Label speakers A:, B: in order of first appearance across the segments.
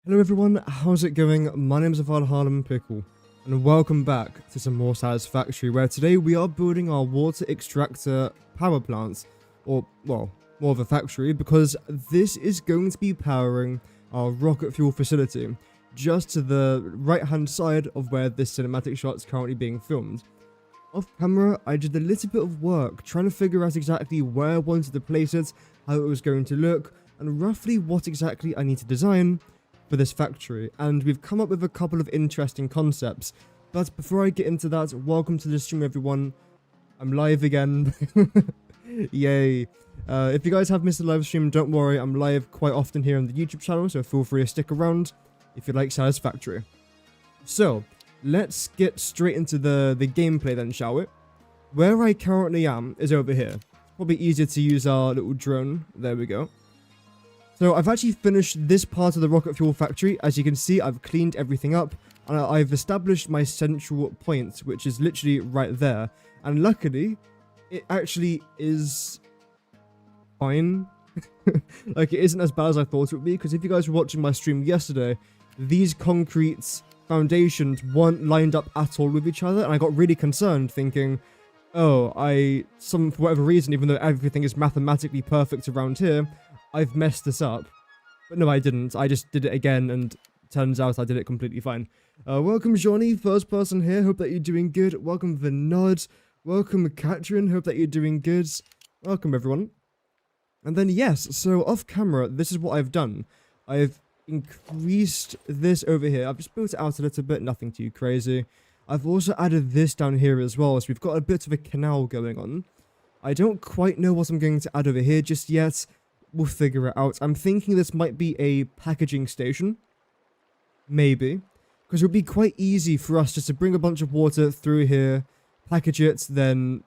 A: Hello everyone, how's it going? My name is Harlem Pickle, and welcome back to some more Satisfactory, where today we are building our water extractor power plants, or, well, more of a factory, because this is going to be powering our rocket fuel facility, just to the right-hand side of where this cinematic shot is currently being filmed. Off camera, I did a little bit of work trying to figure out exactly where I wanted to place it, how it was going to look, and roughly what exactly I need to design for this factory, and we've come up with a couple of interesting concepts. But before I get into that, welcome to the stream everyone. I'm live again. Yay. If you guys have missed the live stream, don't worry, I'm live quite often here on the YouTube channel, so feel free to stick around if you like Satisfactory. So, let's get straight into the gameplay then, shall we? Where I currently am is over here. It's probably easier to use our little drone. There we go. So I've actually finished this part of the rocket fuel factory. As you can see, I've cleaned everything up and I've established my central point, which is literally right there. And luckily, it actually is fine. Like, it isn't as bad as I thought it would be, because if you guys were watching my stream yesterday, these concrete foundations weren't lined up at all with each other, and I got really concerned thinking, oh, for whatever reason, even though everything is mathematically perfect around here, I've messed this up. But no, I didn't. I just did it again, and turns out I did it completely fine. Welcome, Johnny, first person here. Hope that you're doing good. Welcome, Vinod. Welcome, Katrin. Hope that you're doing good. Welcome, everyone. And then, yes, so off camera, this is what I've done. I've increased this over here. I've just built it out a little bit, nothing too crazy. I've also added this down here as well, so we've got a bit of a canal going on. I don't quite know what I'm going to add over here just yet. We'll figure it out. I'm thinking this might be a packaging station. Maybe. Because it would be quite easy for us just to bring a bunch of water through here, package it, then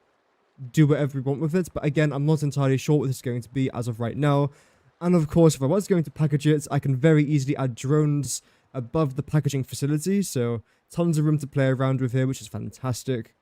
A: do whatever we want with it. But again, I'm not entirely sure what this is going to be as of right now. And of course, if I was going to package it, I can very easily add drones above the packaging facility. So tons of room to play around with here, which is fantastic.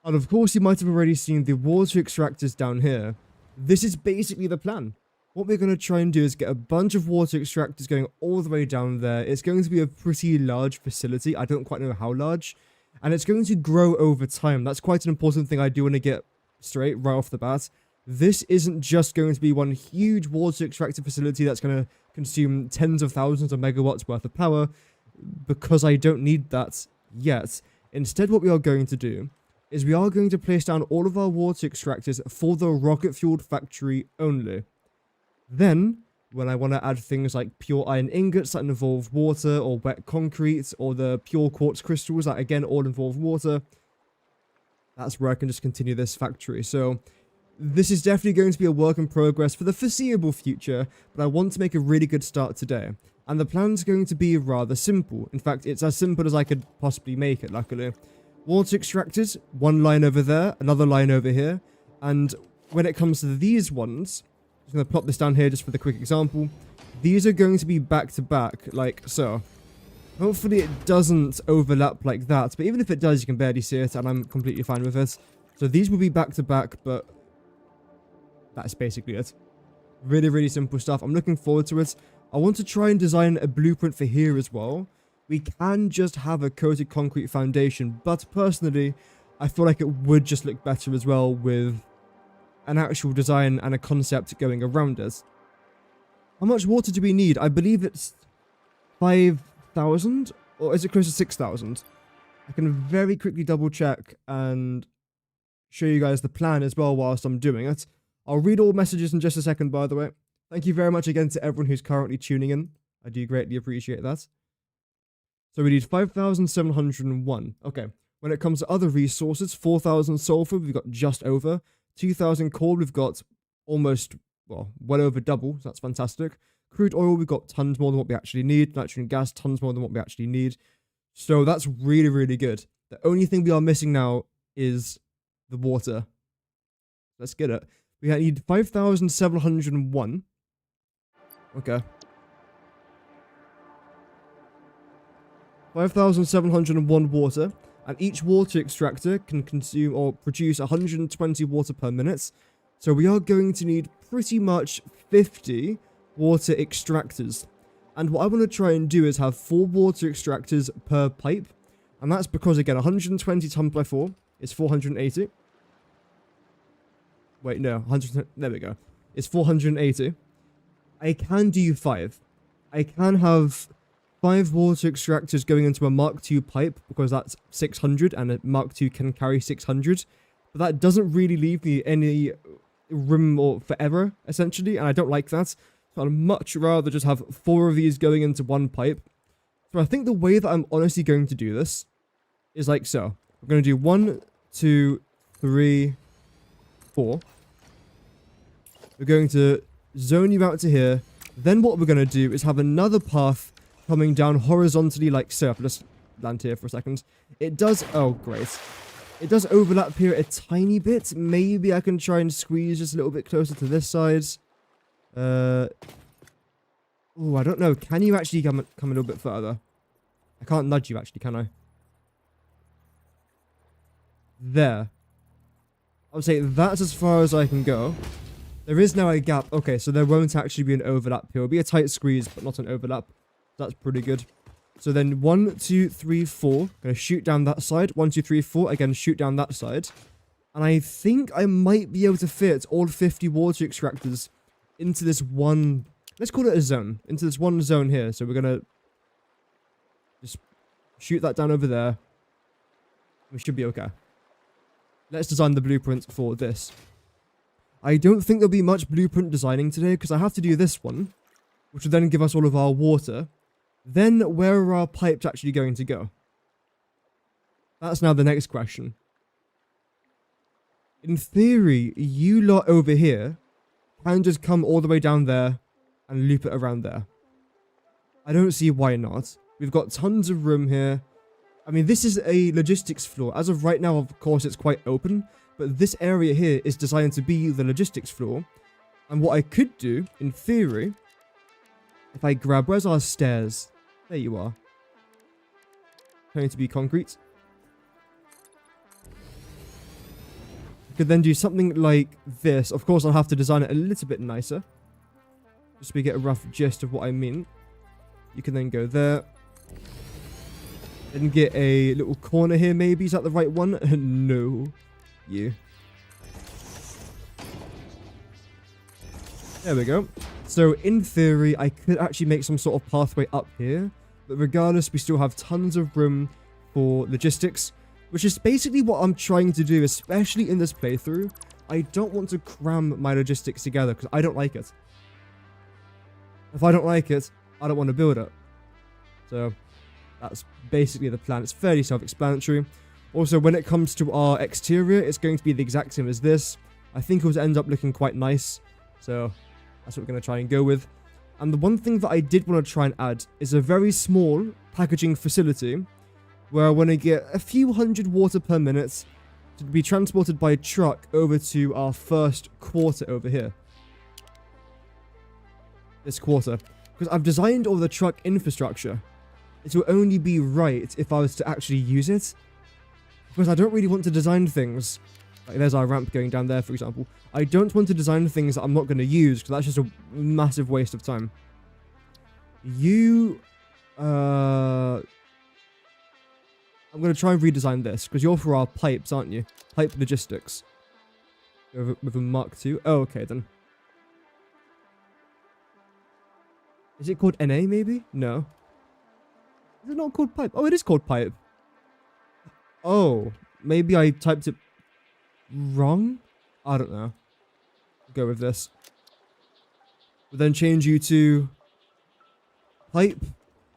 A: And of course, you might have already seen the water extractors down here. This is basically the plan. What we're going to try and do is get a bunch of water extractors going all the way down there. It's going to be a pretty large facility. I don't quite know how large. And it's going to grow over time. That's quite an important thing I do want to get straight right off the bat. This isn't just going to be one huge water extractor facility that's going to consume tens of thousands of megawatts worth of power, because I don't need that yet. Instead, what we are going to do is we are going to place down all of our water extractors for the rocket-fueled factory only. Then, when I want to add things like pure iron ingots that involve water, or wet concrete, or the pure quartz crystals that again all involve water, that's where I can just continue this factory. So, this is definitely going to be a work in progress for the foreseeable future, but I want to make a really good start today. And the plan's going to be rather simple. In fact, it's as simple as I could possibly make it, luckily. Water extractors, one line over there, another line over here, and when it comes to these ones, I'm going to plot this down here just for the quick example. These are going to be back to back, like so. Hopefully it doesn't overlap like that, but even if it does, you can barely see it, and I'm completely fine with it. So these will be back to back, but that's basically it. Really, really simple stuff. I'm looking forward to it. I want to try and design a blueprint for here as well. We can just have a coated concrete foundation, but personally, I feel like it would just look better as well with an actual design and a concept going around us. How much water do we need? I believe it's 5,000, or is it close to 6,000? I can very quickly double check and show you guys the plan as well whilst I'm doing it. I'll read all messages in just a second, by the way. Thank you very much again to everyone who's currently tuning in. I do greatly appreciate that. So we need 5,701. Okay. When it comes to other resources, 4,000 sulfur, we've got just over. 2,000 coal, we've got almost, well over double. So that's fantastic. Crude oil, we've got tons more than what we actually need. Nitrogen gas, tons more than what we actually need. So that's really, really good. The only thing we are missing now is the water. Let's get it. We need 5,701. Okay. 5,701 water, and each water extractor can consume or produce 120 water per minute. So we are going to need pretty much 50 water extractors. And what I want to try and do is have 4 water extractors per pipe. And that's because, again, 120 times by 4 is 480. Wait, no, 100, there we go. It's 480. I can do 5. I can have 5 water extractors going into a Mark II pipe because that's 600 and a Mark II can carry 600. But that doesn't really leave me any room or forever, essentially, and I don't like that. So I'd much rather just have 4 of these going into one pipe. So I think the way that I'm honestly going to do this is like so. We're going to do 1, 2, 3, 4. We're going to zone you out to here. Then what we're going to do is have another path coming down horizontally like so. I'll just land here for a second. It does... Oh, great. It does overlap here a tiny bit. Maybe I can try and squeeze just a little bit closer to this side. Oh, I don't know. Can you actually come a little bit further? I can't nudge you, actually, can I? There. I would say that's as far as I can go. There is now a gap. Okay, so there won't actually be an overlap here. It'll be a tight squeeze, but not an overlap. That's pretty good. So then 1, 2, 3, 4. Gonna shoot down that side. 1, 2, 3, 4. Again, shoot down that side. And I think I might be able to fit all 50 water extractors into this one... Let's call it a zone. Into this one zone here. So we're gonna just shoot that down over there. We should be okay. Let's design the blueprint for this. I don't think there'll be much blueprint designing today because I have to do this one, which will then give us all of our water. Then where are our pipes actually going to go? That's now the next question. In theory, you lot over here can just come all the way down there and loop it around there. I don't see why not. We've got tons of room here. I mean, this is a logistics floor. As of right now, of course, it's quite open. But this area here is designed to be the logistics floor. And what I could do, in theory, if I grab... Where's our stairs? There you are. Going to be concrete. I could then do something like this. Of course, I'll have to design it a little bit nicer. Just so we get a rough gist of what I mean. You can then go there. And get a little corner here, maybe. Is that the right one? No. You. There we go. So, in theory, I could actually make some sort of pathway up here. But regardless, we still have tons of room for logistics. Which is basically what I'm trying to do, especially in this playthrough. I don't want to cram my logistics together, because I don't like it. If I don't like it, I don't want to build it. So, that's basically the plan. It's fairly self-explanatory. Also, when it comes to our exterior, it's going to be the exact same as this. I think it will end up looking quite nice. So, that's what we're going to try and go with. And the one thing that I did want to try and add is a very small packaging facility where I want to get a few hundred water per minute to be transported by truck over to our first quarter over here. This quarter. Because I've designed all the truck infrastructure. It will only be right if I was to actually use it. Because I don't really want to design things. Like there's our ramp going down there, for example. I don't want to design things that I'm not going to use, because that's just a massive waste of time. You... I'm going to try and redesign this, because you're for our pipes, aren't you? Pipe logistics. With a Mark II. Oh, okay, then. Is it called NA, maybe? No. Is it not called pipe? Oh, it is called pipe. Oh, maybe I typed it wrong? I don't know. Go with this. We'll then change you to pipe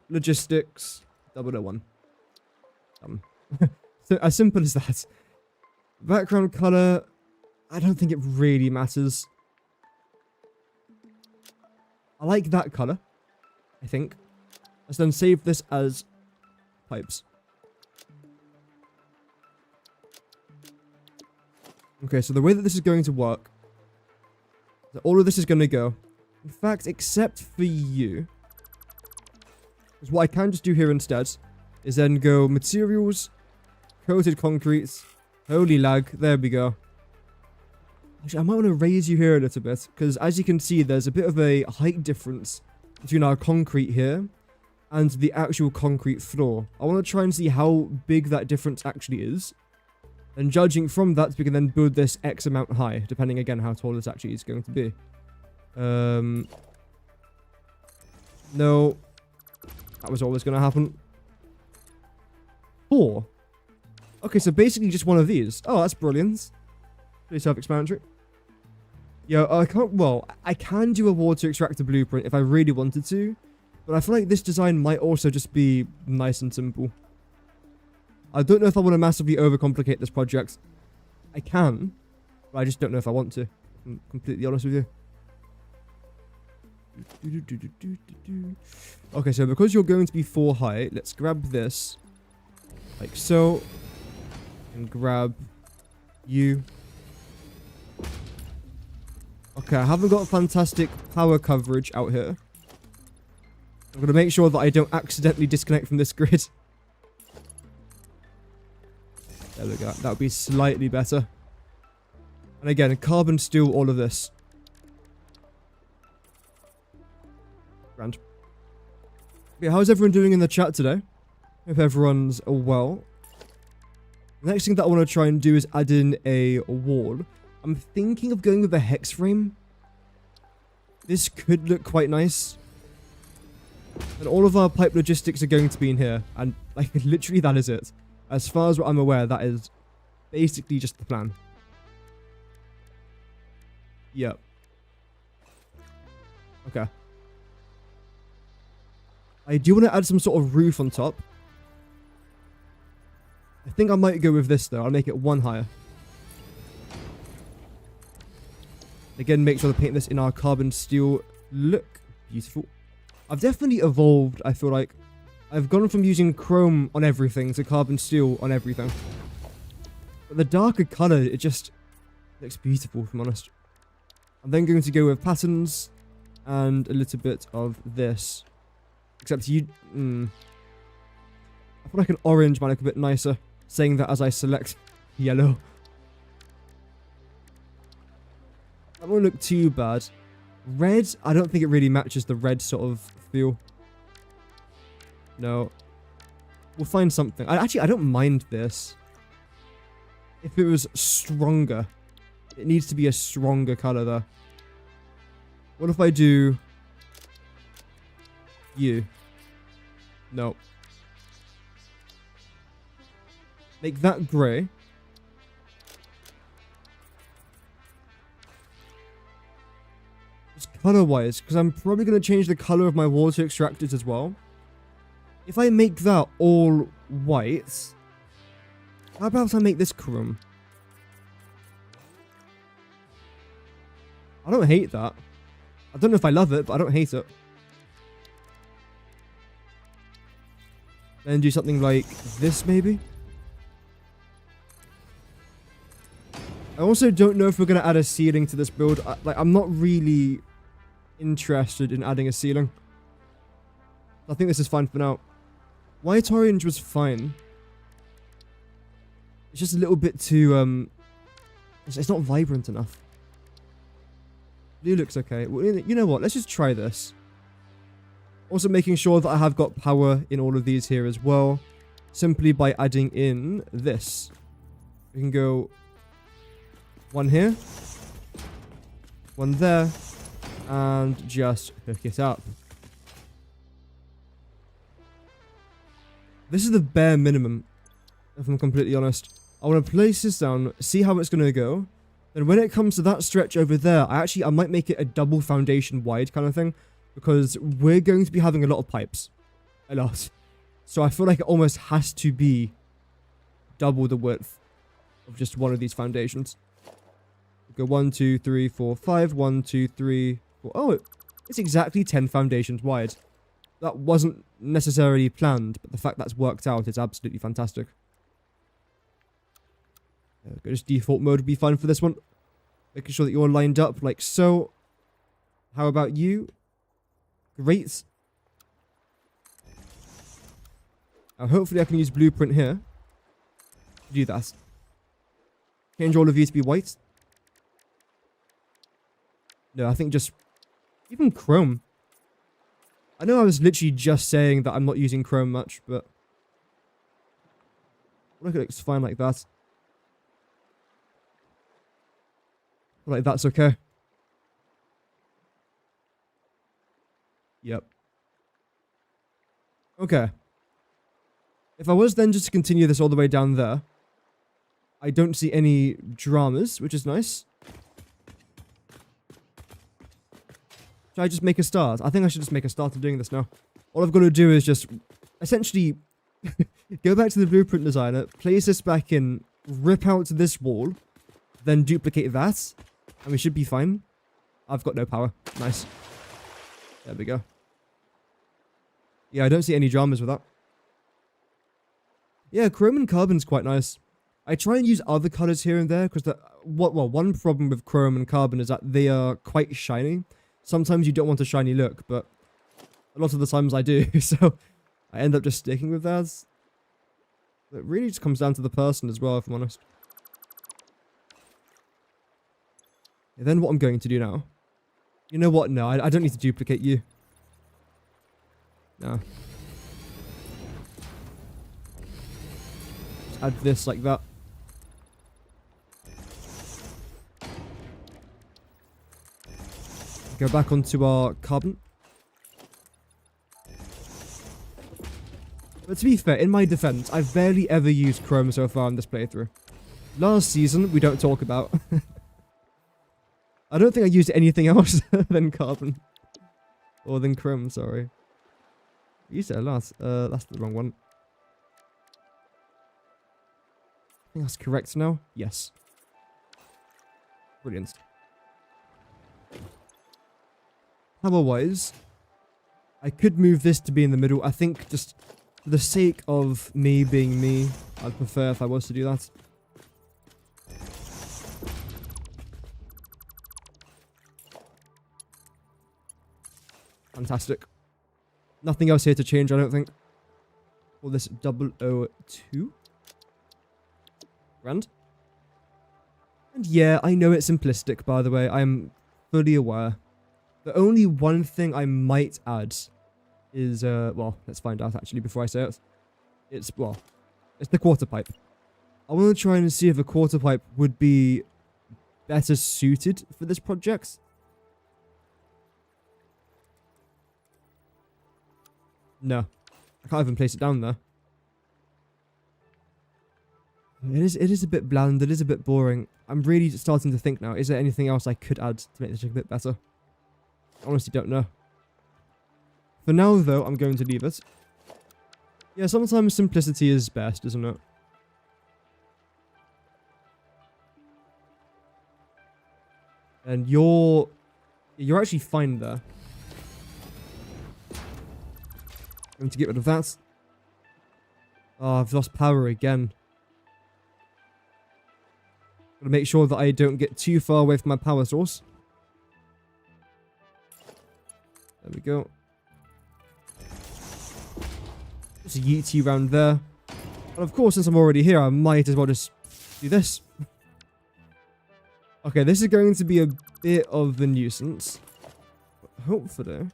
A: logistics 001. So as simple as that. Background color, I don't think it really matters. I like that color, I think. Let's then save this as pipes. Okay, so the way that this is going to work, so all of this is going to go. In fact, except for you. Because what I can just do here instead is then go materials, coated concrete, holy lag, there we go. Actually, I might want to raise you here a little bit, because as you can see, there's a bit of a height difference between our concrete here and the actual concrete floor. I want to try and see how big that difference actually is. And judging from that, we can then build this X amount high, depending again how tall this actually is going to be. No. That was always going to happen. 4. Okay, so basically just one of these. Oh, that's brilliant. Pretty self-explanatory. Yeah, I can do a water extractor blueprint if I really wanted to. But I feel like this design might also just be nice and simple. I don't know if I want to massively overcomplicate this project. I can, but I just don't know if I want to. I'm completely honest with you. Okay, so because you're going to be 4 high, let's grab this. Like so. And grab you. Okay, I haven't got fantastic power coverage out here. I'm going to make sure that I don't accidentally disconnect from this grid. There we go. That would be slightly better. And again, carbon steel all of this. Grand. Okay, how's everyone doing in the chat today? Hope everyone's well. The next thing that I want to try and do is add in a wall. I'm thinking of going with a hex frame. This could look quite nice. And all of our pipe logistics are going to be in here. And like literally that is it. As far as I'm aware, that is basically just the plan. Yep. Okay. I do want to add some sort of roof on top. I think I might go with this though. I'll make it 1 higher. Again, make sure to paint this in our carbon steel look. Beautiful. I've definitely evolved, I feel like. I've gone from using chrome on everything to carbon steel on everything. But the darker colour, it just looks beautiful, if I'm honest. I'm then going to go with patterns and a little bit of this. Except you... I feel like an orange might look a bit nicer. Saying that as I select yellow. That won't look too bad. Red, I don't think it really matches the red sort of feel. No. We'll find something. I don't mind this. If it was stronger. It needs to be a stronger colour though. What if I do... you? No. Make that grey. Just colour-wise, because I'm probably going to change the colour of my water extractors as well. If I make that all white, how about I make this chrome? I don't hate that. I don't know if I love it, but I don't hate it. Then do something like this, maybe? I also don't know if we're going to add a ceiling to this build. I'm not really interested in adding a ceiling. I think this is fine for now. White orange was fine. It's just a little bit too, it's not vibrant enough. Blue looks okay. Well, you know what? Let's just try this. Also making sure that I have got power in all of these here as well. Simply by adding in this. We can go 1 here. 1 there. And just hook it up. This is the bare minimum, if I'm completely honest. I want to place this down, see how it's going to go. Then when it comes to that stretch over there, I might make it a double foundation wide kind of thing. Because we're going to be having a lot of pipes. A lot. So I feel like it almost has to be double the width of just one of these foundations. Go 1, 2, 3, 4, 5. 1, 2, 3, 4. Oh, it's exactly 10 foundations wide. That wasn't necessarily planned, but the fact that's worked out is absolutely fantastic. Just default mode would be fine for this one. Making sure that you're lined up like so. How about you? Great. Now hopefully I can use blueprint here to do that. Change all of you to be white. No, I think just even chrome. I know I was literally just saying that I'm not using chrome much, but I think it looks fine like that. Like, that's okay. Yep. Okay. If I was then just to continue this all the way down there, I don't see any dramas, which is nice. Should I just make a start? I think I should just make a start of doing this now. All I've got to do is just essentially go back to the blueprint designer, place this back in, rip out this wall, then duplicate that, and we should be fine. I've got no power. Nice. There we go. Yeah, I don't see any dramas with that. Yeah, chrome and carbon's quite nice. I try and use other colors here and there because one problem with chrome and carbon is that they are quite shiny. Sometimes you don't want a shiny look, but a lot of the times I do, so I end up just sticking with that. It really just comes down to the person as well, if I'm honest. And then what I'm going to do now... You know what? No, I don't need to duplicate you. No. Just add this like that. Go back onto our carbon. But to be fair, in my defense, I've barely ever used chrome so far in this playthrough. Last season, we don't talk about. I don't think I used anything else than carbon. Or than chrome, sorry. I used it a lot. That's the wrong one. I think that's correct now. Yes. Brilliant. Power-wise, I could move this to be in the middle. I think just for the sake of me being me, I'd prefer if I was to do that. Fantastic. Nothing else here to change, I don't think. Or this 002. Grand. And yeah, I know it's simplistic, by the way. I'm fully aware. The only one thing I might add is, well, let's find out actually before I say it. It's the quarter pipe. I want to try and see if a quarter pipe would be better suited for this project. No. I can't even place it down there. It is a bit bland, it is a bit boring. I'm really starting to think now, is there anything else I could add to make this look a bit better? I honestly don't know. For now, though, I'm going to leave it. Yeah, sometimes simplicity is best, isn't it? And you're actually fine there. Going to get rid of that. Oh, I've lost power again. Gotta make sure that I don't get too far away from my power source. There we go. Just yeet you around there. And of course, since I'm already here, I might as well just do this. Okay, this is going to be a bit of a nuisance. But hopefully...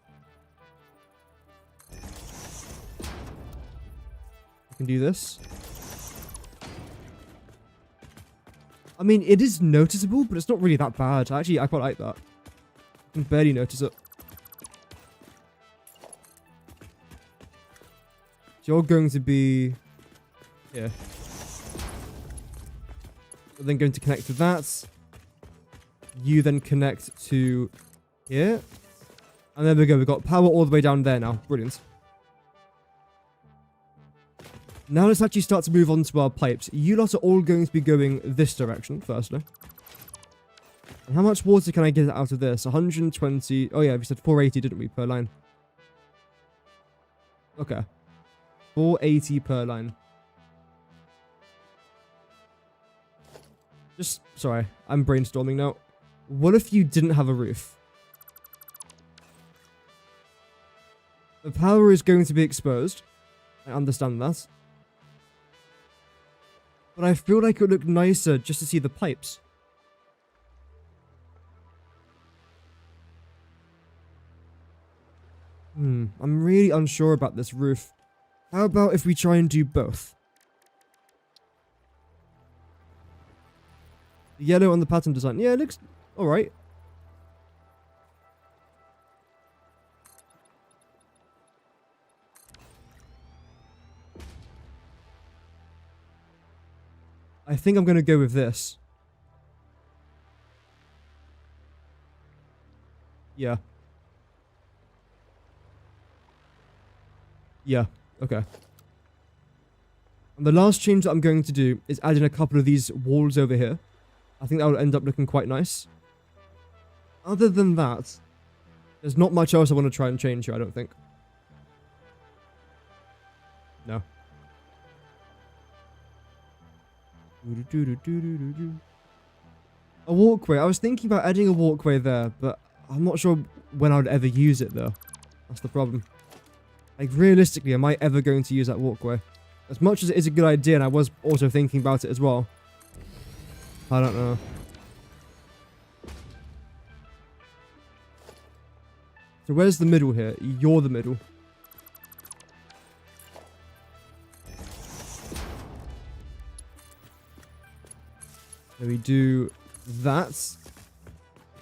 A: I can do this. I mean, it is noticeable, but it's not really that bad. Actually, I quite like that. I can barely notice it. So you're going to be here. We're then going to connect to that. You then connect to here. And there we go. We've got power all the way down there now. Brilliant. Now let's actually start to move on to our pipes. You lot are all going to be going this direction, firstly. And how much water can I get out of this? 120... Oh yeah, we said 480, didn't we, per line? Okay. 480 per line. Just... Sorry, I'm brainstorming now. What if you didn't have a roof? The power is going to be exposed. I understand that. But I feel like it would look nicer just to see the pipes. I'm really unsure about this roof. How about if we try and do both? The yellow on the pattern design. Yeah, it looks alright. I think I'm going to go with this. Yeah. Yeah, okay. And the last change that I'm going to do is add in a couple of these walls over here. I think that will end up looking quite nice. Other than that, there's not much else I want to try and change here, I don't think. No. A walkway. I was thinking about adding a walkway there, but I'm not sure when I would ever use it, though. That's the problem. Like, realistically, am I ever going to use that walkway? As much as it is a good idea, and I was also thinking about it as well. I don't know. So where's the middle here? You're the middle. So we do that.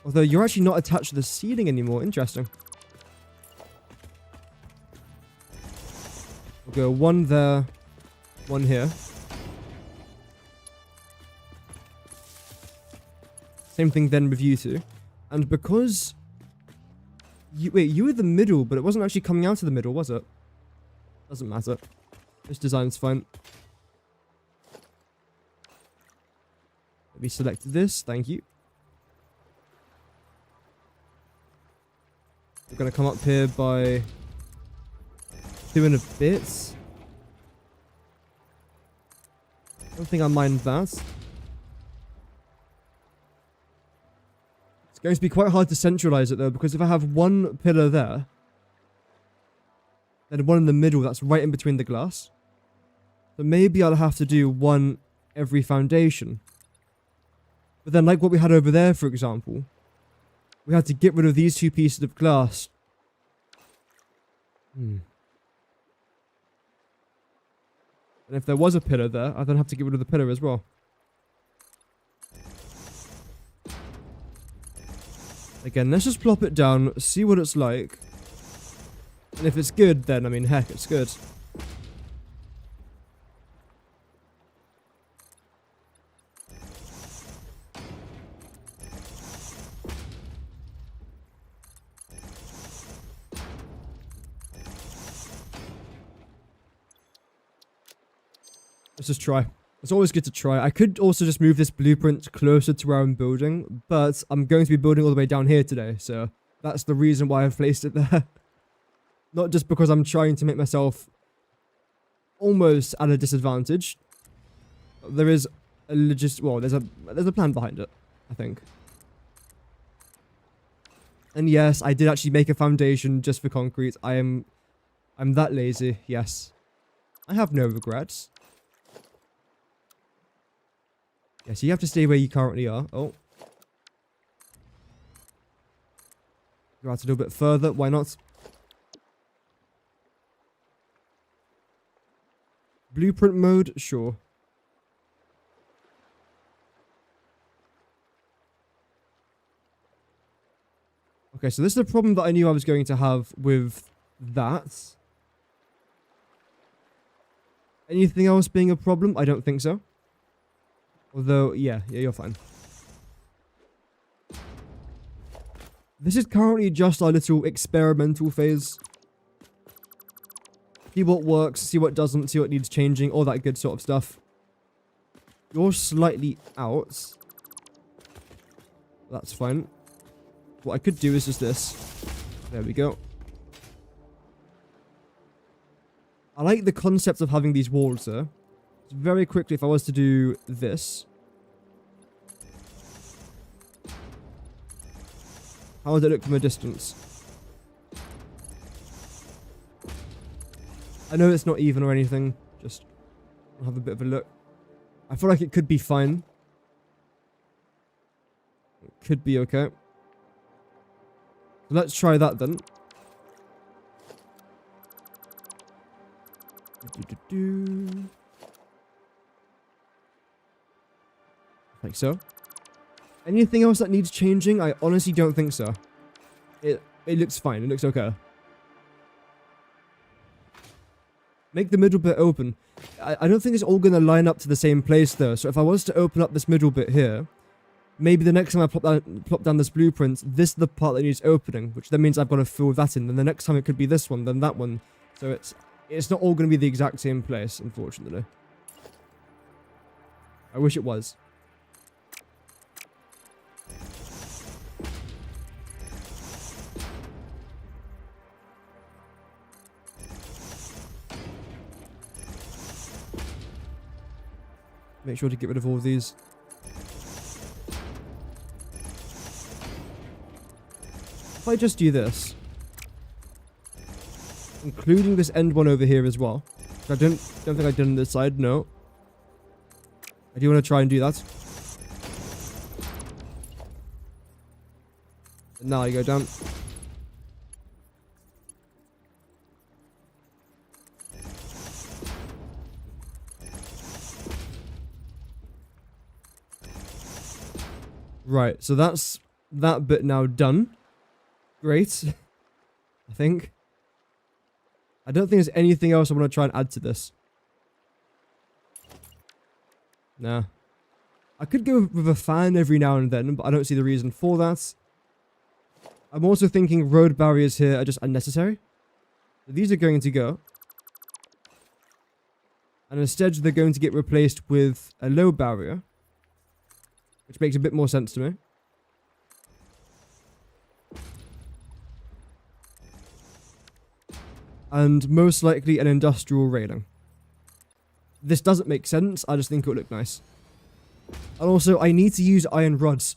A: Although you're actually not attached to the ceiling anymore. Interesting. We'll go one there, one here. Same thing then with you two. And because... Wait, you were the middle, but it wasn't actually coming out of the middle, was it? Doesn't matter. This design's fine. Let me select this, thank you. We're going to come up here by 2 and a bit. I don't think I mind that. It's going to be quite hard to centralize it though, because if I have one pillar there, then one in the middle that's right in between the glass. So maybe I'll have to do one every foundation. But then like what we had over there, for example, we had to get rid of these 2 pieces of glass. And if there was a pillar there, I'd then have to get rid of the pillar as well. Again, let's just plop it down, see what it's like. And if it's good, then, I mean, heck, it's good. Let's just try. It's always good to try. I could also just move this blueprint closer to where I'm building, but I'm going to be building all the way down here today, so that's the reason why I've placed it there. Not just because I'm trying to make myself almost at a disadvantage. There is a there's a plan behind it, I think. And yes, I did actually make a foundation just for concrete. I'm that lazy, yes. I have no regrets. Yeah, so you have to stay where you currently are. Oh. Go out a little bit further. Why not? Blueprint mode? Sure. Okay, so this is the problem that I knew I was going to have with that. Anything else being a problem? I don't think so. Although, yeah, you're fine. This is currently just our little experimental phase. See what works, see what doesn't, see what needs changing, all that good sort of stuff. You're slightly out. That's fine. What I could do is just this. There we go. I like the concept of having these walls there. Very quickly, if I was to do this. How would it look from a distance? I know it's not even or anything. Just I'll have a bit of a look. I feel like it could be fine. It could be okay. So let's try that then. Like so. Anything else that needs changing? I honestly don't think so. It looks fine. It looks okay. Make the middle bit open. I don't think it's all going to line up to the same place though. So if I was to open up this middle bit here, maybe the next time I plop down this blueprint, this is the part that needs opening, which then means I've got to fill that in. Then the next time it could be this one, then that one. So it's not all going to be the exact same place, unfortunately. I wish it was. Make sure to get rid of all of these. If I just do this, including this end one over here as well. I don't think I did on this side. No, I do want to try and do that. And now I go down. Right, so that's that bit now done. Great. I think. I don't think there's anything else I want to try and add to this. Nah. I could go with a fan every now and then, but I don't see the reason for that. I'm also thinking road barriers here are just unnecessary. These are going to go. And instead they're going to get replaced with a low barrier. Which makes a bit more sense to me. And most likely an industrial railing. This doesn't make sense, I just think it would look nice. And also, I need to use iron rods.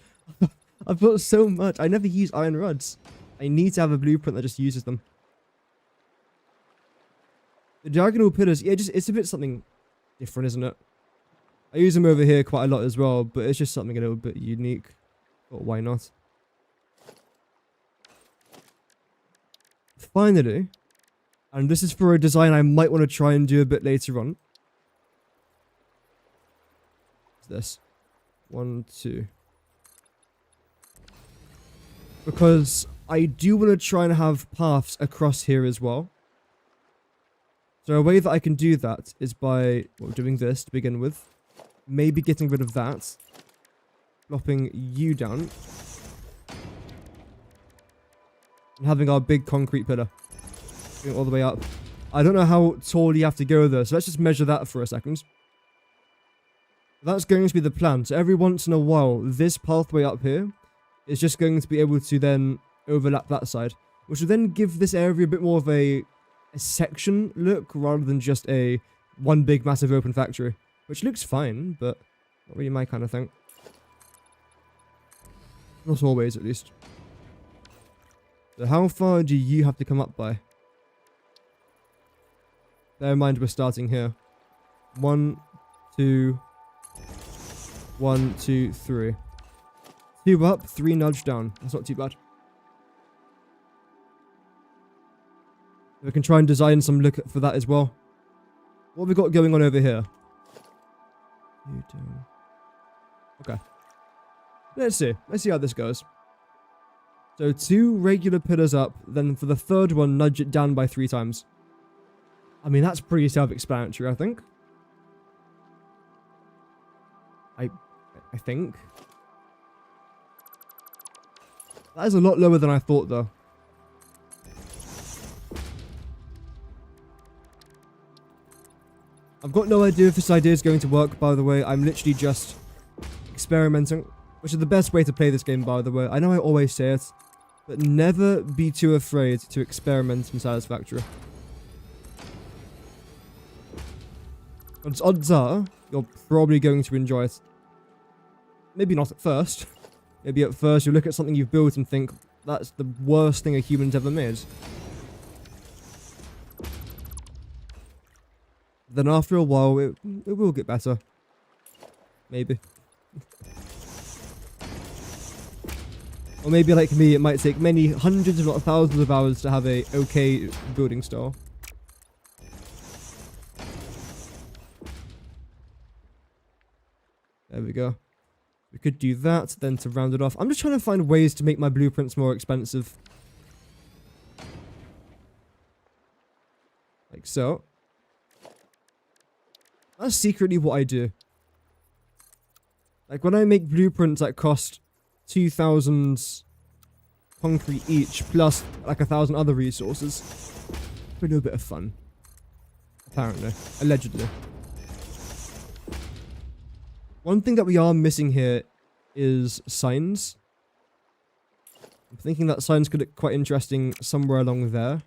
A: I've got so much, I never use iron rods. I need to have a blueprint that just uses them. The diagonal pillars, yeah, it's a bit something different, isn't it? I use them over here quite a lot as well, but it's just something a little bit unique. But why not? Finally, and this is for a design I might want to try and do a bit later on. What's this? 1, 2. Because I do want to try and have paths across here as well. So a way that I can do that is by doing this to begin with. Maybe getting rid of that. Flopping you down. And having our big concrete pillar. Going all the way up. I don't know how tall you have to go though, so let's just measure that for a second. That's going to be the plan. So every once in a while, this pathway up here is just going to be able to then overlap that side. Which will then give this area a bit more of a section look rather than just a one big massive open factory. Which looks fine, but not really my kind of thing. Not always, at least. So how far do you have to come up by? Bear in mind we're starting here. 1, 2... 1, 2, 3. 2 up, 3 nudge down. That's not too bad. We can try and design some look for that as well. What have we got going on over here? Okay. Let's see. Let's see how this goes. So 2 regular pillars up, then for the third one, nudge it down by 3 times. I mean, that's pretty self-explanatory, I think. I think. That is a lot lower than I thought, though. I've got no idea if this idea is going to work, by the way. I'm literally just experimenting, which is the best way to play this game, by the way. I know I always say it, but never be too afraid to experiment in Satisfactory. Because odds are, you're probably going to enjoy it. Maybe not at first. Maybe at first you'll look at something you've built and think, that's the worst thing a human's ever made. Then after a while, it will get better. Maybe. Or maybe like me, it might take many hundreds if not thousands of hours to have a okay building style. we go. We could do that, then to round it off. I'm just trying to find ways to make my blueprints more expensive. Like so. That's secretly what I do. Like when I make blueprints that cost 2,000 concrete each, plus like 1,000 other resources. For a little bit of fun. Apparently. Allegedly. One thing that we are missing here is signs. I'm thinking that signs could look quite interesting somewhere along there.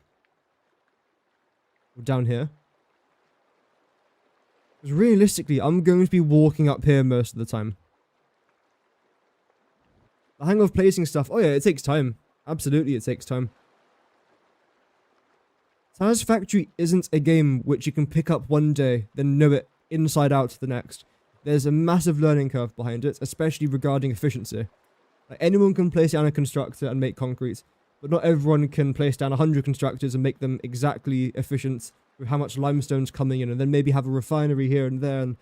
A: Or down here. Because realistically, I'm going to be walking up here most of the time. The hang of placing stuff, oh yeah, it takes time. Absolutely, it takes time. Satisfactory isn't a game which you can pick up one day, then know it inside out the next. There's a massive learning curve behind it, especially regarding efficiency. Like, anyone can place down a constructor and make concrete, but not everyone can place down 100 constructors and make them exactly efficient with how much limestone's coming in, and then maybe have a refinery here and there and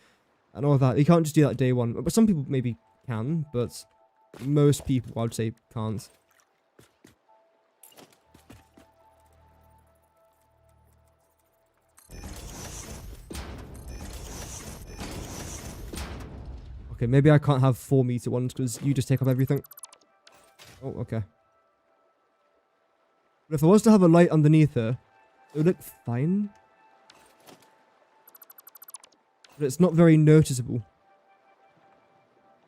A: all that. You can't just do that day one. But some people maybe can, but most people, I'd say, can't. Okay, maybe I can't have 4-meter ones because you just take off everything. Oh, okay. But if I was to have a light underneath her, it would look fine. But it's not very noticeable.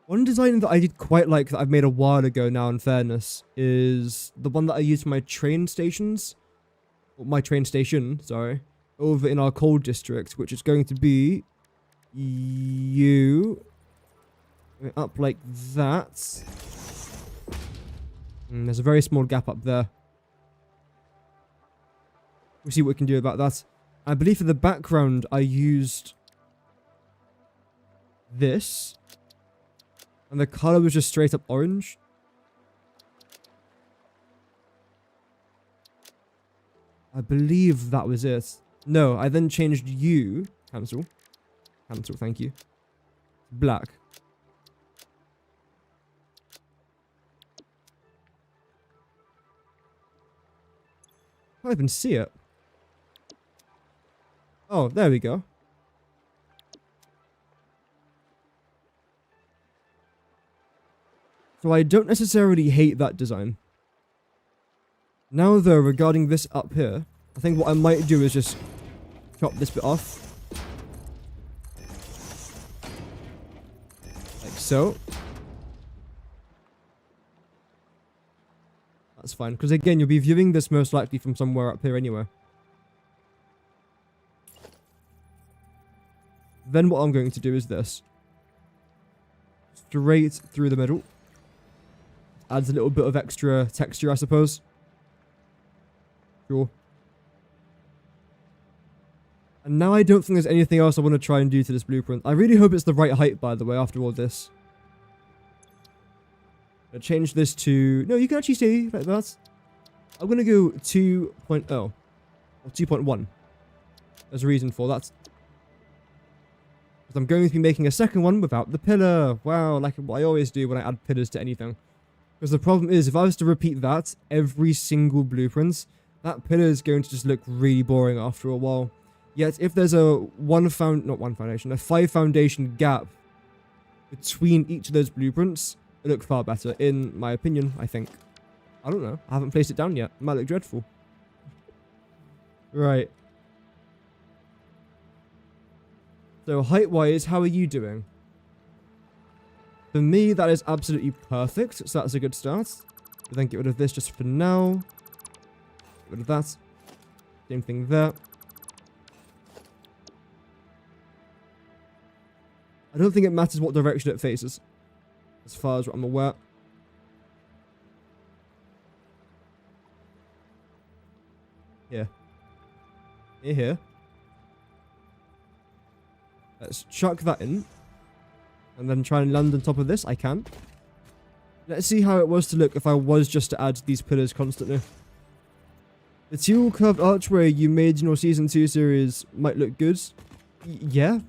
A: One design that I did quite like that I've made a while ago now, in fairness, is the one that I use for my train stations. Or my train station, sorry. Over in our coal district, which is going to be... up like that. There's a very small gap up there. We'll see what we can do about that. I believe for the background I used this. And the color was just straight up orange. I believe that was it. No, I then changed you. Cancel. Cancel, thank you. Black. I can't even see it. Oh, there we go. So I don't necessarily hate that design. Now though, regarding this up here, I think what I might do is just chop this bit off. Like so. That's fine, because again, you'll be viewing this most likely from somewhere up here anyway. Then what I'm going to do is this. Straight through the middle. Adds a little bit of extra texture, I suppose. Sure. And now I don't think there's anything else I want to try and do to this blueprint. I really hope it's the right height, by the way, after all this. I'll change this to... No, you can actually stay like that. I'm going to go 2.0. Or 2.1. There's a reason for that. Because I'm going to be making a second one without the pillar. Wow, like what I always do when I add pillars to anything. Because the problem is, if I was to repeat that every single blueprint, that pillar is going to just look really boring after a while. Yet, if there's a 5 foundation gap between each of those blueprints, it look far better, in my opinion, I think. I don't know. I haven't placed it down yet. It might look dreadful. Right. So, height-wise, how are you doing? For me, that is absolutely perfect, so that's a good start. But then get rid of this just for now. Get rid of that. Same thing there. I don't think it matters what direction it faces, as far as I'm aware. Here. Here. Let's chuck that in. And then try and land on top of this. I can. Let's see how it was to look if I was just to add these pillars constantly. The teal curved archway you made in your Season 2 series might look good. Yeah.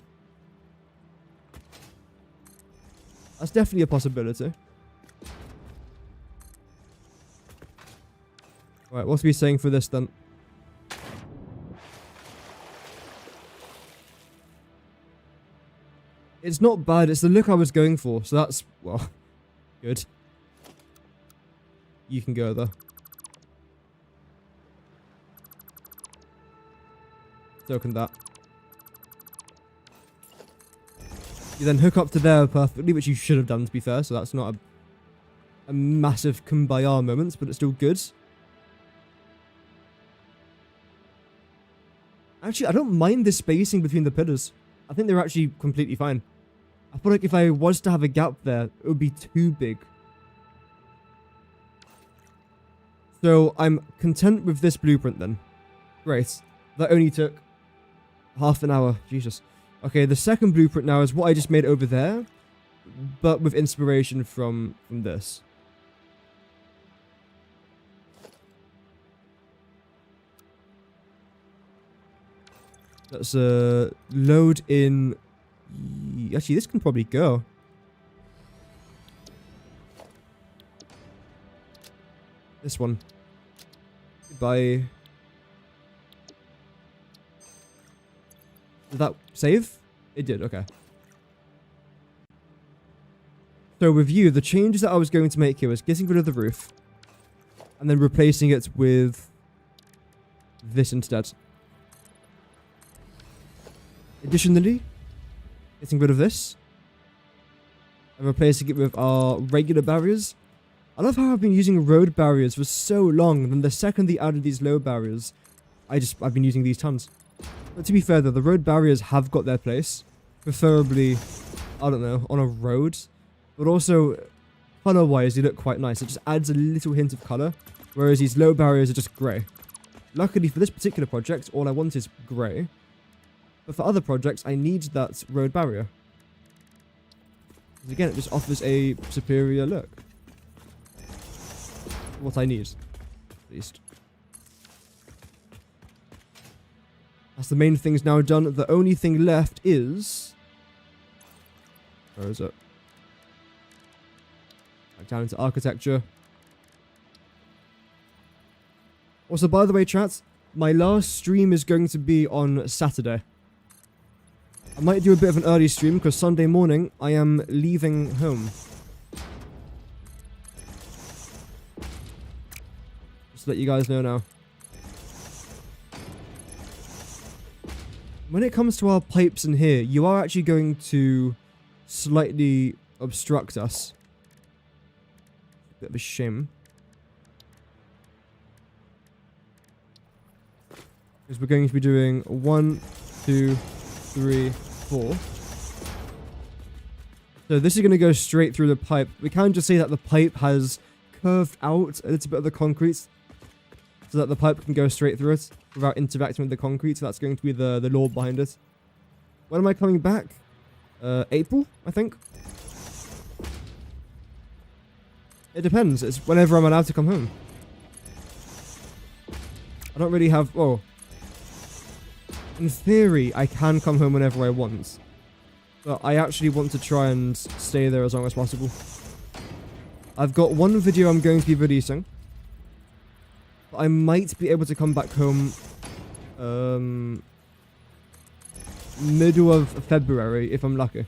A: That's definitely a possibility. Right, what's we saying for this then? It's not bad, it's the look I was going for, so that's, well, good. You can go there. So can that. You then hook up to there perfectly, which you should have done to be fair, so that's not a massive kumbaya moment, but it's still good. Actually, I don't mind the spacing between the pillars. I think they're actually completely fine. I feel like if I was to have a gap there, it would be too big. So I'm content with this blueprint then. Great. That only took half an hour. Jesus. Okay, the second blueprint now is what I just made over there, but with inspiration from this. Let's load in. Actually, this can probably go. This one. Goodbye. Did that save? It did, okay. So with you, the changes that I was going to make here was getting rid of the roof and then replacing it with this instead. Additionally, getting rid of this and replacing it with our regular barriers. I love how I've been using road barriers for so long, and the second they added these low barriers, I've been using these tons. But to be fair though, the road barriers have got their place. Preferably, I don't know, on a road. But also, colour-wise, they look quite nice. It just adds a little hint of colour, whereas these low barriers are just grey. Luckily for this particular project, all I want is grey. But for other projects, I need that road barrier. Because again, it just offers a superior look. What I need, at least. That's the main things now done. The only thing left is... Where is it? Back down into architecture. Also, by the way, chat, my last stream is going to be on Saturday. I might do a bit of an early stream because Sunday morning I am leaving home. Just to let you guys know now. When it comes to our pipes in here, you are actually going to slightly obstruct us. Bit of a shame. Because we're going to be doing 1, 2, 3, 4. So this is going to go straight through the pipe. We can just say that the pipe has curved out a little bit of the concrete so that the pipe can go straight through it without interacting with the concrete. So that's going to be the law behind it. When am I coming back? April, I think. It depends. It's whenever I'm allowed to come home. I don't really have... Oh. In theory, I can come home whenever I want. But I actually want to try and stay there as long as possible. I've got one video I'm going to be releasing. But I might be able to come back home... middle of February, if I'm lucky.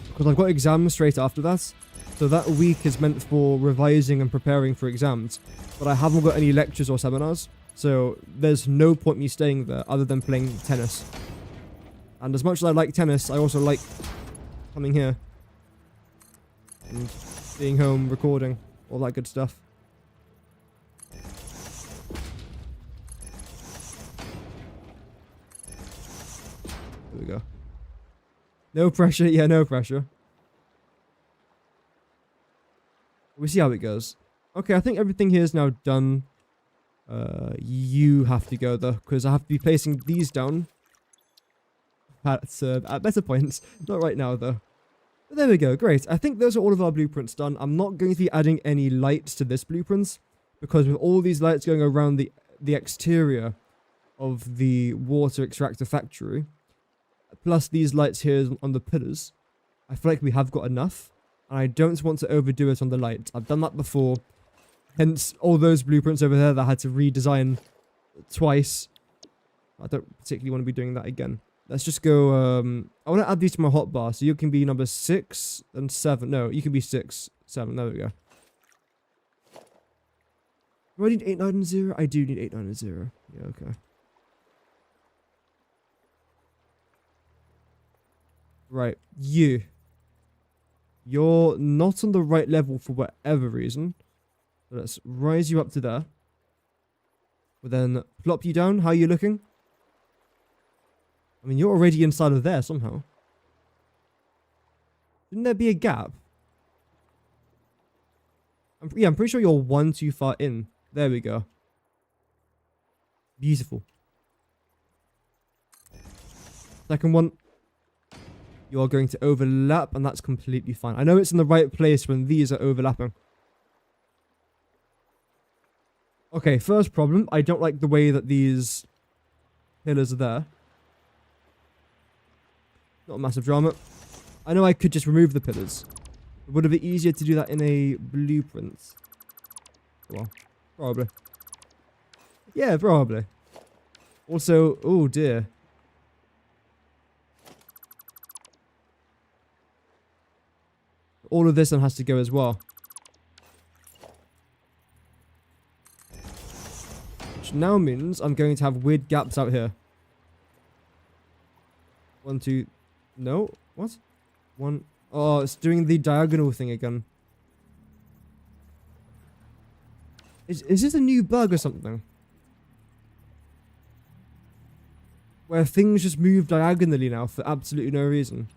A: Because I've got exams straight after that. So that week is meant for revising and preparing for exams. But I haven't got any lectures or seminars. So there's no point me staying there other than playing tennis. And as much as I like tennis, I also like coming here. And being home, recording, all that good stuff. There we go. No pressure, yeah, no pressure. We'll see how it goes. Okay, I think everything here is now done. You have to go though, because I have to be placing these down at better points. Not right now though. But there we go, great. I think those are all of our blueprints done. I'm not going to be adding any lights to this blueprint, because with all these lights going around the exterior of the water extractor factory, plus these lights here on the pillars, I feel like we have got enough. And I don't want to overdo it on the light. I've done that before. Hence, all those blueprints over there that I had to redesign twice. I don't particularly want to be doing that again. Let's just go, I want to add these to my hotbar. So you can be number 6 and 7. No, you can be 6, 7. There we go. Do I need 8, 9, and 0? I do need 8, 9, and 0. Yeah, okay. Right, you're not on the right level for whatever reason. So let's rise you up to there. We'll then plop you down. How are you looking? I mean, you're already inside of there somehow. Shouldn't there be a gap? I'm pretty sure you're one too far in. There we go. Beautiful. Second one. You are going to overlap, and that's completely fine. I know it's in the right place when these are overlapping. Okay, first problem. I don't like the way that these pillars are there. Not a massive drama. I know I could just remove the pillars. Would it be easier to do that in a blueprint? Well, probably. Yeah, probably. Also, oh dear. All of this then has to go as well. Which now means I'm going to have weird gaps out here. 1, 2... No? What? 1... Oh, it's doing the diagonal thing again. Is this a new bug or something? Where things just move diagonally now for absolutely no reason.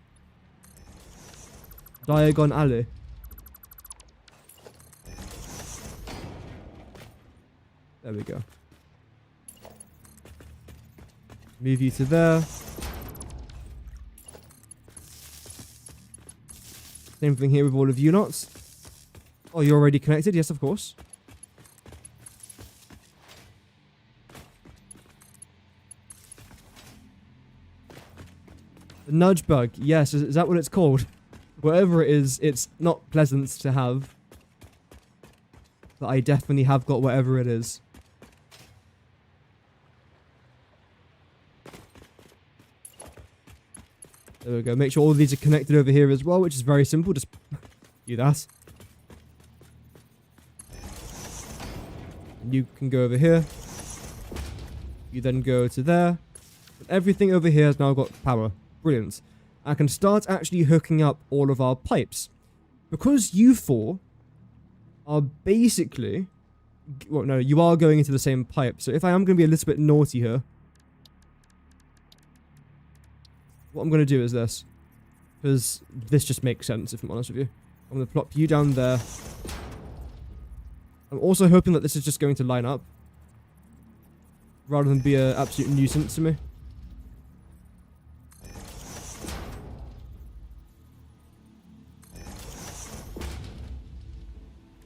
A: Diagon alley. There we go. Move you to there. Same thing here with all of you knots. Oh, you're already connected? Yes, of course. The nudge bug. Yes, is that what it's called? Whatever it is, it's not pleasant to have. But I definitely have got whatever it is. There we go. Make sure all of these are connected over here as well, which is very simple. Just do that. And you can go over here. You then go to there. And everything over here has now got power. Brilliant. I can start actually hooking up all of our pipes. Because you four are basically... Well, no, you are going into the same pipe. So if I am going to be a little bit naughty here... What I'm going to do is this. Because this just makes sense, if I'm honest with you. I'm going to plop you down there. I'm also hoping that this is just going to line up. Rather than be an absolute nuisance to me.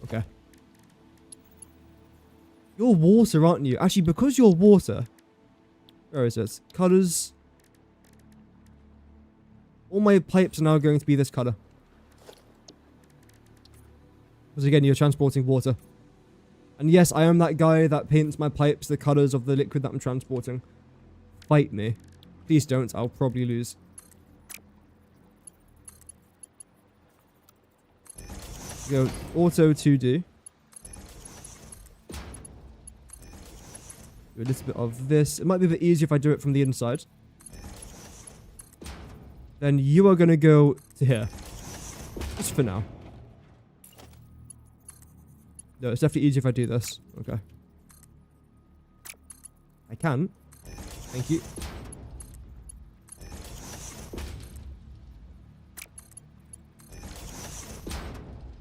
A: Okay. You're water, aren't you? Actually, because you're water... Where is it? Colors... All my pipes are now going to be this color. Because again, you're transporting water. And yes, I am that guy that paints my pipes the colors of the liquid that I'm transporting. Fight me. Please don't, I'll probably lose. Go auto 2D. Do a little bit of this. It might be a bit easier if I do it from the inside. Then you are going to go to here. Just for now. No, it's definitely easier if I do this. Okay. I can. Thank you.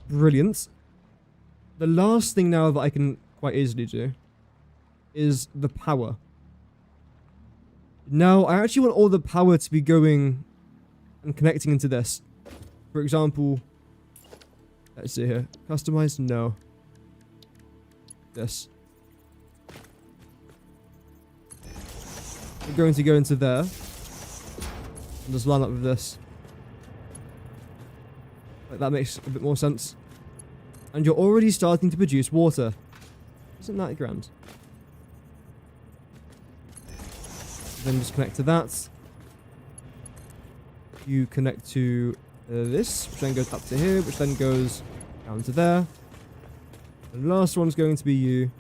A: Brilliant. The last thing now that I can quite easily do is the power. Now, I actually want all the power to be going and connecting into this. For example, let's see here. Customize? No. This. We're going to go into there. And just line up with this. Like, that makes a bit more sense. And you're already starting to produce water. Isn't that grand? Then just connect to that. You connect to this, which then goes up to here, which then goes down to there. The last one's going to be you.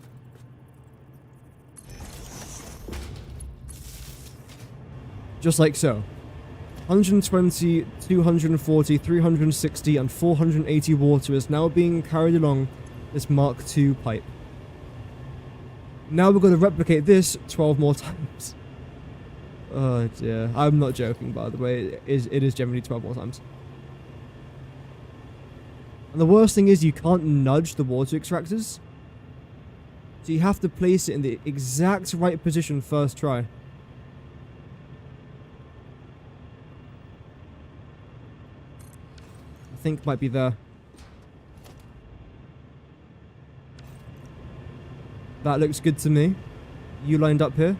A: Just like so. 120, 240, 360, and 480 water is now being carried along this Mark II pipe. Now we're going to replicate this 12 more times. Oh dear. I'm not joking, by the way. It is generally 12 more times. And the worst thing is you can't nudge the water extractors. So you have to place it in the exact right position first try. I think might be there. That looks good to me. You lined up here?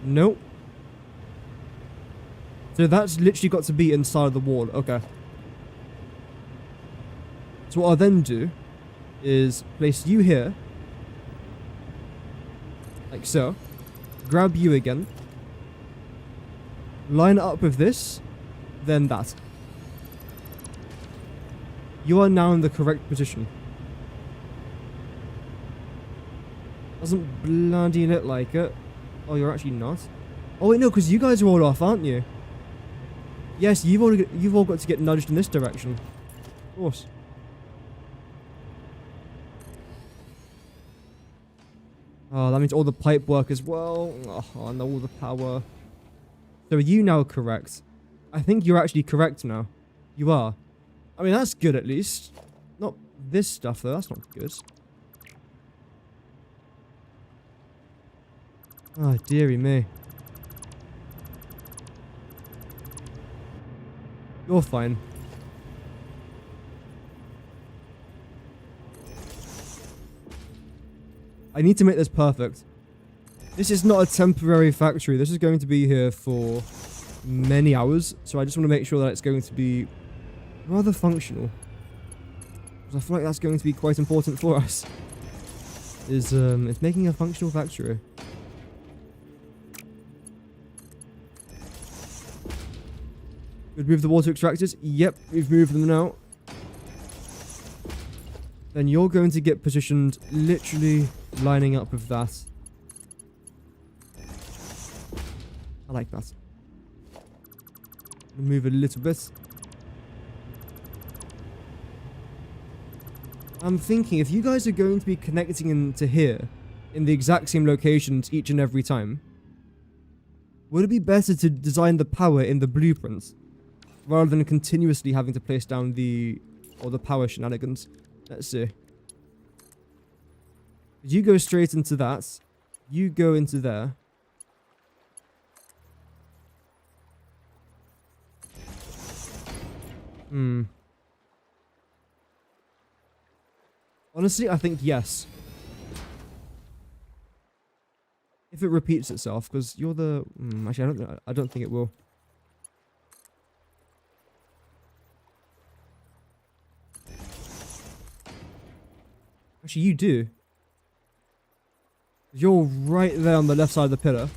A: Nope. So that's literally got to be inside of the wall. Okay. So what I'll then do is place you here. Like so. Grab you again. Line it up with this. Then that. You are now in the correct position. Doesn't bloody look like it. Oh, you're actually not? Oh wait, no, because you guys are all off, aren't you? Yes, you've all got to get nudged in this direction. Of course. Oh, that means all the pipe work as well. Oh, and all the power. So are you now correct? I think you're actually correct now. You are. I mean, that's good at least. Not this stuff though, that's not good. Oh, dearie me. You're fine. I need to make this perfect. This is not a temporary factory. This is going to be here for many hours. So I just want to make sure that it's going to be rather functional. Because I feel like that's going to be quite important for us. Is making a functional factory. We've moved the water extractors. Yep, we've moved them now. Then you're going to get positioned literally lining up with that. I like that. Move a little bit. I'm thinking if you guys are going to be connecting into here in the exact same locations each and every time, would it be better to design the power in the blueprints? Rather than continuously having to place down the power shenanigans. Let's see. You go straight into that. You go into there. Honestly, I think yes. If it repeats itself, because you're the... actually, I don't think it will. Actually, you do. You're right there on the left side of the pillar.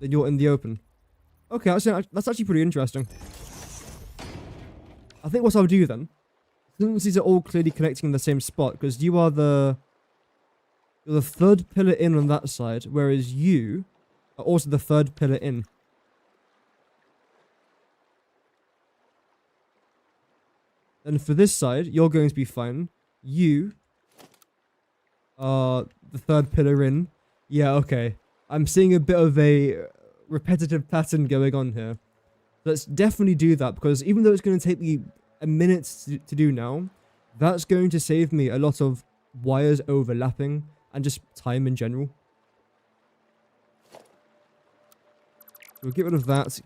A: Then you're in the open. Okay, that's actually pretty interesting. I think what I'll do then, since these are all clearly connecting in the same spot, because you're the third pillar in on that side, whereas you are also the third pillar in. And for this side, you're going to be fine. You are the third pillar in. Yeah, okay. I'm seeing a bit of a repetitive pattern going on here. Let's definitely do that, because even though it's going to take me a minute to do now, that's going to save me a lot of wires overlapping and just time in general. We'll get rid of that,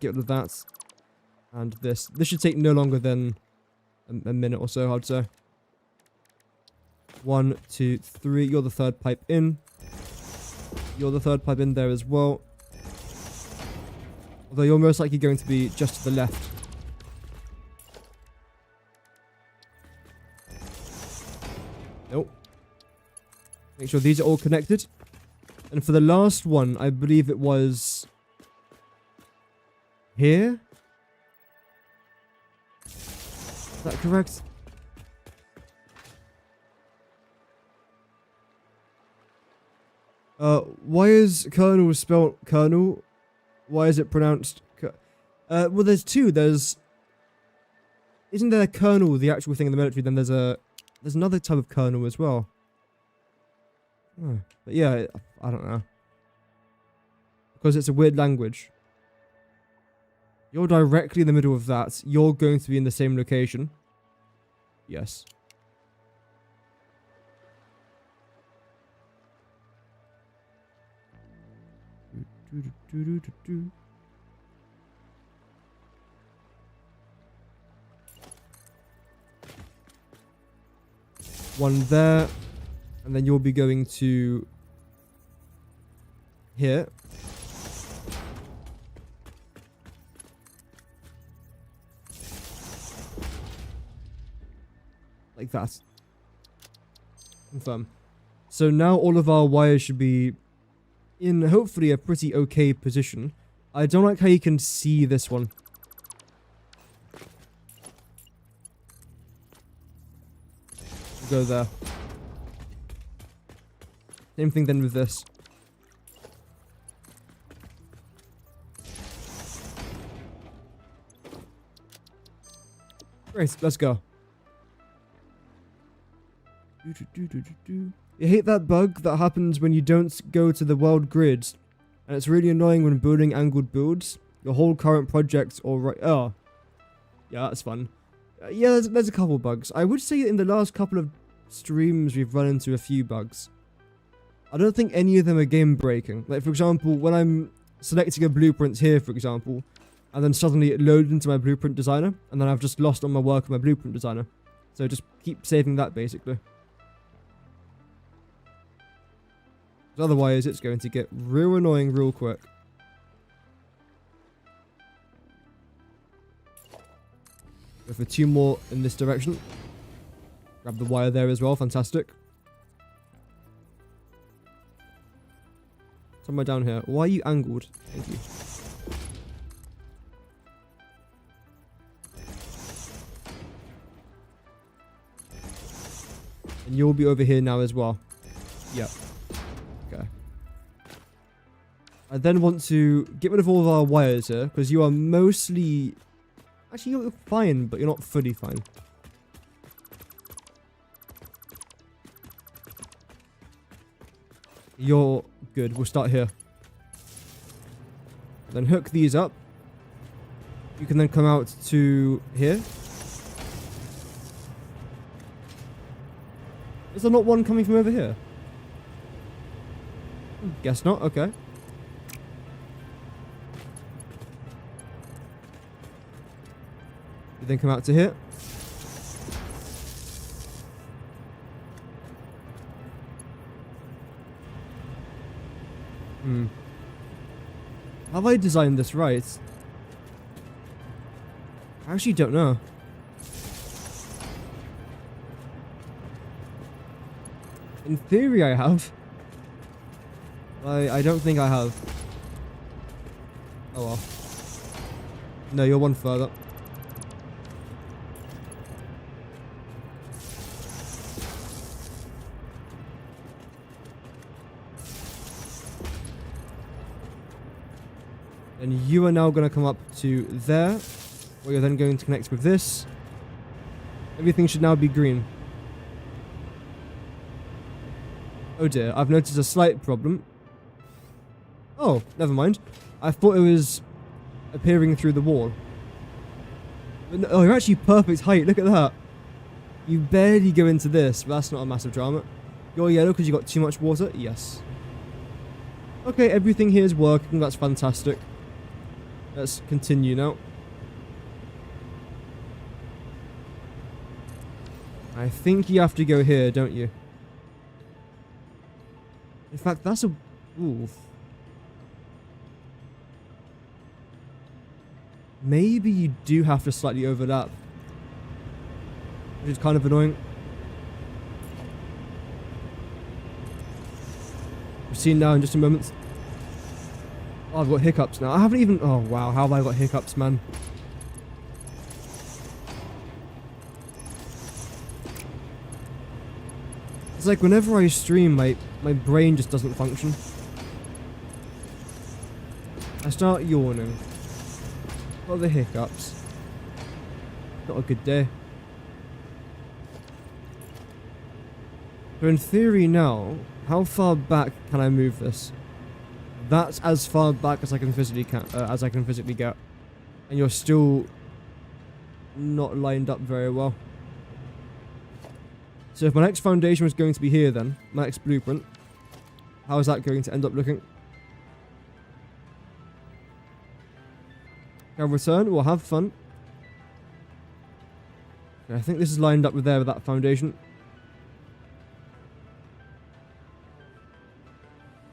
A: and this. This should take no longer than a minute or so, I'd say. 1, 2, 3. You're the third pipe in. You're the third pipe in there as well. Although you're most likely going to be just to the left. Make sure these are all connected. And for the last one, I believe it was here. Is that correct? Why is kernel spelled kernel? Why is it pronounced well, there's two. Isn't there a kernel, the actual thing in the military? Then there's another type of kernel as well. But yeah, I don't know. Because it's a weird language. You're directly in the middle of that. You're going to be in the same location. Yes. One there. And then you'll be going to here. Like that. Confirm. So now all of our wires should be in hopefully a pretty okay position. I don't like how you can see this one. Go there. Same thing then with this. Great, let's go. You hate that bug that happens when you don't go to the world grids, and it's really annoying when building angled builds. Your whole current project oh. Yeah, that's fun. Yeah, there's a couple bugs. I would say in the last couple of streams we've run into a few bugs. I don't think any of them are game breaking. Like, for example, when I'm selecting a blueprint here, for example, and then suddenly it loads into my blueprint designer, and then I've just lost all my work on my blueprint designer. So just keep saving that, basically. Otherwise, it's going to get real annoying real quick. Go for two more in this direction. Grab the wire there as well. Fantastic. Somewhere down here. Why are you angled? Thank you. And you'll be over here now as well. Yep. Okay. I then want to get rid of all of our wires here, because you are mostly... Actually, you're fine, but you're not fully fine. You're good. We'll start here. Then hook these up. You can then come out to here. Is there not one coming from over here? Guess not. Okay. You then come out to here. Have I designed this right? I actually don't know. In theory, I have. I don't think I have. Oh well. No, you're one further. And you are now going to come up to there, where you're then going to connect with this. Everything should now be green. Oh dear, I've noticed a slight problem. Oh, never mind. I thought it was appearing through the wall. But no, oh, you're actually perfect height, look at that. You barely go into this, but that's not a massive drama. You're yellow because you got too much water? Yes. Okay, everything here is working, that's fantastic. Let's continue now. I think you have to go here, don't you? In fact, that's a... Ooh. Maybe you do have to slightly overlap. Which is kind of annoying. We'll see now in just a moment. Oh, I've got hiccups now. I haven't even... Oh, wow. How have I got hiccups, man? It's like whenever I stream, my brain just doesn't function. I start yawning. Got the hiccups. Not a good day. So in theory now, how far back can I move this? That's as far back as I can physically get, and you're still not lined up very well. So if my next foundation was going to be here, then my next blueprint, how is that going to end up looking? I'll return. We'll have fun. Okay, I think this is lined up with that foundation.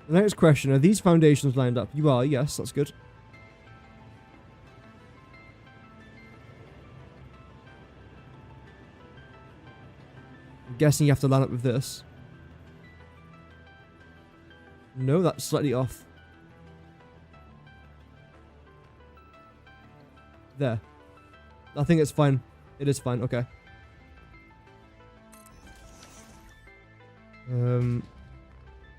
A: The next question, are these foundations lined up? You are, yes, that's good. I'm guessing you have to line up with this. No, that's slightly off. There. I think it's fine. It is fine, okay.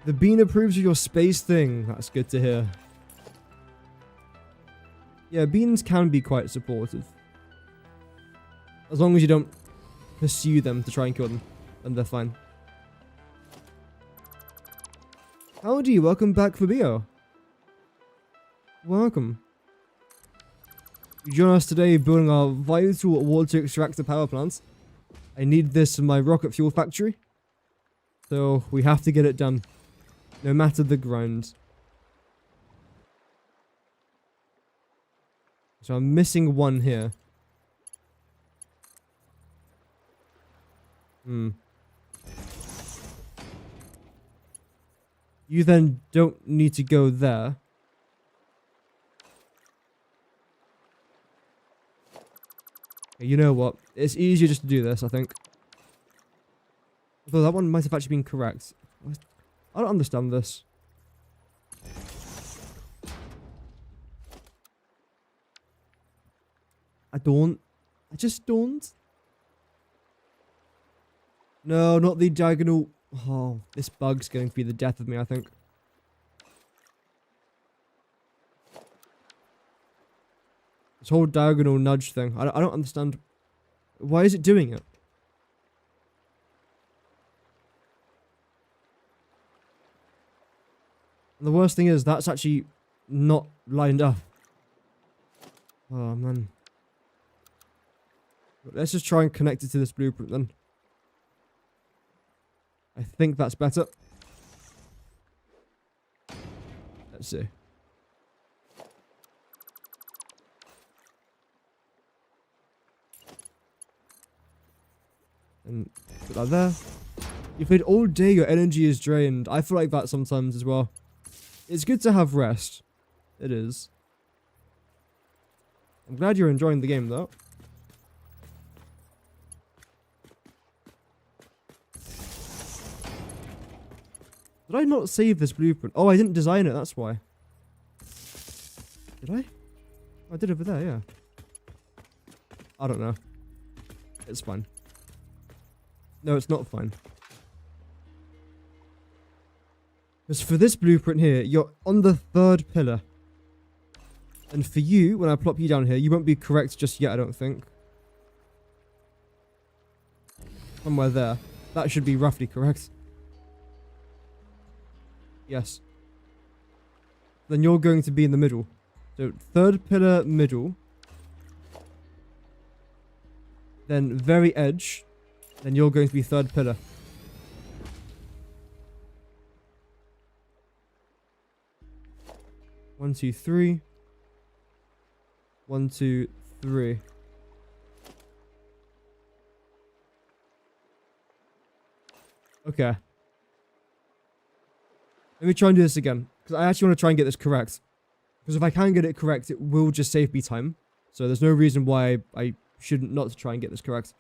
A: The bean approves of your space thing. That's good to hear. Yeah, beans can be quite supportive. As long as you don't pursue them to try and kill them, then they're fine. Howdy, welcome back, Fabio. Welcome. You join us today building our vital water extractor power plants. I need this in my rocket fuel factory. So we have to get it done. No matter the grind. So I'm missing one here. You then don't need to go there. You know what? It's easier just to do this, I think. Although that one might have actually been correct. I don't understand this. I don't. I just don't. No, not the diagonal. Oh, this bug's going to be the death of me, I think. This whole diagonal nudge thing. I don't understand. Why is it doing it? And the worst thing is, that's actually not lined up. Oh, man. Let's just try and connect it to this blueprint then. I think that's better. Let's see. And put that there. You played all day, your energy is drained. I feel like that sometimes as well. It's good to have rest. It is. I'm glad you're enjoying the game, though. Did I not save this blueprint? Oh, I didn't design it, that's why. Did I? I did over there, yeah. I don't know. It's fine. No, it's not fine. Because for this blueprint here, you're on the 3rd pillar. And for you, when I plop you down here, you won't be correct just yet, I don't think. Somewhere there. That should be roughly correct. Yes. Then you're going to be in the middle. So, 3rd pillar, middle. Then very edge. Then you're going to be 3rd pillar. One, two, three. 1, 2, 3. Okay. Let me try and do this again. Because I actually want to try and get this correct. Because if I can get it correct, it will just save me time. So there's no reason why I shouldn't not try and get this correct.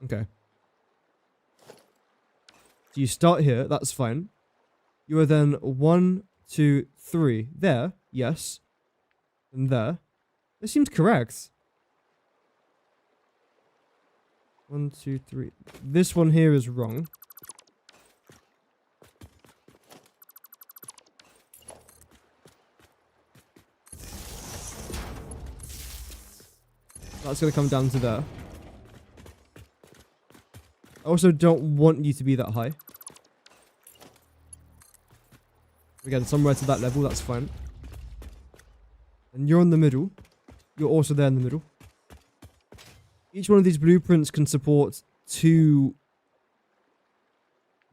A: Okay. So you start here, that's fine. You are then 1, 2, 3. There, yes. And there. This seems correct. 1, 2, 3. This one here is wrong. That's going to come down to there. I also don't want you to be that high. Again, somewhere to that level, that's fine. And you're in the middle. You're also there in the middle. Each one of these blueprints can support 2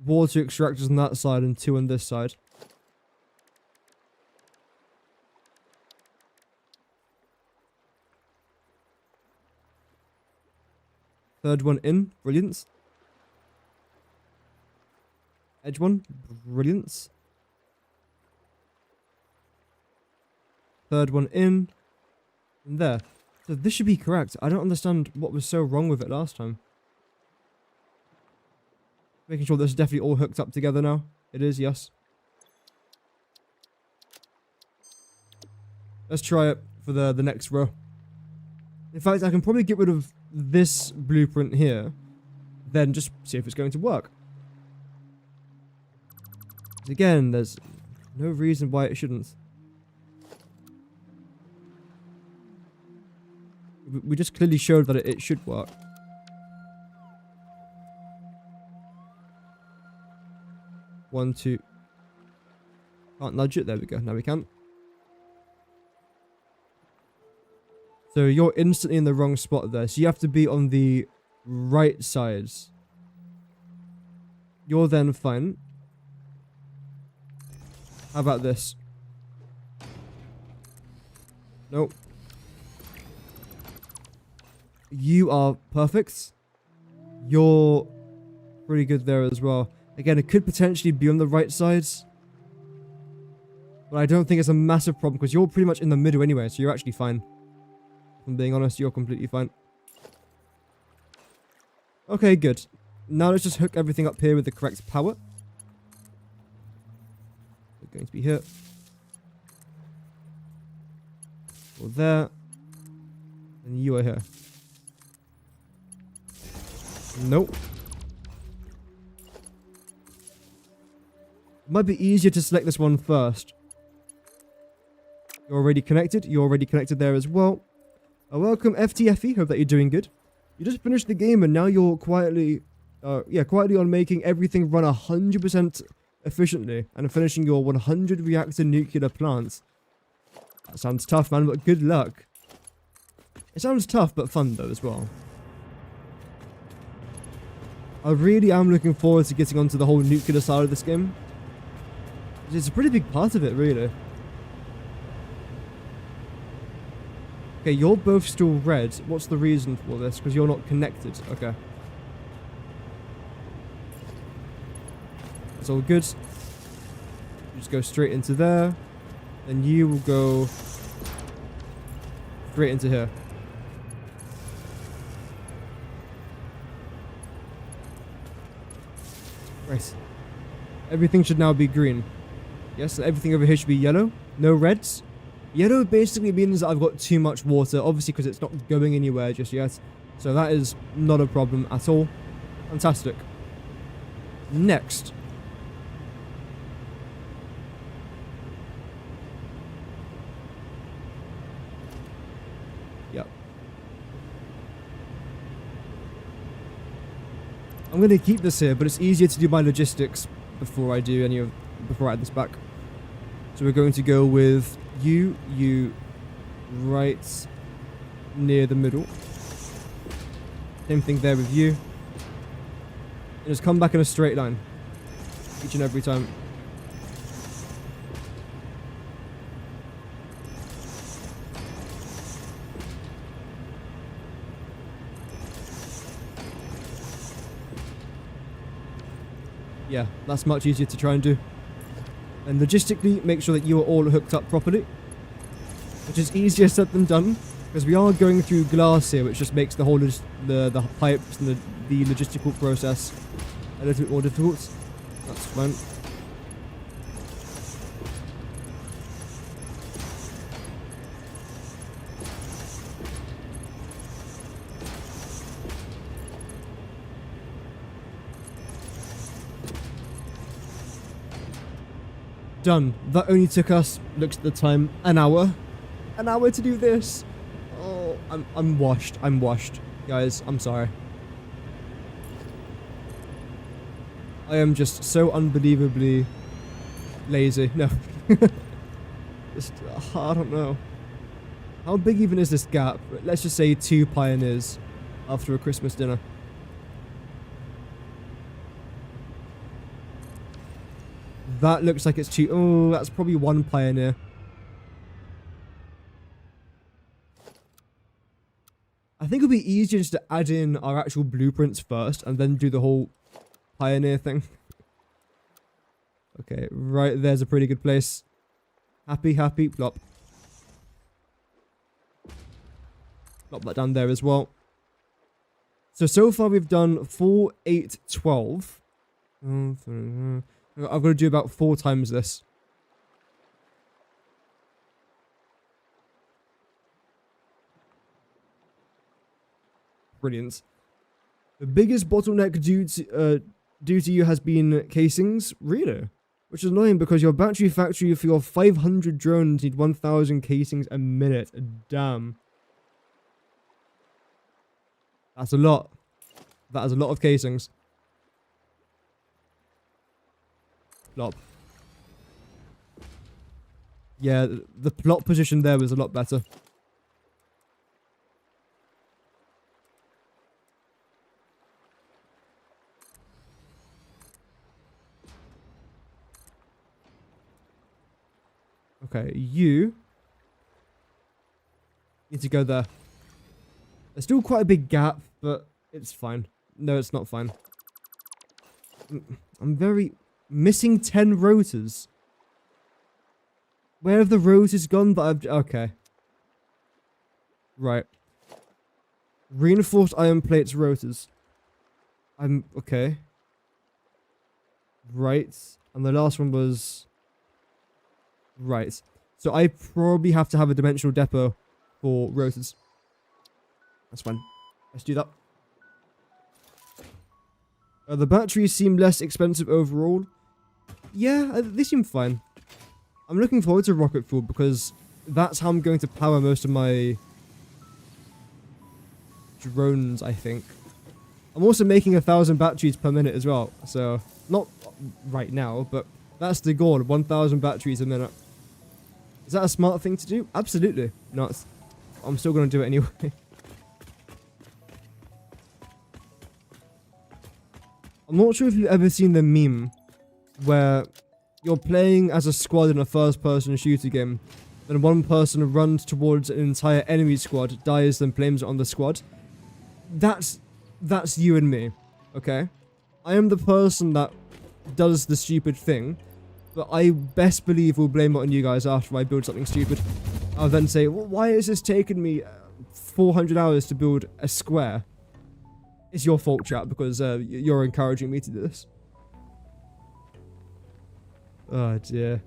A: water extractors on that side and 2 on this side. Third one in, brilliant. Edge one, brilliant. Third one in, and there. So this should be correct. I don't understand what was so wrong with it last time. Making sure this is definitely all hooked up together now. It is, yes. Let's try it for the next row. In fact, I can probably get rid of this blueprint here, then just see if it's going to work. Again, there's no reason why it shouldn't. We just clearly showed that it should work. One, two. Can't nudge it. There we go. Now we can. So you're instantly in the wrong spot there. So you have to be on the right sides. You're then fine. How about this? Nope. You are perfect. You're pretty good there as well. Again, it could potentially be on the right sides. But I don't think it's a massive problem because you're pretty much in the middle anyway, so you're actually fine. If I'm being honest, you're completely fine. Okay, good. Now let's just hook everything up here with the correct power. We're going to be here. Or there. And you are here. Nope. It might be easier to select this one first. You're already connected. You're already connected there as well. Welcome, FTFE. Hope that you're doing good. You just finished the game and now you're quietly on making everything run 100% efficiently and finishing your 100 reactor nuclear plants. That sounds tough, man, but good luck. It sounds tough, but fun though as well. I really am looking forward to getting onto the whole nuclear side of this game. It's a pretty big part of it, really. Okay, you're both still red. What's the reason for this? Because you're not connected. Okay. It's all good. You just go straight into there. Then you will go straight into here. Right. Everything should now be green. Yes, everything over here should be yellow. No reds. Yellow basically means that I've got too much water, obviously because it's not going anywhere just yet. So that is not a problem at all. Fantastic. Next. Yep. I'm going to keep this here, but it's easier to do my logistics before I add this back. So we're going to go with you right near the middle. Same thing there with you. And just come back in a straight line. Each and every time. Yeah, that's much easier to try and do. And logistically, make sure that you are all hooked up properly. Which is easier said than done. Because we are going through glass here, which just makes the whole the pipes and the logistical process a little bit more difficult. That's fine. Done. That only took us, looks at the time, an hour. An hour to do this. Oh, I'm washed. I'm washed. Guys, I'm sorry. I am just so unbelievably lazy. No. Just, I don't know. How big even is this gap? Let's just say 2 pioneers after a Christmas dinner. That looks like it's 2. Oh, that's probably 1 pioneer. I think it'll be easier just to add in our actual blueprints first and then do the whole pioneer thing. Okay, right there's a pretty good place. Happy, happy, plop. Plop that down there as well. So far we've done 4, 8, 12. I've got to do about 4 times this. Brilliant. The biggest bottleneck due to you has been casings, really? Which is annoying because your battery factory for your 500 drones need 1,000 casings a minute. Damn. That's a lot. That is a lot of casings. Plop. Yeah, the plot position there was a lot better. Okay, you need to go there. There's still quite a big gap, but it's fine. No, it's not fine. I'm very... Missing 10 rotors. Where have the rotors gone that I've... Okay. Right. Reinforced iron plates rotors. Okay. Right. And the last one was... Right. So I probably have to have a dimensional depot for rotors. That's fine. Let's do that. The batteries seem less expensive overall. Yeah, they seem fine. I'm looking forward to rocket fuel because that's how I'm going to power most of my drones, I think. I'm also making 1,000 batteries per minute as well. So, not right now, but that's the goal, 1,000 batteries a minute. Is that a smart thing to do? Absolutely. No, I'm still going to do it anyway. I'm not sure if you've ever seen the meme where you're playing as a squad in a first-person shooter game, then one person runs towards an entire enemy squad, dies, then blames it on the squad. That's you and me, okay? I am the person that does the stupid thing, but I best believe will blame it on you guys after I build something stupid. I'll then say, well, why has this taken me 400 hours to build a square? It's your fault, chat, because you're encouraging me to do this. Oh, dear.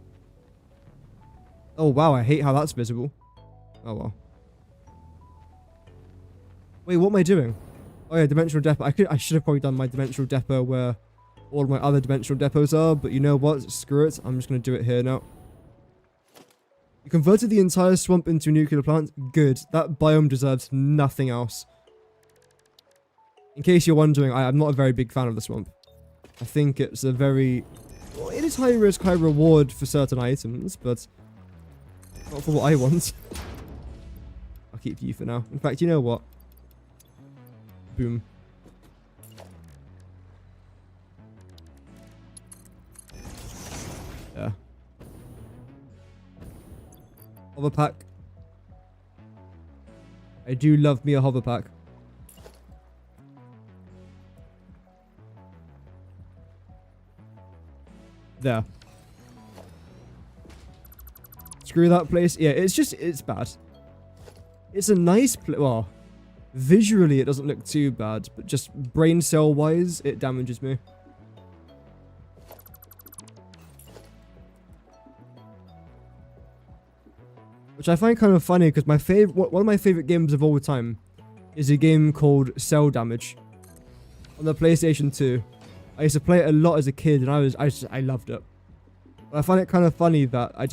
A: Oh, wow, I hate how that's visible. Oh, well. Wait, what am I doing? Oh, yeah, dimensional depot. I should have probably done my dimensional depot where all of my other dimensional depots are, but you know what? Screw it. I'm just going to do it here now. You converted the entire swamp into a nuclear plant? Good. That biome deserves nothing else. In case you're wondering, I'm not a very big fan of the swamp. I think it's a very... Well, it is high risk, high reward for certain items, but not for what I want. I'll keep you for now. In fact, you know what? Boom. Yeah. Hover pack. I do love me a hover pack. There. Screw that place. Yeah, it's bad. It's a nice well, visually it doesn't look too bad, but just brain cell wise, it damages me. Which I find kind of funny because one of my favorite games of all time is a game called Cell Damage on the PlayStation 2. I used to play it a lot as a kid, and I loved it. But I find it kind of funny that I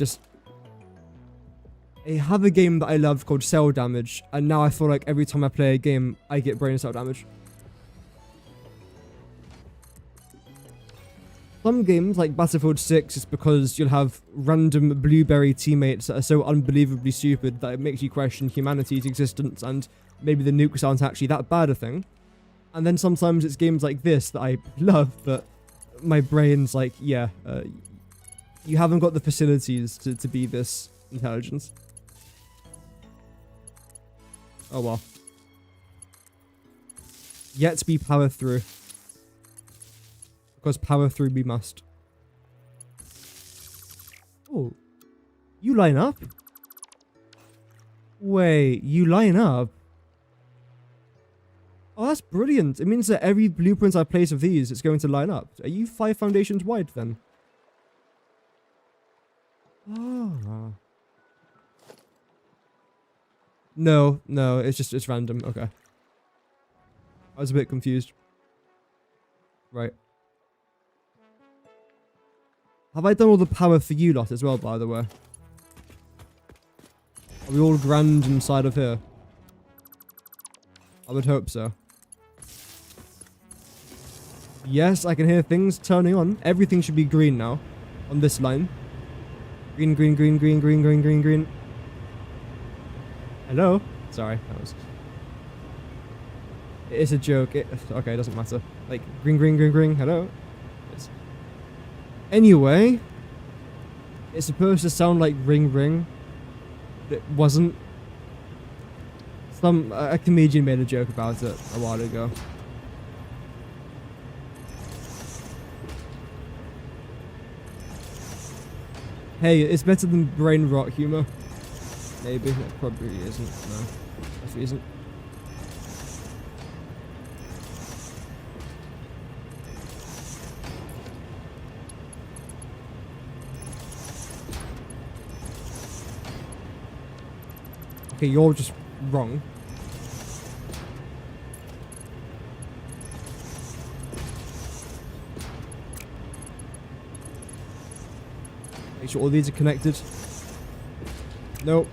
A: have a game that I loved called Cell Damage, and now I feel like every time I play a game, I get brain cell damage. Some games, like Battlefield 6, is because you'll have random blueberry teammates that are so unbelievably stupid that it makes you question humanity's existence, and maybe the nukes aren't actually that bad a thing. And then sometimes it's games like this that I love, but my brain's like, yeah, you haven't got the facilities to be this intelligent. Oh well. Yet be power through. Because power through we must. Oh. You line up? Wait, you line up? Oh, that's brilliant. It means that every blueprint I place of these is going to line up. Are you 5 foundations wide then? Ah. No, it's random. Okay. I was a bit confused. Right. Have I done all the power for you lot as well, by the way? Are we all grand inside of here? I would hope so. Yes, I can hear things turning on. Everything should be green now. On this line. Green, green, green, green, green, green, green, green. Hello? Sorry, that was... It's a joke. Okay, it doesn't matter. Like, green, green, green, green. Hello? Anyway, it's supposed to sound like ring ring, but it wasn't. A comedian made a joke about it a while ago. Hey, it's better than brain rot humor. Maybe. It probably isn't. No. It isn't. Okay, you're just wrong. Make sure all these are connected. Nope.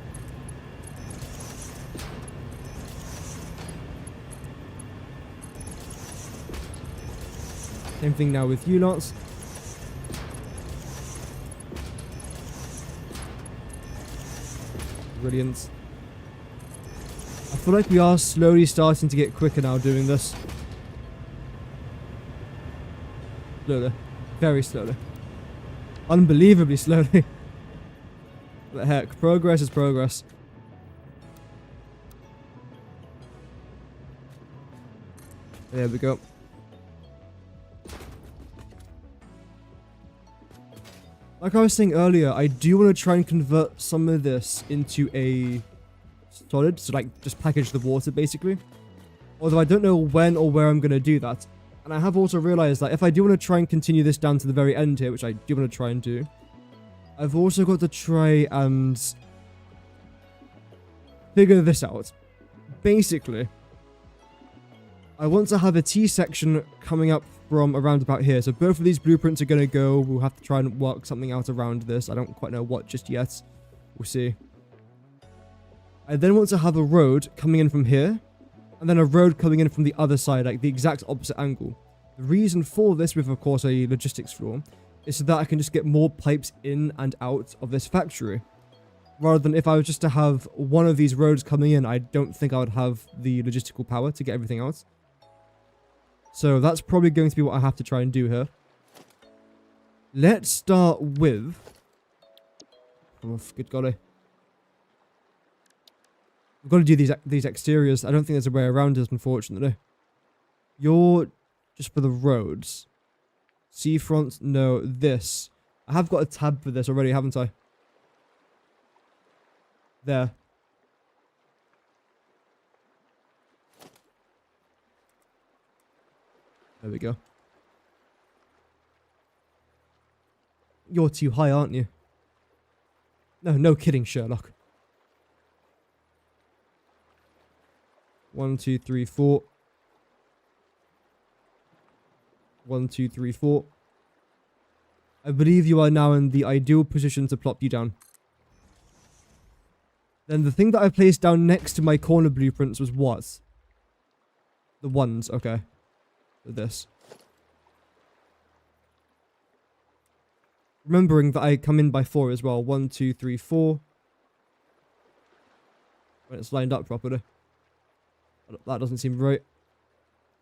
A: Same thing now with you lots. Brilliant. I feel like we are slowly starting to get quicker now doing this. Slowly. Very slowly. Unbelievably slowly. What the heck? Progress is progress. There we go. Like I was saying earlier, I do want to try and convert some of this into a solid, so like just package the water basically. Although I don't know when or where I'm going to do that. And I have also realized that if I do want to try and continue this down to the very end here, which I do want to try and do, I've also got to try and figure this out. Basically, I want to have a T section coming up from around about here. So both of these blueprints are going to go. We'll have to try and work something out around this. I don't quite know what just yet. We'll see. I then want to have a road coming in from here, and then a road coming in from the other side, like the exact opposite angle. The reason for this, with of course a logistics flaw, is so that I can just get more pipes in and out of this factory. Rather than if I was just to have one of these roads coming in, I don't think I would have the logistical power to get everything out. So that's probably going to be what I have to try and do here. Let's start with... Oh, good golly. We've got to do these exteriors. I don't think there's a way around it, unfortunately. You're just for the roads. Seafront, no, this. I have got a tab for this already, haven't I? There. There we go. You're too high, aren't you? No kidding, Sherlock. 1, 2, 3, 4. 1, 2, 3, 4. I believe you are now in the ideal position to plop you down. Then the thing that I placed down next to my corner blueprints was what? The ones, okay. So this. Remembering that I come in by 4 as well. 1, 2, 3, 4. When it's lined up properly. That doesn't seem right.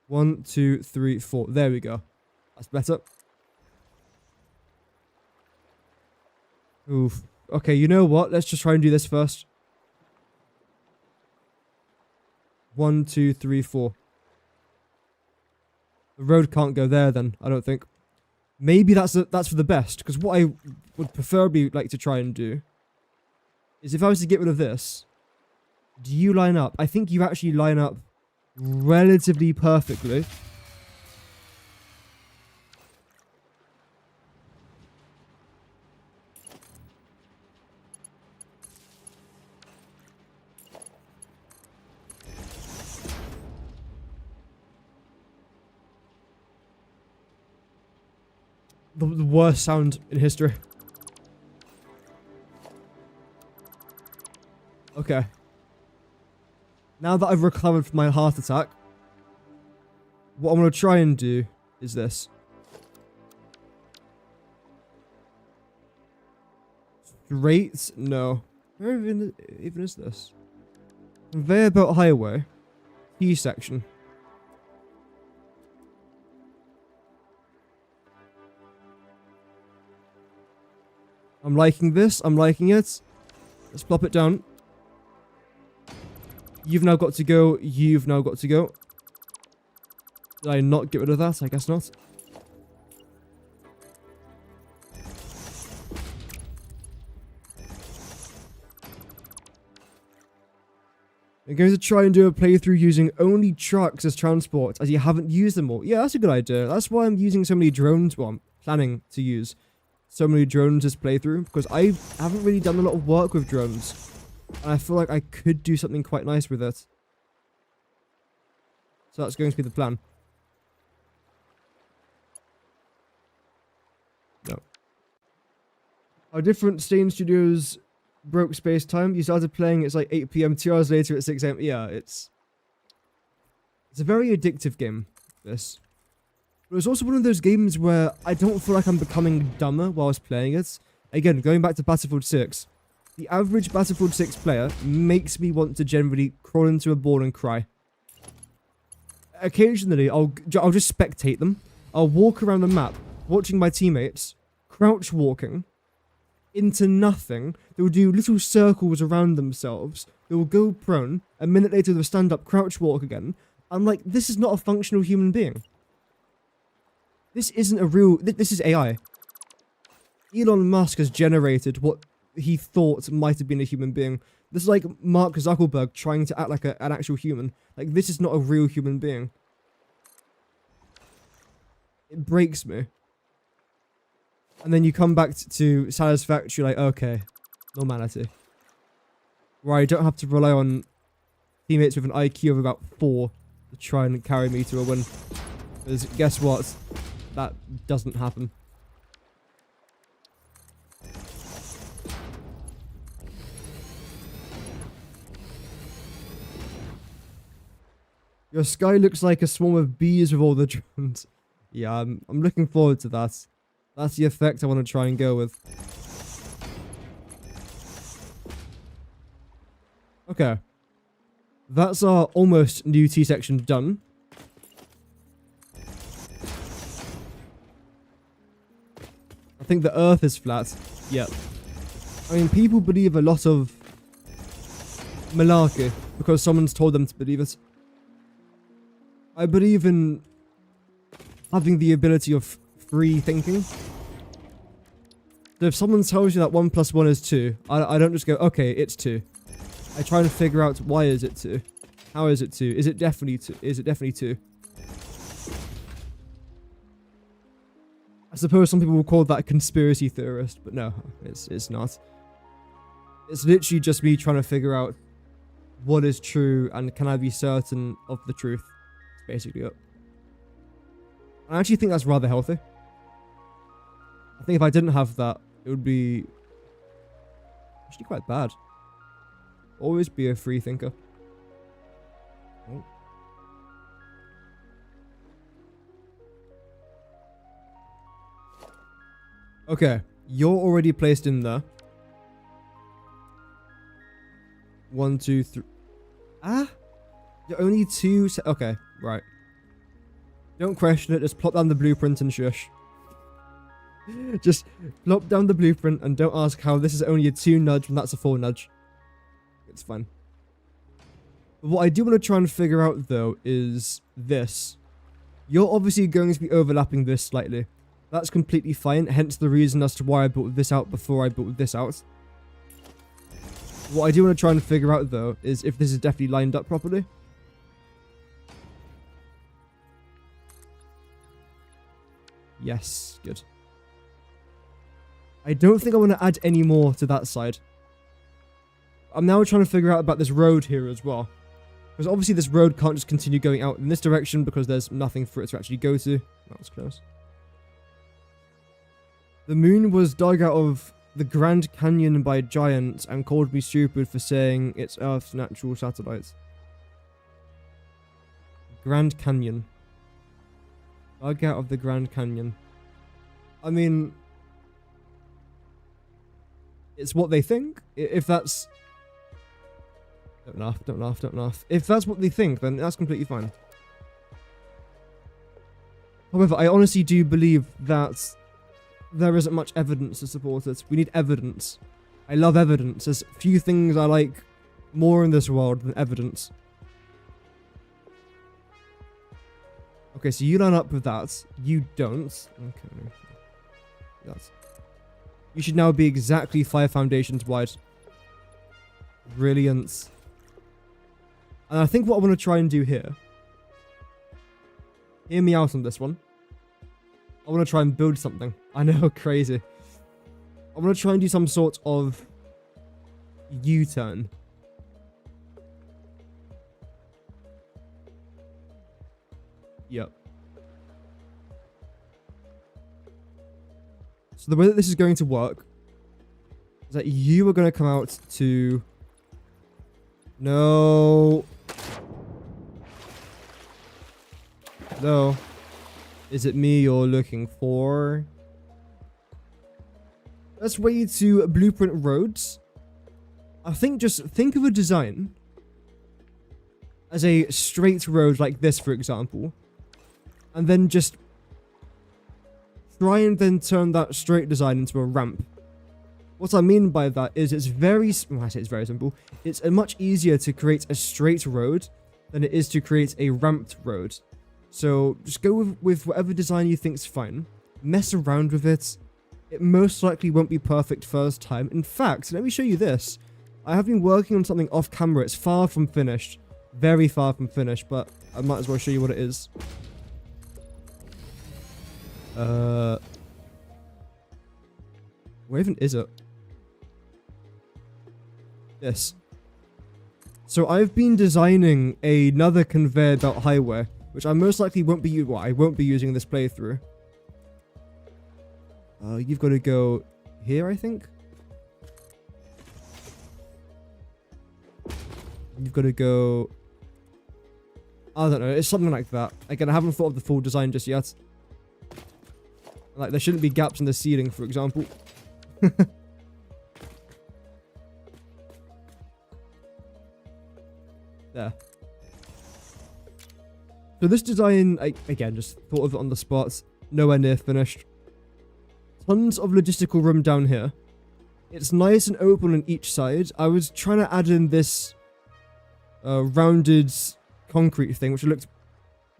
A: 1, 2, 3, 4. There we go. That's better. Oof. Okay, you know what? Let's just try and do this first. 1, 2, 3, 4. The road can't go there then, I don't think. Maybe that's for the best, because what I would preferably like to try and do is if I was to get rid of this, do you line up? I think you actually line up relatively perfectly. The worst sound in history. Okay. Now that I've recovered from my heart attack, what I'm going to try and do is this. Straight? No. Where even is this? Conveyor belt highway. T section. I'm liking this. I'm liking it. Let's plop it down. You've now got to go. You've now got to go. Did I not get rid of that? I guess not. I'm going to try and do a playthrough using only trucks as transport, as you haven't used them all. Yeah, that's a good idea. That's why I'm using so many drones. Well, I'm planning to use so many drones this playthrough, because I haven't really done a lot of work with drones. And I feel like I could do something quite nice with it. So that's going to be the plan. No. Our different Stain Studios broke space time. You started playing, it's like 8 PM, 2 hours later at 6 AM. Yeah, it's a very addictive game, this. But it's also one of those games where I don't feel like I'm becoming dumber while I was playing it. Again, going back to Battlefield 6, the average Battlefield 6 player makes me want to generally crawl into a ball and cry. Occasionally, I'll just spectate them. I'll walk around the map, watching my teammates, crouch walking, into nothing. They'll do little circles around themselves. They'll go prone. A minute later, they'll stand up, crouch walk again. I'm like, this is not a functional human being. This isn't a real... This is AI. Elon Musk has generated what he thought might have been a human being. This is like Mark Zuckerberg trying to act like an actual human. Like, this is not a real human being. It breaks me. And then you come back to satisfactory, like, okay, normality. Where I don't have to rely on teammates with an IQ of about 4 to try and carry me to a win. Because guess what? That doesn't happen. Your sky looks like a swarm of bees with all the drones. Yeah, I'm looking forward to that. That's the effect I want to try and go with. Okay. That's our almost new T-section done. I think the Earth is flat. Yep. I mean, people believe a lot of malarkey because someone's told them to believe it. I believe in having the ability of free thinking. So if someone tells you that 1 + 1 is 2, I don't just go, okay, it's 2. I try to figure out, why is it 2? How is it 2? Is it definitely 2? Is it definitely 2? I suppose some people will call that a conspiracy theorist, but no, it's not. It's literally just me trying to figure out what is true and can I be certain of the truth. It's basically it. I actually think that's rather healthy. I think if I didn't have that, it would be actually quite bad. Always be a free thinker. Oh. Okay, you're already placed in there. 1, 2, 3. Ah? You're only 2. Okay, right. Don't question it, just plop down the blueprint and shush. Just plop down the blueprint and don't ask how this is only a 2 nudge when that's a 4 nudge. It's fine. But what I do want to try and figure out, though, is this. You're obviously going to be overlapping this slightly. That's completely fine, hence the reason as to why I built this out before I built this out. What I do want to try and figure out, though, is if this is definitely lined up properly. Yes, good. I don't think I want to add any more to that side. I'm now trying to figure out about this road here as well. Because obviously this road can't just continue going out in this direction because there's nothing for it to actually go to. That was close. The moon was dug out of the Grand Canyon by giants and called me stupid for saying it's Earth's natural satellite. Grand Canyon. Dug out of the Grand Canyon. I mean, it's what they think. If that's... Don't laugh, don't laugh, don't laugh. If that's what they think, then that's completely fine. However, I honestly do believe that there isn't much evidence to support it. We need evidence. I love evidence. There's few things I like more in this world than evidence. Okay, so you line up with that. You don't. Okay. That's... You should now be exactly 5 foundations wide. Brilliant. And I think what I want to try and do here... Hear me out on this one. I want to try and build something. I know, crazy. I want to try and do some sort of U-turn. Yep. So the way that this is going to work is that you are going to come out to... No. No. Is it me you're looking for? Let's way to blueprint roads. I think just think of a design as a straight road like this, for example. And then just try and then turn that straight design into a ramp. What I mean by that is it's very... Well, I say it's very simple. It's much easier to create a straight road than it is to create a ramped road. So just go with whatever design you think is fine. Mess around with it. It most likely won't be perfect first time. In fact, let me show you this. I have been working on something off camera. It's far from finished. Very far from finished, but I might as well show you what it is. Where even is it? This. So I've been designing another conveyor belt highway, which I most likely won't be using in this playthrough. You've got to go here, I think. You've got to go... I don't know, it's something like that. Again, I haven't thought of the full design just yet. Like, there shouldn't be gaps in the ceiling, for example. There. So this design, again, just thought of it on the spot. Nowhere near finished. Tons of logistical room down here. It's nice and open on each side. I was trying to add in this rounded concrete thing, which looked...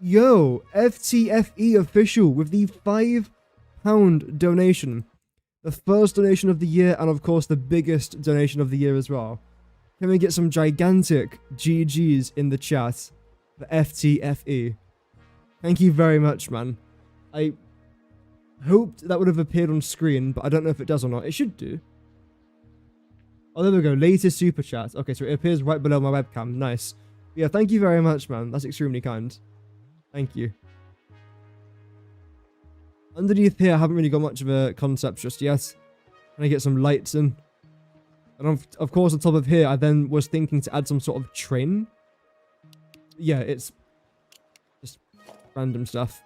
A: Yo! FTFE official with the £5 donation. The first donation of the year, and of course the biggest donation of the year as well. Can we get some gigantic GGs in the chat for FTFE? Thank you very much, man. Hoped that would have appeared on screen, but I don't know if it does or not. It should do. Oh, there we go. Latest super chat. Okay, so it appears right below my webcam. Nice. Yeah, thank you very much, man. That's extremely kind. Thank you. Underneath here, I haven't really got much of a concept just yet. Can I get some lights in? And of course, on top of here, I then was thinking to add some sort of train. Yeah, it's just random stuff.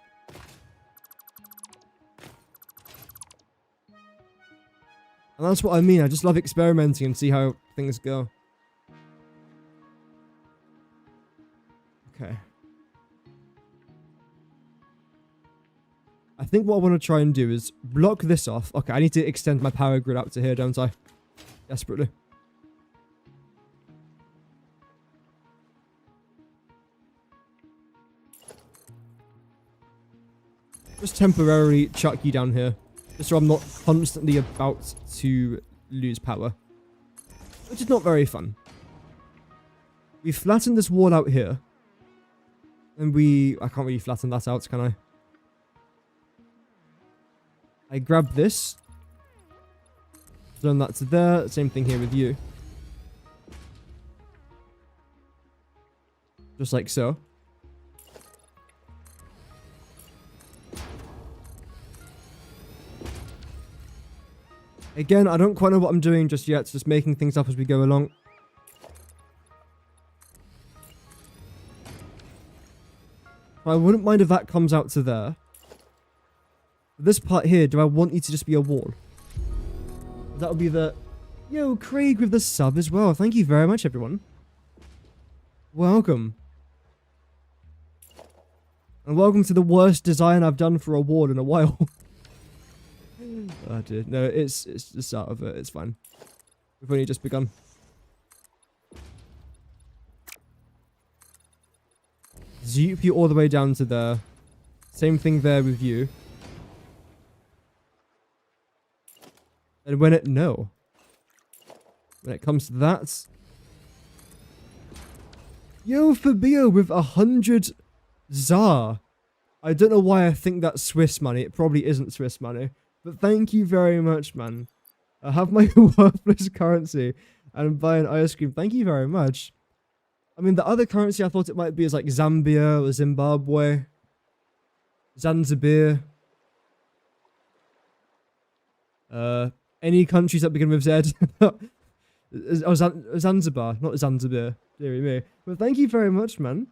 A: And that's what I mean. I just love experimenting and see how things go. Okay. I think what I want to try and do is block this off. Okay, I need to extend my power grid out to here, don't I? Desperately. Just temporarily chuck you down here. Just so I'm not constantly about to lose power. Which is not very fun. We flattened this wall out here. And I can't really flatten that out, can I? I grab this. Turn that to there. Same thing here with you. Just like so. Again, I don't quite know what I'm doing just yet. Just making things up as we go along. I wouldn't mind if that comes out to there. This part here, do I want you to just be a wall? That'll be the... Yo, Craig with the sub as well. Thank you very much, everyone. Welcome. And welcome to the worst design I've done for a wall in a while. Oh dear. No, it's just out of it. It's fine. We've only just begun. Zoop you all the way down to there. Same thing there with you. And when it... No. When it comes to that... Yo, Fabio with 100 ZAR. I don't know why I think that's Swiss money. It probably isn't Swiss money. But thank you very much, man. I have my worthless currency. And I'm buying ice cream. Thank you very much. I mean, the other currency I thought it might be is like Zambia or Zimbabwe. Zanzibar. Any countries that begin with Z. Oh, Zanzibar, not Zanzibar. Dear me. But thank you very much, man.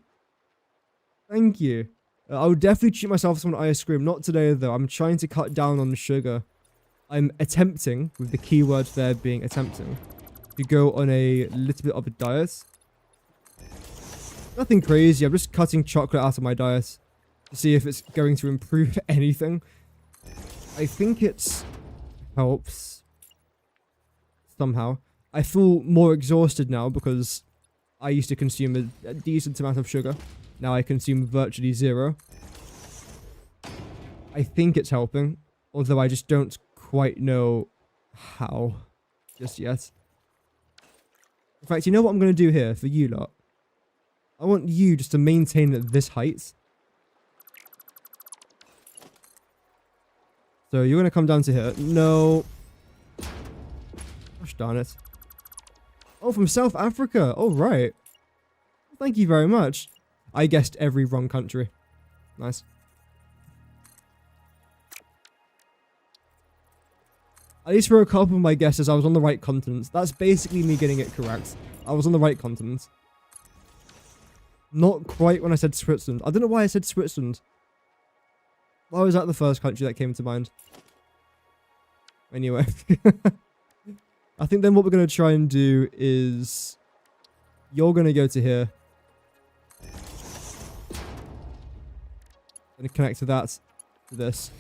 A: Thank you. I would definitely treat myself to some ice cream. Not today, though. I'm trying to cut down on sugar. I'm attempting, with the keyword there being attempting, to go on a little bit of a diet. Nothing crazy. I'm just cutting chocolate out of my diet to see if it's going to improve anything. I think it helps somehow. I feel more exhausted now because I used to consume a decent amount of sugar. Now I consume virtually zero. I think it's helping, although I just don't quite know how just yet. In fact, you know what I'm going to do here for you lot? I want you just to maintain at this height. So you're going to come down to here. No. Gosh darn it. Oh, from South Africa. Oh, right. Thank you very much. I guessed every wrong country. Nice. At least for a couple of my guesses, I was on the right continent. That's basically me getting it correct. I was on the right continent. Not quite when I said Switzerland. I don't know why I said Switzerland. Why was that the first country that came to mind? Anyway. I think then what we're going to try and do is... You're going to go to here. And connect to that. To this.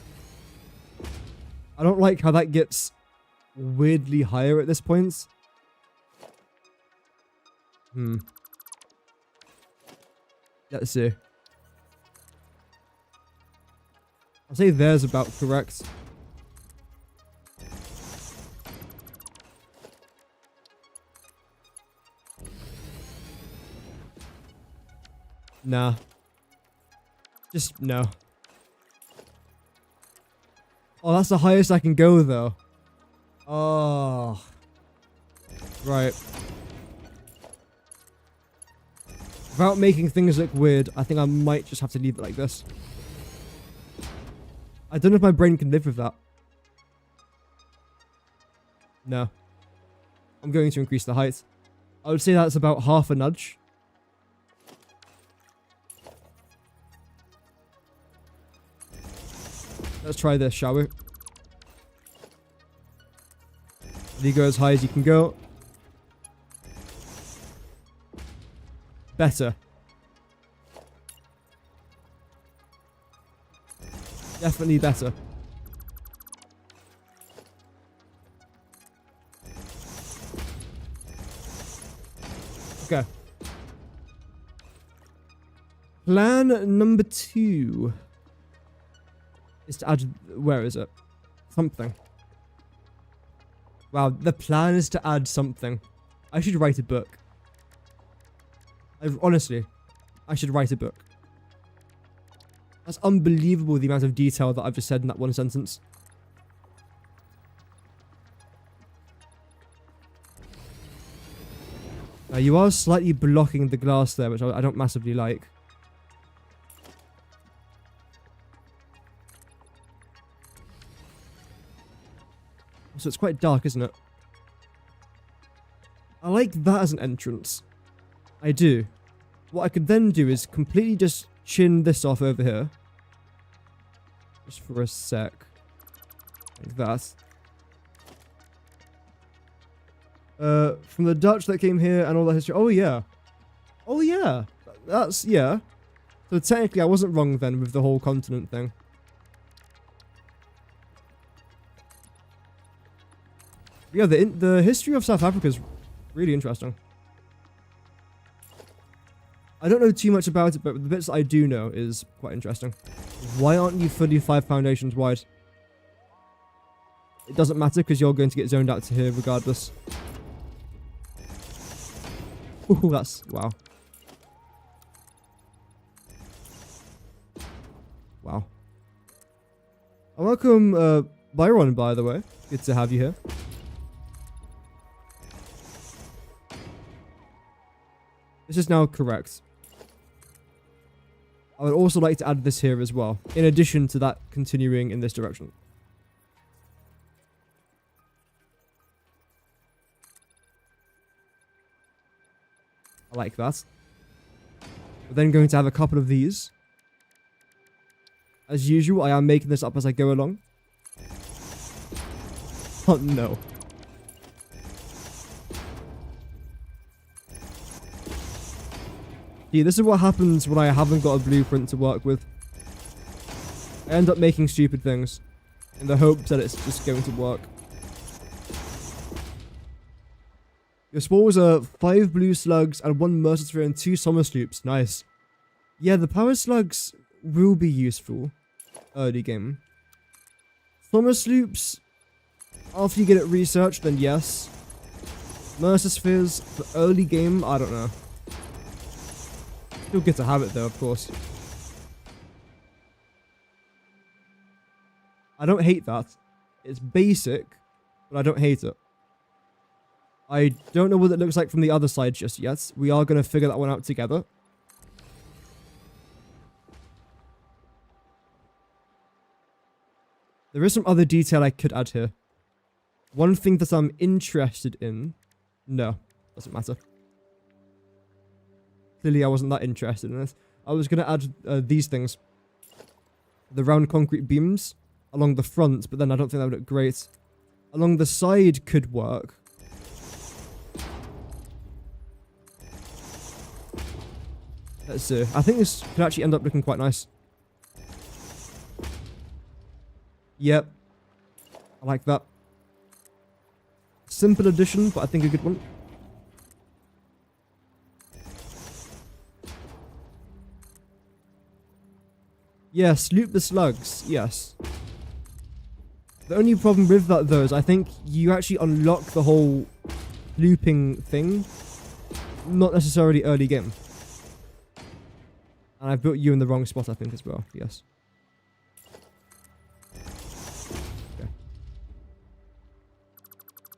A: I don't like how that gets weirdly higher at this point. Let's see. I'll say there's about correct. Nah. Just no. Oh, that's the highest I can go, though. Oh. Right. Without making things look weird, I think I might just have to leave it like this. I don't know if my brain can live with that. No. I'm going to increase the height. I would say that's about half a nudge. Let's try this, shall we? You go as high as you can go. Better. Definitely better. Okay. Plan number 2 is to add... Where is it? Something. Wow, the plan is to add something. I should write a book. Honestly, I should write a book. That's unbelievable, the amount of detail that I've just said in that one sentence. Now, you are slightly blocking the glass there, which I don't massively like. So it's quite dark, isn't it? I like that as an entrance. I do. What I could then do is completely just chin this off over here. Just for a sec. Like that. From the Dutch that came here and all that history. Oh, yeah. Oh, yeah. That's, yeah. So technically I wasn't wrong then with the whole continent thing. Yeah, the history of South Africa is really interesting. I don't know too much about it, but the bits that I do know is quite interesting. Why aren't you fully 5 foundations wide? It doesn't matter because you're going to get zoned out to here regardless. Ooh, that's... wow. Wow. Welcome, Byron, by the way. Good to have you here. This is now correct. I would also like to add this here as well, in addition to that continuing in this direction. I like that. We're then going to have a couple of these. As usual, I am making this up as I go along. Oh no. Yeah, this is what happens when I haven't got a blueprint to work with. I end up making stupid things in the hopes that it's just going to work. Your spores are 5 blue slugs and 1 mercer sphere and 2 summer sloops. Nice. Yeah, the power slugs will be useful early game. Summer sloops, after you get it researched, then yes. Mercer spheres for early game, I don't know. Still good to have it though, of course. I don't hate that. It's basic, but I don't hate it. I don't know what it looks like from the other side just yet. We are going to figure that one out together. There is some other detail I could add here. One thing that I'm interested in... No, doesn't matter. Clearly I wasn't that interested in this. I was going to add these things. The round concrete beams along the front, but then I don't think that would look great. Along the side could work. Let's see. I think this could actually end up looking quite nice. Yep. I like that. Simple addition, but I think a good one. Yes, loop the slugs. Yes. The only problem with that, though, is I think you actually unlock the whole looping thing. Not necessarily early game. And I've built you in the wrong spot, I think, as well. Yes.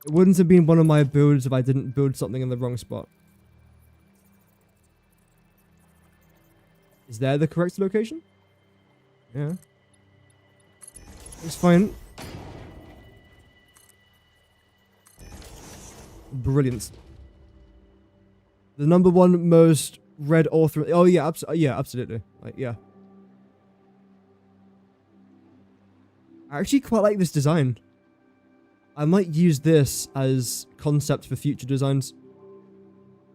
A: It wouldn't have been one of my builds if I didn't build something in the wrong spot. Is there the correct location? Yeah. It's fine. Brilliant. The number one most read author. Oh yeah, yeah, absolutely. Like, yeah. I actually quite like this design. I might use this as concept for future designs.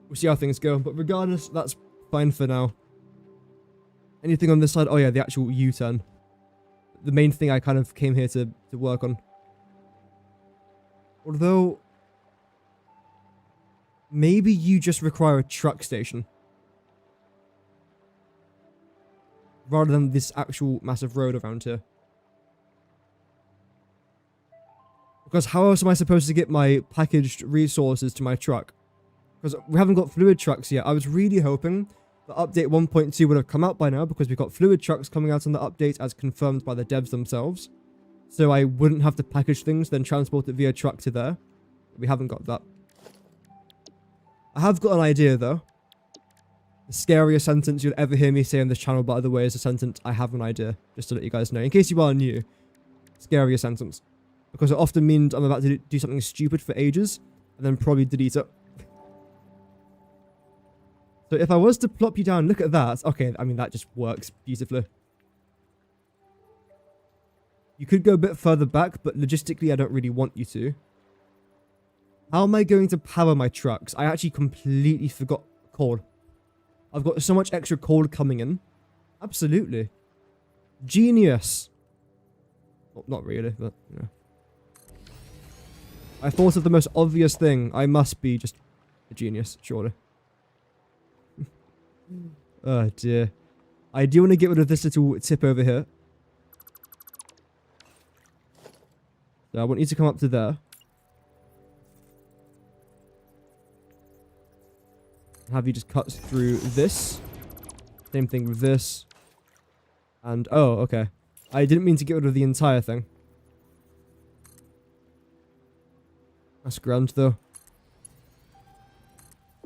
A: We'll see how things go, but regardless, that's fine for now. Anything on this side? Oh yeah, the actual U-turn. The main thing I kind of came here to work on. Although, maybe you just require a truck station. Rather than this actual massive road around here. Because how else am I supposed to get my packaged resources to my truck? Because we haven't got fluid trucks yet. I was really hoping that update 1.2 would have come out by now, because we've got fluid trucks coming out on the update as confirmed by the devs themselves. So I wouldn't have to package things, then transport it via truck to there. We haven't got that. I have got an idea though. The scariest sentence you'll ever hear me say on this channel, by the way, is a sentence, I have an idea. Just to let you guys know. In case you are new. Scariest sentence. Because it often means I'm about to do something stupid for ages, and then probably delete it. So if I was to plop you down, look at that. Okay, I mean, that just works beautifully. You could go a bit further back, but logistically, I don't really want you to. How am I going to power my trucks? I actually completely forgot coal. I've got so much extra coal coming in. Absolutely. Genius. Well, not really, but, you know. I thought of the most obvious thing. I must be just a genius, surely. Oh dear. I do want to get rid of this little tip over here. So I want you to come up to there. Have you just cut through this. Same thing with this. And, oh, okay. I didn't mean to get rid of the entire thing. That's grand, though.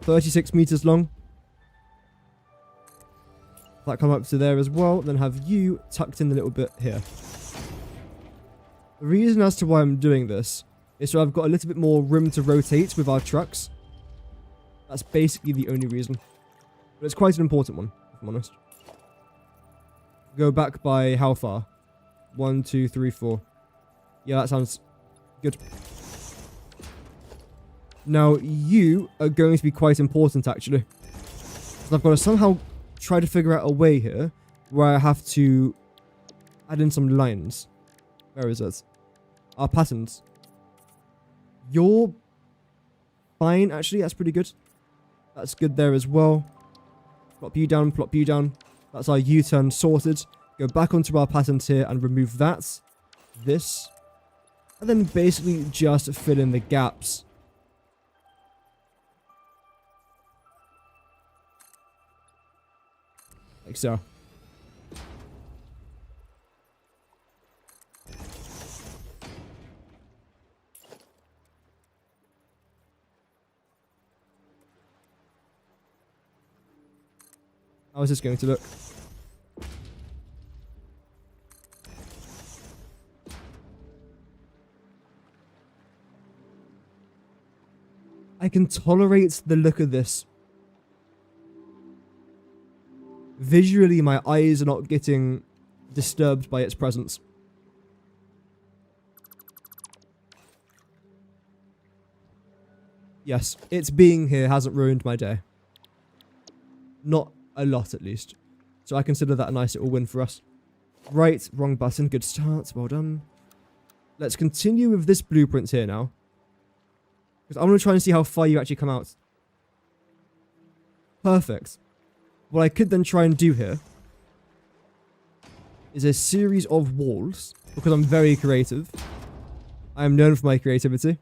A: 36 meters long. That come up to there as well. Then have you tucked in a little bit here. The reason as to why I'm doing this is so I've got a little bit more room to rotate with our trucks. That's basically the only reason. But it's quite an important one, if I'm honest. Go back by how far? 1, 2, 3, 4. Yeah, that sounds good. Now, you are going to be quite important, actually. So I've got to somehow try to figure out a way here where I have to add in some lines. Where is it? Our patterns. You're fine, actually. That's pretty good. That's good there as well. Plop you down, plop you down. That's our U-turn sorted. Go back onto our patterns here and remove that. This. And then basically just fill in the gaps. Like so. How is this going to look? I can tolerate the look of this. Visually, my eyes are not getting disturbed by its presence. Yes, its being here hasn't ruined my day. Not a lot, at least. So I consider that a nice little win for us. Right, wrong button. Good start. Well done. Let's continue with this blueprint here now. Because I want to try and see how far you actually come out. Perfect. What I could then try and do here is a series of walls, because I'm very creative. I am known for my creativity.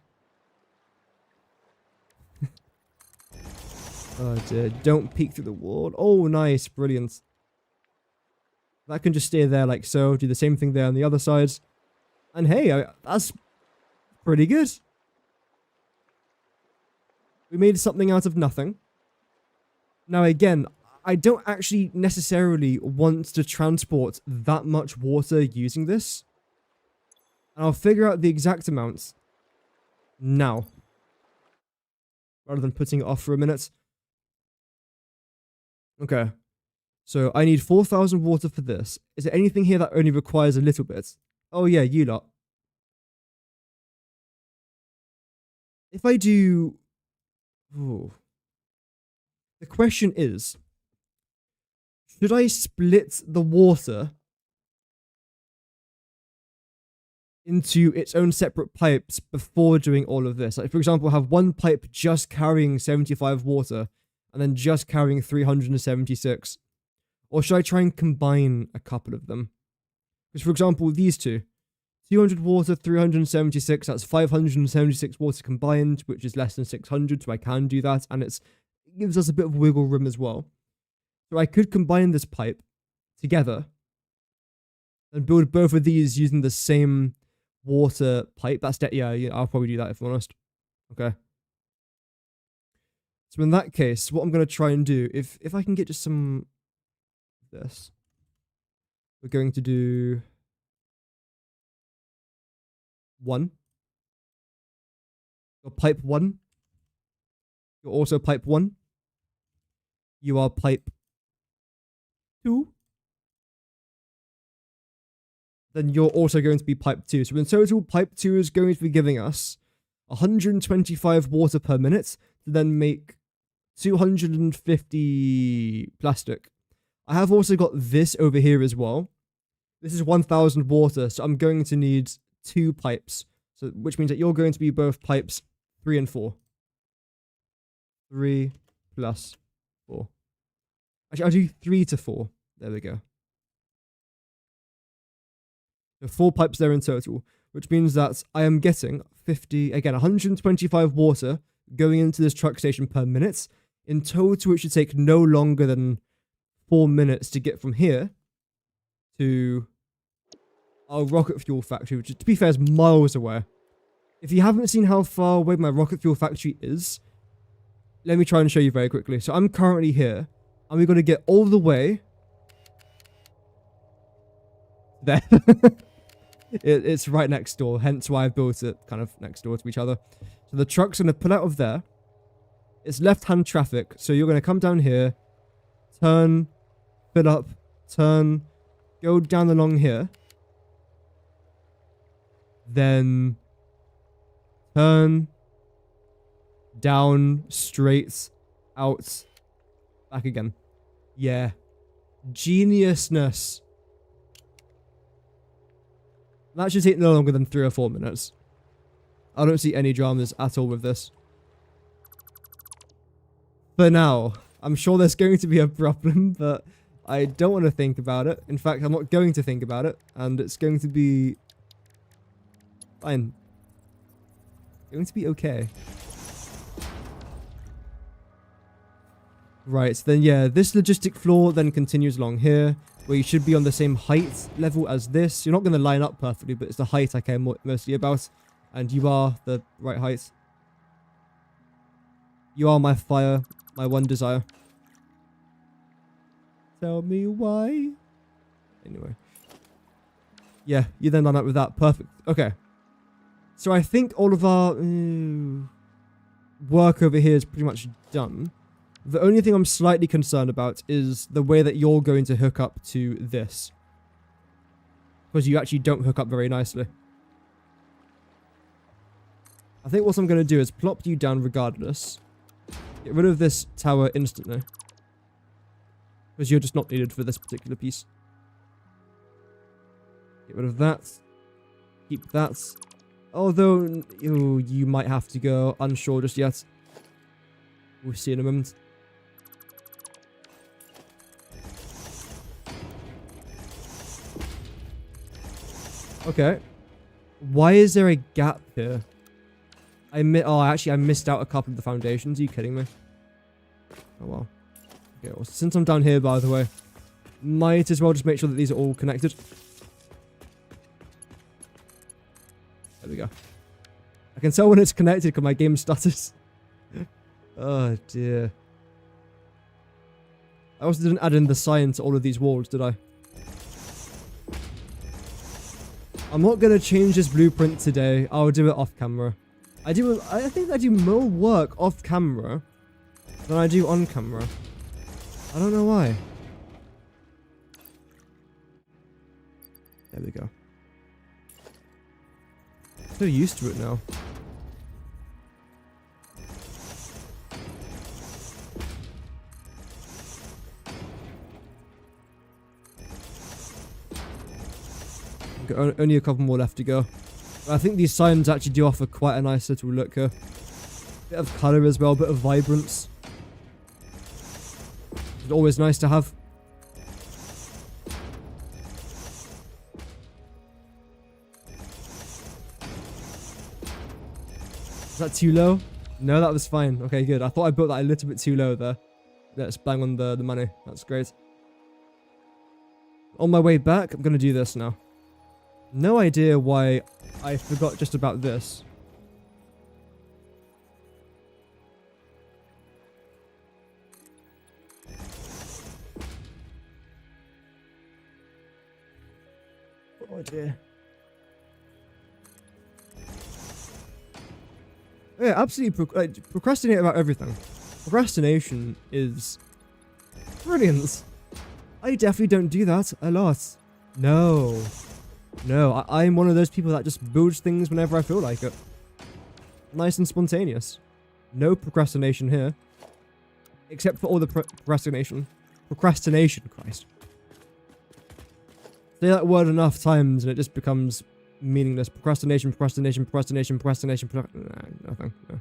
A: Oh dear, don't peek through the wall. Oh, nice, brilliant. That can just stay there like so. Do the same thing there on the other side. And hey, that's pretty good. We made something out of nothing. Now again, I don't actually necessarily want to transport that much water using this. And I'll figure out the exact amounts now, rather than putting it off for a minute. Okay, so I need 4,000 water for this. Is there anything here that only requires a little bit? Oh yeah, you lot. If I do... Ooh. The question is, should I split the water into its own separate pipes before doing all of this? Like, for example, have one pipe just carrying 75 water and then just carrying 376. Or should I try and combine a couple of them? Because, for example, these two. 200 water, 376, that's 576 water combined, which is less than 600, so I can do that, and it gives us a bit of wiggle room as well. So I could combine this pipe together and build both of these using the same water pipe. That's yeah, I'll probably do that if I'm honest. Okay. So in that case, what I'm going to try and do, if I can get just some of this, we're going to do 1. You're pipe 1. You're also pipe 1. You are pipe 2. Then you're also going to be pipe 2. So in total, pipe 2 is going to be giving us 125 water per minute to then make 250 plastic. I have also got this over here as well. This is 1,000 water, so I'm going to need 2 pipes, so which means that you're going to be both pipes 3 and 4. 3 plus 4. Actually, I'll do 3 to 4. There we go. So 4 pipes there in total, which means that I am getting 125 water going into this truck station per minute. In total, it should take no longer than 4 minutes to get from here to our rocket fuel factory, which, to be fair, is miles away. If you haven't seen how far away my rocket fuel factory is, let me try and show you very quickly. So I'm currently here, and we're going to get all the way there. It's right next door, hence why I've built it kind of next door to each other. So the truck's going to pull out of there. It's left-hand traffic, so you're going to come down here, turn, fill up, turn, go down along here. Then turn, down, straight, out, back again. Yeah. Geniusness. That should take no longer than 3 or 4 minutes. I don't see any dramas at all with this. For now, I'm sure there's going to be a problem, but I don't want to think about it. In fact, I'm not going to think about it, and it's going to be fine. Going to be okay. Right, then yeah, this logistic floor then continues along here, where you should be on the same height level as this. You're not going to line up perfectly, but it's the height I care mostly about. And you are the right height. You are my fire, my one desire. Tell me why. Anyway. Yeah, you then line up with that. Perfect. Okay. So I think all of our work over here is pretty much done. The only thing I'm slightly concerned about is the way that you're going to hook up to this. Because you actually don't hook up very nicely. I think what I'm going to do is plop you down regardless. Get rid of this tower instantly. Because you're just not needed for this particular piece. Get rid of that. Keep that. Although, you might have to go unsure just yet. We'll see in a moment. Okay. Why is there a gap here? Actually, I missed out a couple of the foundations. Are you kidding me? Oh, well. Okay, well, since I'm down here, by the way, might as well just make sure that these are all connected. There we go. I can tell when it's connected because my game stutters. Oh dear. I also didn't add in the sign to all of these walls, did I? I'm not going to change this blueprint today. I'll do it off camera. I think I do more work off camera than I do on camera. I don't know why. There we go. So used to it now. Only a couple more left to go. But I think these signs actually do offer quite a nice little look here. Bit of colour as well, bit of vibrance. It's always nice to have. Is that too low? No, that was fine. Okay, good. I thought I built that a little bit too low there. Let's bang on the money. That's great. On my way back, I'm going to do this now. No idea why I forgot just about this. Oh dear. Yeah, absolutely procrastinate about everything. Procrastination is brilliant. I definitely don't do that a lot. No. No, I'm one of those people that just builds things whenever I feel like it. Nice and spontaneous. No procrastination here. Except for all the procrastination. Procrastination, Christ. Say that word enough times and it just becomes meaningless. Procrastination, procrastination, procrastination, procrastination, nothing. No.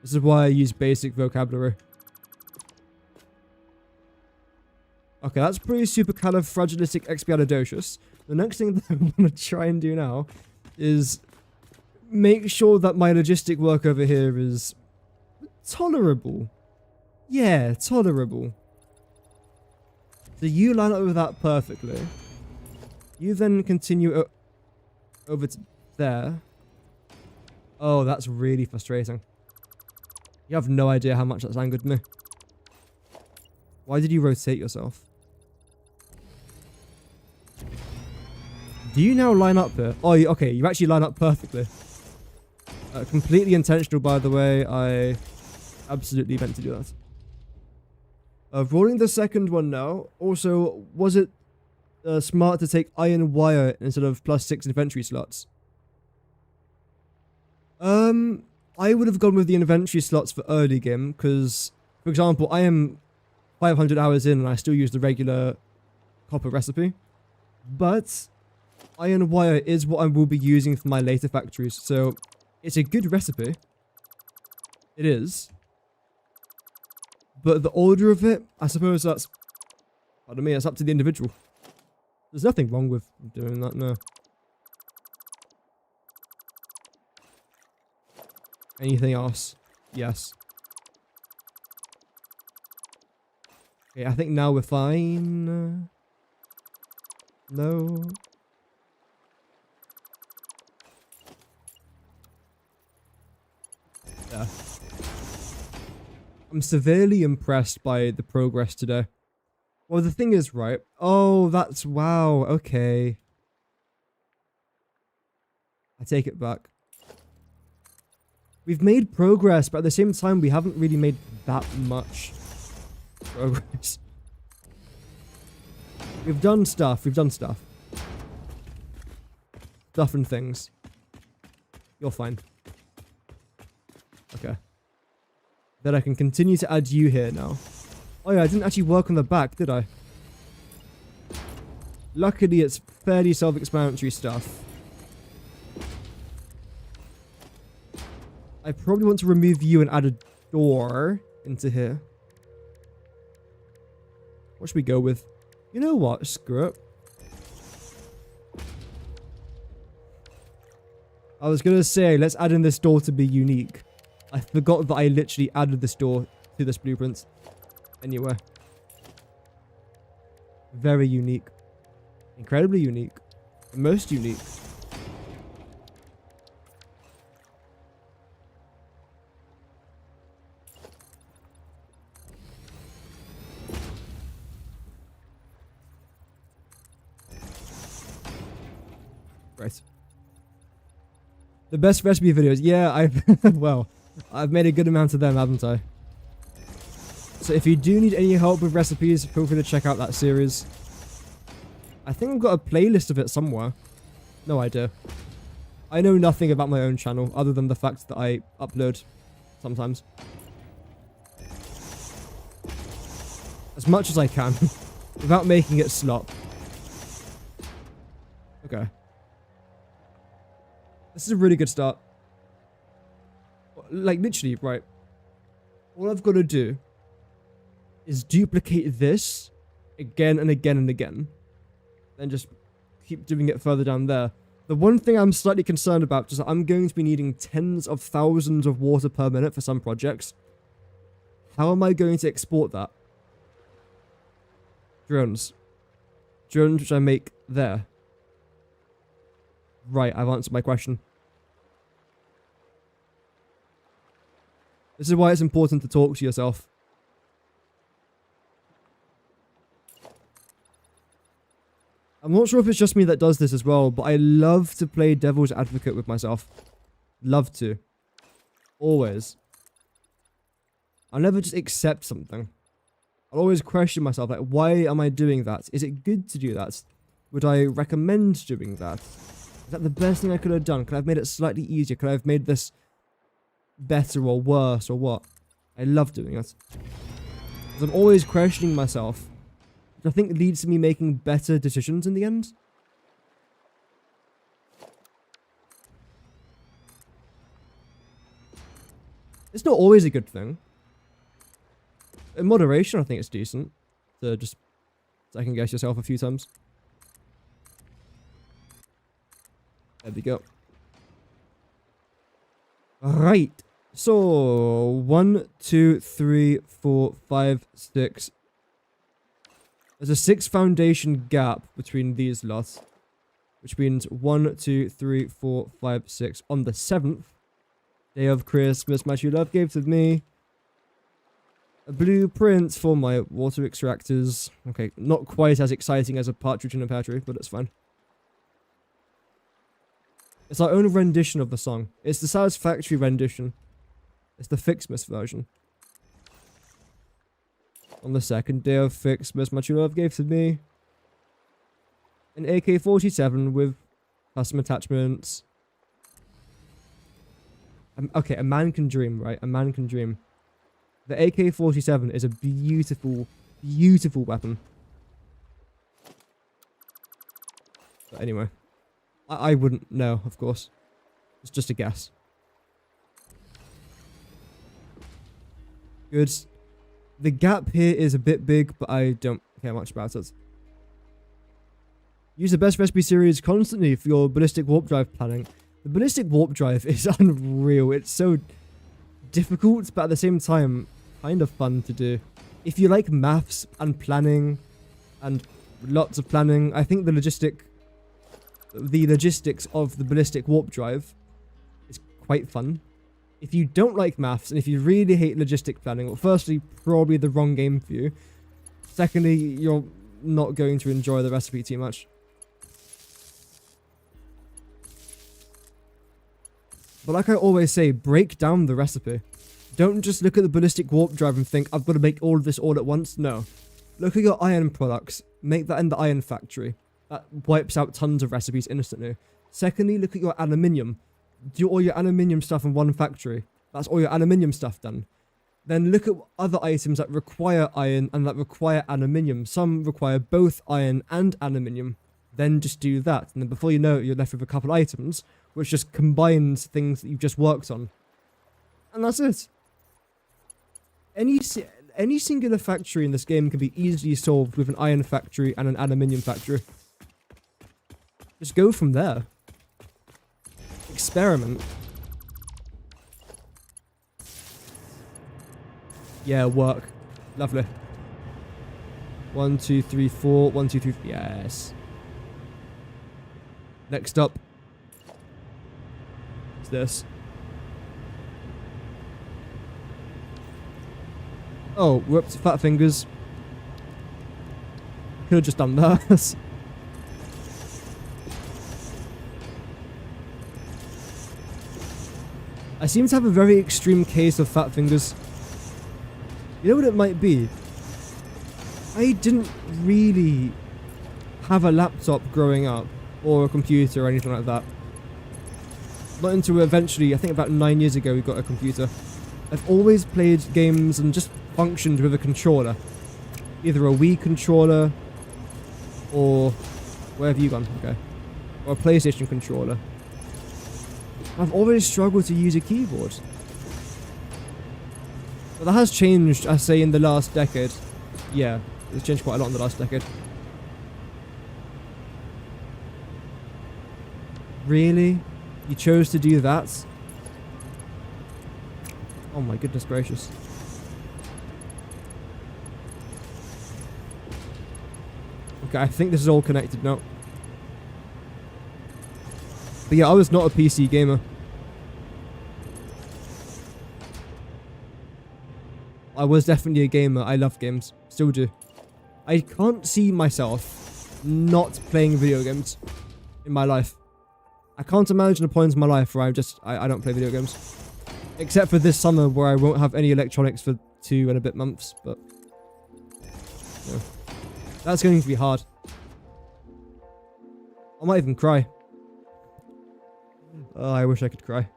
A: This is why I use basic vocabulary. Okay, that's pretty supercalifragilisticexpialidocious. The next thing that I'm going to try and do now is make sure that my logistic work over here is tolerable. Yeah, tolerable. So you line up with that perfectly. You then continue over to there. Oh, that's really frustrating. You have no idea how much that's angered me. Why did you rotate yourself? Do you now line up here? Oh, okay, you actually line up perfectly. Completely intentional, by the way. I absolutely meant to do that. Rolling the second one now. Also, was it smart to take iron wire instead of +6 inventory slots? I would have gone with the inventory slots for early game, because, for example, I am 500 hours in and I still use the regular copper recipe. But iron wire is what I will be using for my later factories, so it's a good recipe. It is. But the order of it, I suppose that's, pardon me, it's up to the individual. There's nothing wrong with doing that, no. Anything else? Yes. Okay, I think now we're fine. No. Yeah. I'm severely impressed by the progress today. Well, the thing is, right? Oh, that's... Wow, okay. I take it back. We've made progress, but at the same time, we haven't really made that much progress. We've done stuff. We've done stuff. Stuff and things. You're fine. Okay. Then I can continue to add you here now. Oh yeah, I didn't actually work on the back, did I? Luckily, it's fairly self-explanatory stuff. I probably want to remove you and add a door into here. What should we go with? You know what? Screw it. I was going to say, let's add in this door to be unique. I forgot that I literally added this door to this blueprint. Anyway. Very unique. Incredibly unique. Most unique. Right. The best recipe videos. Yeah, I've made a good amount of them, haven't I? So if you do need any help with recipes, feel free to check out that series. I think I've got a playlist of it somewhere. No idea. I know nothing about my own channel other than the fact that I upload sometimes. As much as I can, without making it slop. Okay. This is a really good start. Like, literally, right. All I've got to do is duplicate this again and again and again. Then just keep doing it further down there. The one thing I'm slightly concerned about is that I'm going to be needing tens of thousands of water per minute for some projects. How am I going to export that? Drones. Drones which I make there. Right, I've answered my question. This is why it's important to talk to yourself. I'm not sure if it's just me that does this as well, but I love to play devil's advocate with myself. Love to. Always. I'll never just accept something. I'll always question myself, like, why am I doing that? Is it good to do that? Would I recommend doing that? Is that the best thing I could have done? Could I have made it slightly easier? Could I have made this better or worse or what? I love doing it. Because I'm always questioning myself, which I think leads to me making better decisions in the end. It's not always a good thing. In moderation, I think it's decent to just second guess yourself a few times. There we go. Right. So 1, 2, 3, 4, 5, 6. There's a 6 foundation gap between these lots, which means 1, 2, 3, 4, 5, 6. On the 7th day of Christmas, my true love gave to me a blueprint for my water extractors. Okay, not quite as exciting as a partridge in a pear tree, but it's fine. It's our own rendition of the song. It's the Satisfactory rendition. It's the Fixmas version. On the 2nd day of Fixmas, my true love gave to me an AK-47 with custom attachments. Okay, a man can dream, right? A man can dream. The AK-47 is a beautiful, beautiful weapon. But anyway, I wouldn't know, of course. It's just a guess. Good. The gap here is a bit big, but I don't care much about it. Use the best recipe series constantly for your ballistic warp drive planning. The ballistic warp drive is unreal. It's so difficult, but at the same time, kind of fun to do. If you like maths and planning and lots of planning, I think the logistics of the ballistic warp drive is quite fun. If you don't like maths and if you really hate logistic planning, well, firstly, probably the wrong game for you. Secondly, you're not going to enjoy the recipe too much. But like I always say, break down the recipe. Don't just look at the ballistic warp drive and think, I've got to make all of this all at once. No. Look at your iron products. Make that in the iron factory. That wipes out tons of recipes instantly. Secondly, look at your aluminium. Do all your aluminium stuff in one factory. That's all your aluminium stuff done. Then look at other items that require iron and that require aluminium. Some require both iron and aluminium. Then just do that. And then before you know it, you're left with a couple items, which just combines things that you've just worked on. And that's it. Any singular factory in this game can be easily solved with an iron factory and an aluminium factory. Just go from there. Experiment. Yeah, work. Lovely. 1, 2, 3, 4. 1, 2, 3. Yes. Next up. What's this? Oh, whoops, fat fingers. Could have just done that. I seem to have a very extreme case of fat fingers. You know what it might be? I didn't really have a laptop growing up, or a computer or anything like that. Not until eventually, I think about 9 years ago, we got a computer. I've always played games and just functioned with a controller. Either a Wii controller, or where have you gone? Okay. Or a PlayStation controller. I've always struggled to use a keyboard. But that has changed, I say, in the last decade. Yeah, it's changed quite a lot in the last decade. Really? You chose to do that? Oh my goodness gracious. Okay, I think this is all connected now. But yeah, I was not a PC gamer. I was definitely a gamer. I love games. Still do. I can't see myself not playing video games in my life. I can't imagine a point in my life where I don't play video games. Except for this summer where I won't have any electronics for 2 and a bit months, but yeah. That's going to be hard. I might even cry. Oh, I wish I could cry.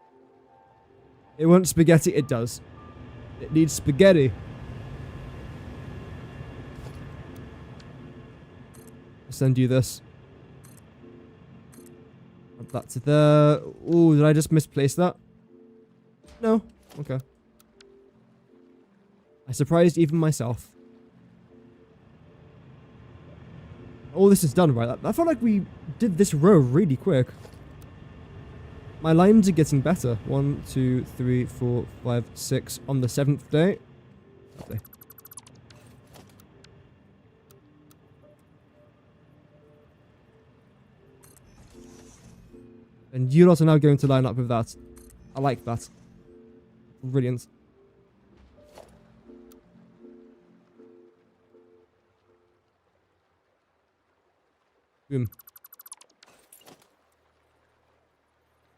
A: It wants spaghetti? It does. It needs spaghetti. I'll send you this. Add that to there. Ooh, did I just misplace that? No. Okay. I surprised even myself. All this is done, right? I felt like we did this row really quick. My lines are getting better. 1, 2, 3, 4, 5, 6 on the 7th day. Lovely. And you lot are now going to line up with that. I like that. Brilliant. Boom.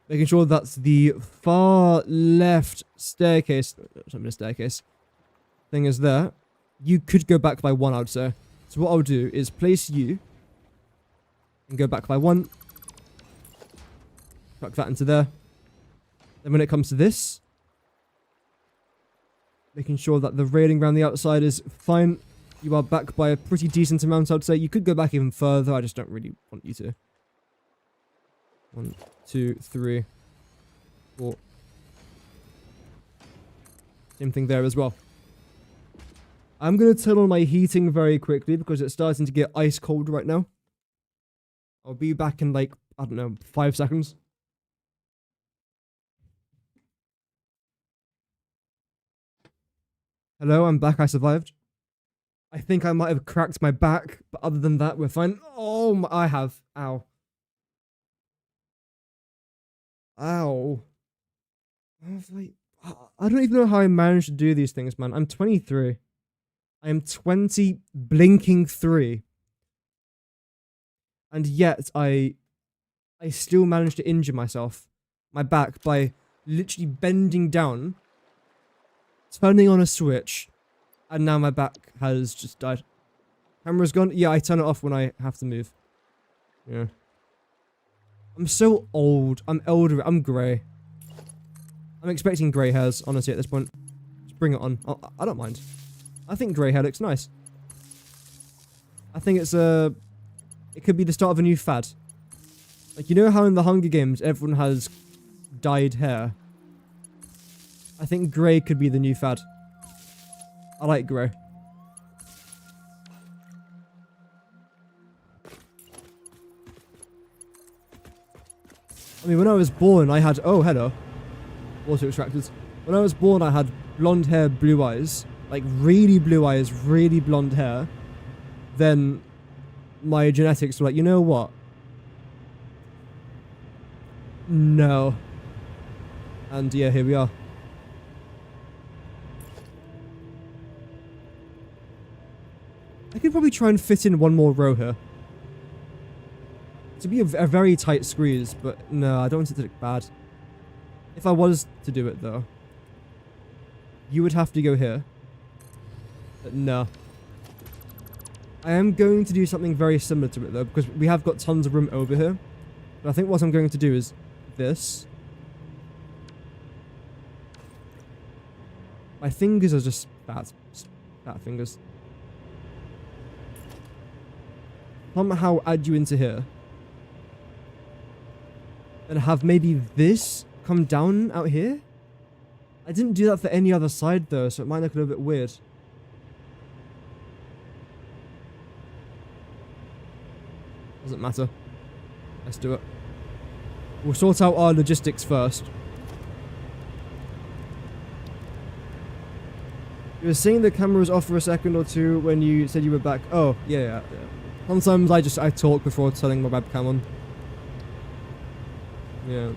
A: Making sure that's the far left staircase. Something a staircase. Thing is there. You could go back by 1, I would say. So what I'll do is place you. And go back by 1. Tuck that into there. Then when it comes to this. Making sure that the railing around the outside is fine. You are back by a pretty decent amount, I'd say. You could go back even further. I just don't really want you to. 1, 2, 3, 4. Same thing there as well. I'm going to turn on my heating very quickly because it's starting to get ice cold right now. I'll be back in like, I don't know, 5 seconds. Hello, I'm back. I survived. I think I might have cracked my back, but other than that, we're fine. Oh, I have. Ow. Ow. I was like, I don't even know how I managed to do these things, man. I'm 23. I am 20 blinking 3. And yet, I still managed to injure myself. My back by literally bending down, turning on a switch, and now my back has just died. Camera's gone? Yeah, I turn it off when I have to move. Yeah. I'm so old. I'm elder. I'm grey. I'm expecting grey hairs, honestly, at this point. Just bring it on. I don't mind. I think grey hair looks nice. I think it's it could be the start of a new fad. Like, you know how in the Hunger Games everyone has dyed hair? I think grey could be the new fad. I like grey. I mean, when I was born, I had... Oh, hello. Water extractors. When I was born, I had blonde hair, blue eyes. Like, really blue eyes, really blonde hair. Then, my genetics were like, you know what? No. And yeah, here we are. I could probably try and fit in one more row here. To be a very tight squeeze, but no, I don't want it to look bad. If I was to do it though, you would have to go here. But no. I am going to do something very similar to it though, because we have got tons of room over here. But I think what I'm going to do is this. My fingers are just fat fingers. Somehow add you into here. And have maybe this come down out here? I didn't do that for any other side though, so it might look a little bit weird. Doesn't matter. Let's do it. We'll sort out our logistics first. You were saying the camera was off for a second or two when you said you were back. Oh, yeah. Sometimes I talk before turning my webcam on. Yeah.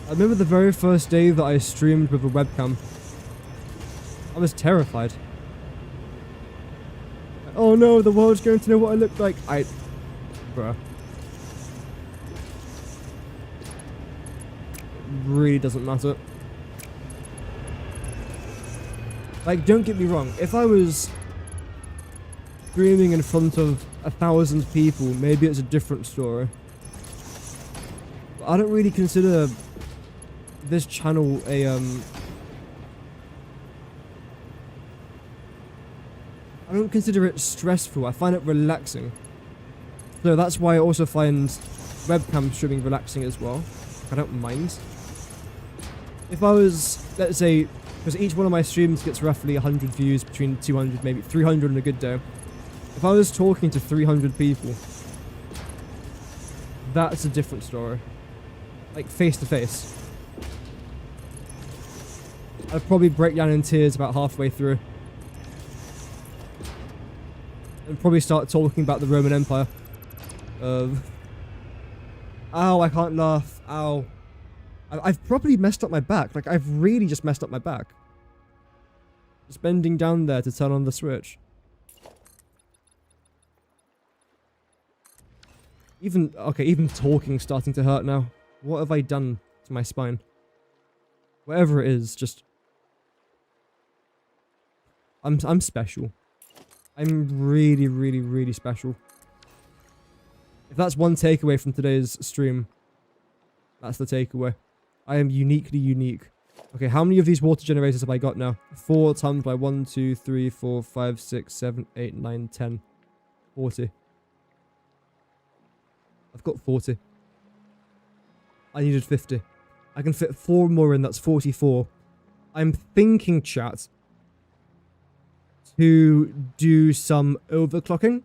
A: I remember the very first day that I streamed with a webcam. I was terrified. Oh no, the world's going to know what I look like. Bruh. It really doesn't matter. Like, don't get me wrong. If I was streaming in front of 1,000 people, maybe it's a different story. But I don't really consider this channel a, I don't consider it stressful. I find it relaxing. So that's why I also find webcam streaming relaxing as well. I don't mind. If I was, let's say, because each one of my streams gets roughly 100 views, between 200, maybe 300 on a good day. If I was talking to 300 people, that's a different story. Like, face to face. I'd probably break down in tears about halfway through. And probably start talking about the Roman Empire. Ow, I can't laugh. Ow. I've probably messed up my back. Like, I've really just messed up my back. Just bending down there to turn on the switch. Even talking's starting to hurt now. What have I done to my spine? Whatever it is, just... I'm special. I'm really, really, really special. If that's one takeaway from today's stream, that's the takeaway. I am uniquely unique. Okay, how many of these water generators have I got now? 4 times by 1, 2, 3, 4, 5, 6, 7, 8, 9, 10. 40. I've got 40. I needed 50. I can fit 4 more in, that's 44. I'm thinking, chat, to do some overclocking.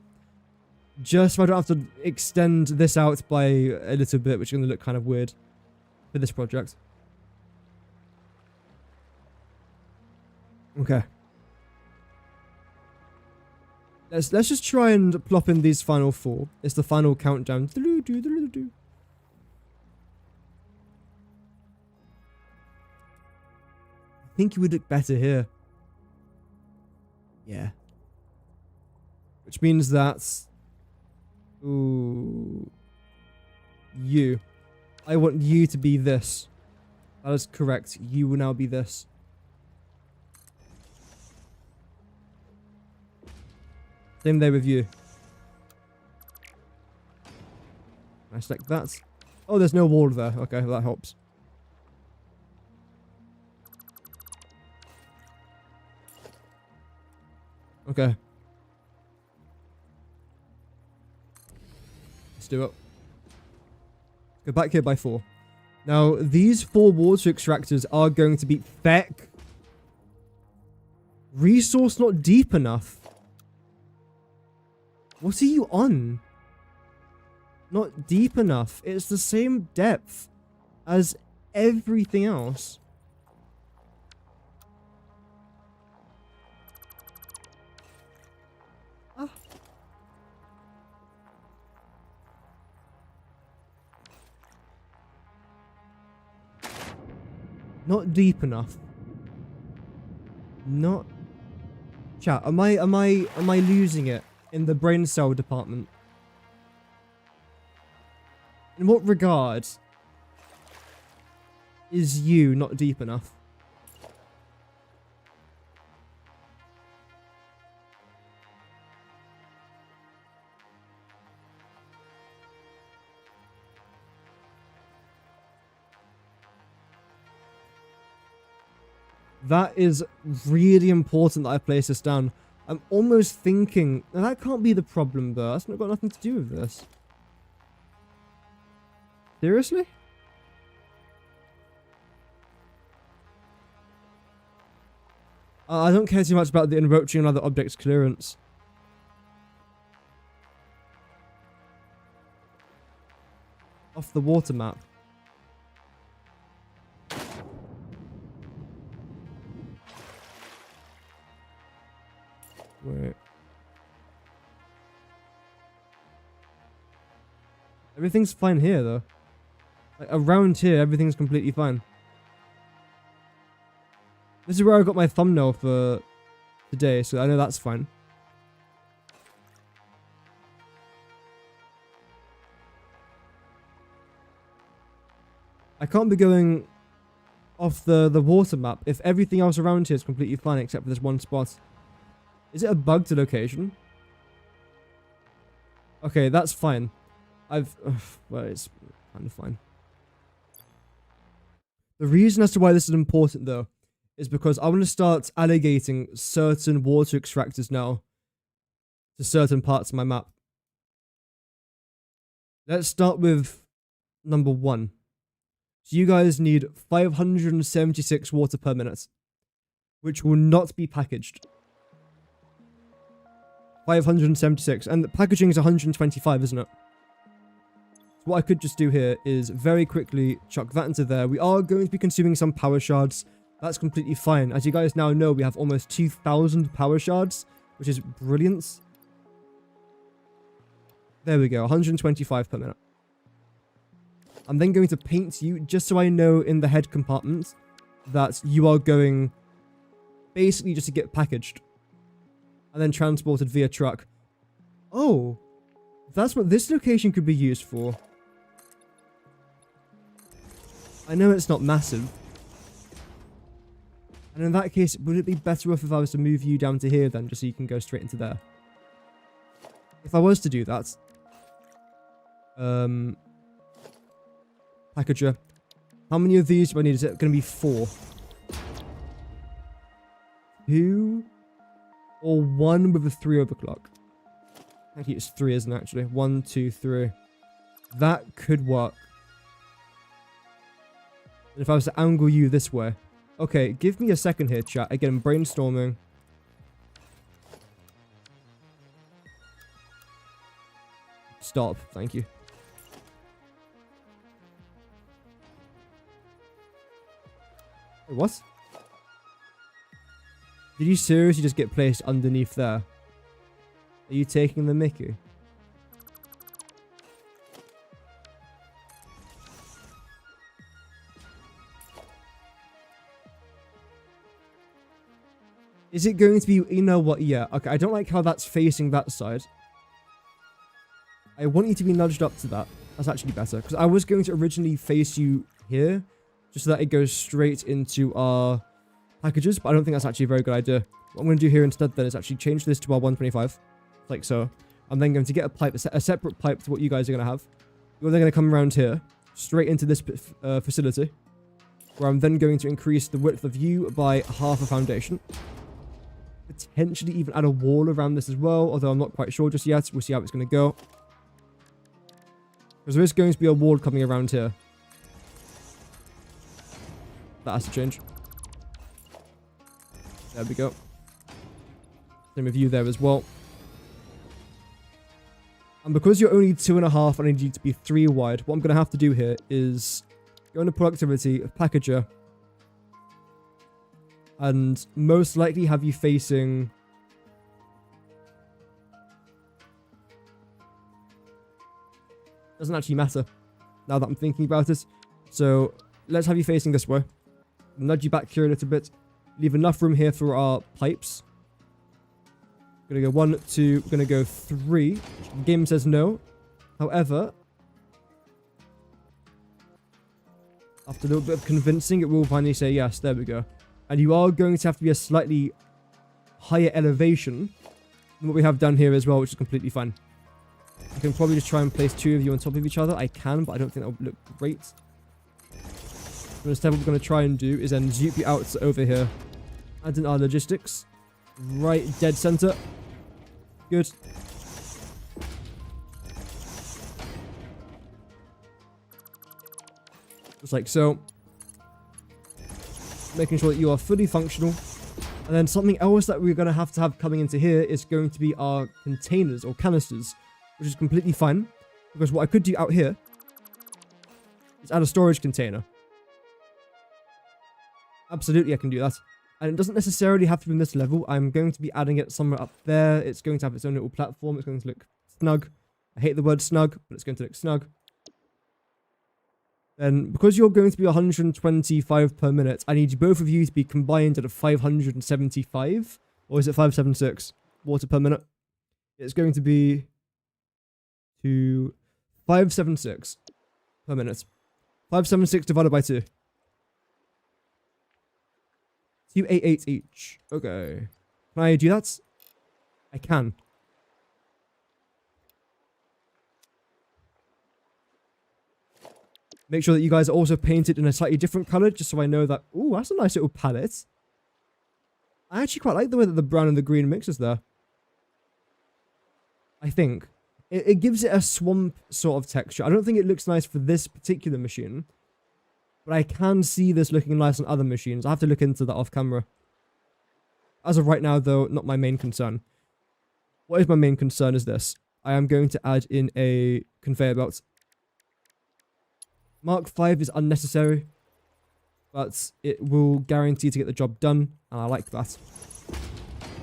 A: Just so I don't have to extend this out by a little bit, which is going to look kind of weird for this project. Okay. Let's just try and plop in these final 4. It's the final countdown. I think you would look better here. Yeah. Which means that... Ooh. You. I want you to be this. That is correct. You will now be this. Same there with you. I select that. Oh, there's no wall there. Okay, that helps. Okay. Let's do it. Go back here by 4. Now, these 4 water extractors are going to be feck. Resource not deep enough. What are you on? Not deep enough. It's the same depth as everything else. Ah. Not deep enough. Not... Chat, am I losing it in the brain cell department? In what regard? Is you not deep enough? That is really important that I place this down. I'm almost thinking... Now that can't be the problem though. That's not got nothing to do with this. Seriously? I don't care too much about the encroaching on other objects clearance. Off the water map. Wait. Everything's fine here though. Like, around here, everything's completely fine. This is where I got my thumbnail for today, so I know that's fine. I can't be going off the water map if everything else around here is completely fine except for this one spot. Is it a bugged location? Okay, that's fine. Well, it's kind of fine. The reason as to why this is important, though, is because I want to start allocating certain water extractors now to certain parts of my map. Let's start with number 1. So you guys need 576 water per minute, which will not be packaged. 576, and the packaging is 125, isn't it? So what I could just do here is very quickly chuck that into there. We are going to be consuming some power shards. That's completely fine. As you guys now know, we have almost 2,000 power shards, which is brilliant. There we go, 125 per minute. I'm then going to paint you, just so I know in the head compartment that you are going basically just to get packaged. And then transported via truck. Oh, that's what this location could be used for. I know it's not massive. And in that case, would it be better off if I was to move you down to here then, just so you can go straight into there? If I was to do that. Packager. How many of these do I need? Is it going to be 4? 2? Or 1 with a 3 overclock? Actually, it's 3, isn't it, actually? 1, 2, 3. That could work. And if I was to angle you this way. Okay, give me a second here, chat. Again, brainstorming. Stop. Thank you. Wait, what? Did you seriously just get placed underneath there? Are you taking the mickey? Is it going to be... You know what? Yeah. Okay, I don't like how that's facing that side. I want you to be nudged up to that. That's actually better. Because I was going to originally face you here. Just so that it goes straight into our... packages, but I don't think that's actually a very good idea. What I'm going to do here instead then is actually change this to our 125, like so. I'm then going to get a pipe, a separate pipe to what you guys are going to have. You're then going to come around here, straight into this facility, where I'm then going to increase the width of you by half a foundation. Potentially even add a wall around this as well, although I'm not quite sure just yet. We'll see how it's going to go. Because there is going to be a wall coming around here. That has to change. There we go. Same with you there as well. And because you're only 2.5, I need you to be 3 wide. What I'm going to have to do here is go into productivity of packager. And most likely have you facing... Doesn't actually matter now that I'm thinking about it. So let's have you facing this way. Nudge you back here a little bit. Leave enough room here for our pipes. We're going to go 1, 2, we're going to go 3. The game says no. However, After a little bit of convincing, it will finally say yes. There we go. And you are going to have to be a slightly higher elevation than what we have down here as well, which is completely fine. I can probably just try and place 2 of you on top of each other. I can, but I don't think that would look great. So instead, what we're going to try and do is then zoop you out to over here. Add in our logistics. Right dead center. Good. Just like so. Making sure that you are fully functional. And then something else that we're going to have coming into here is going to be our containers or canisters, which is completely fine. Because what I could do out here is add a storage container. Absolutely, I can do that. And it doesn't necessarily have to be in this level. I'm going to be adding it somewhere up there. It's going to have its own little platform. It's going to look snug. I hate the word snug, but it's going to look snug. Then, because you're going to be 125 per minute, I need both of you to be combined at a 575. Or is it 576 water per minute? It's going to be to 576 per minute. 576 divided by 2. 288 each. Okay. Can I do that? I can. Make sure that you guys are also painted in a slightly different color, just so I know that... Ooh, that's a nice little palette. I actually quite like the way that the brown and the green mixes there. I think. It gives it a swamp sort of texture. I don't think it looks nice for this particular machine. But I can see this looking nice on other machines. I have to look into that off camera. As of right now, though, not my main concern. What is my main concern is this. I am going to add in a conveyor belt. Mark 5 is unnecessary, but it will guarantee to get the job done, and I like that.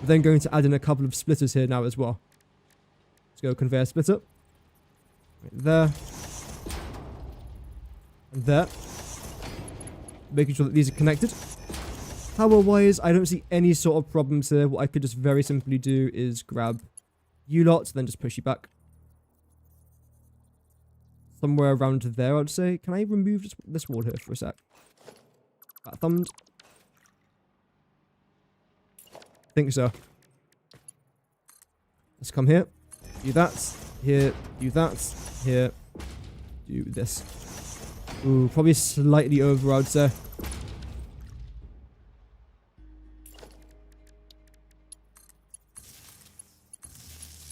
A: We're then going to add in a couple of splitters here now as well. Let's go conveyor splitter. Right there. And there. Making sure that these are connected. Power-wise, I don't see any sort of problems here. What I could just very simply do is grab you lot, then just push you back. Somewhere around there, I'd say. Can I remove this wall here for a sec? That thumbed. Think so. Let's come here. Do that. Here. Do that. Here. Do this. Ooh, probably slightly over, I'd say.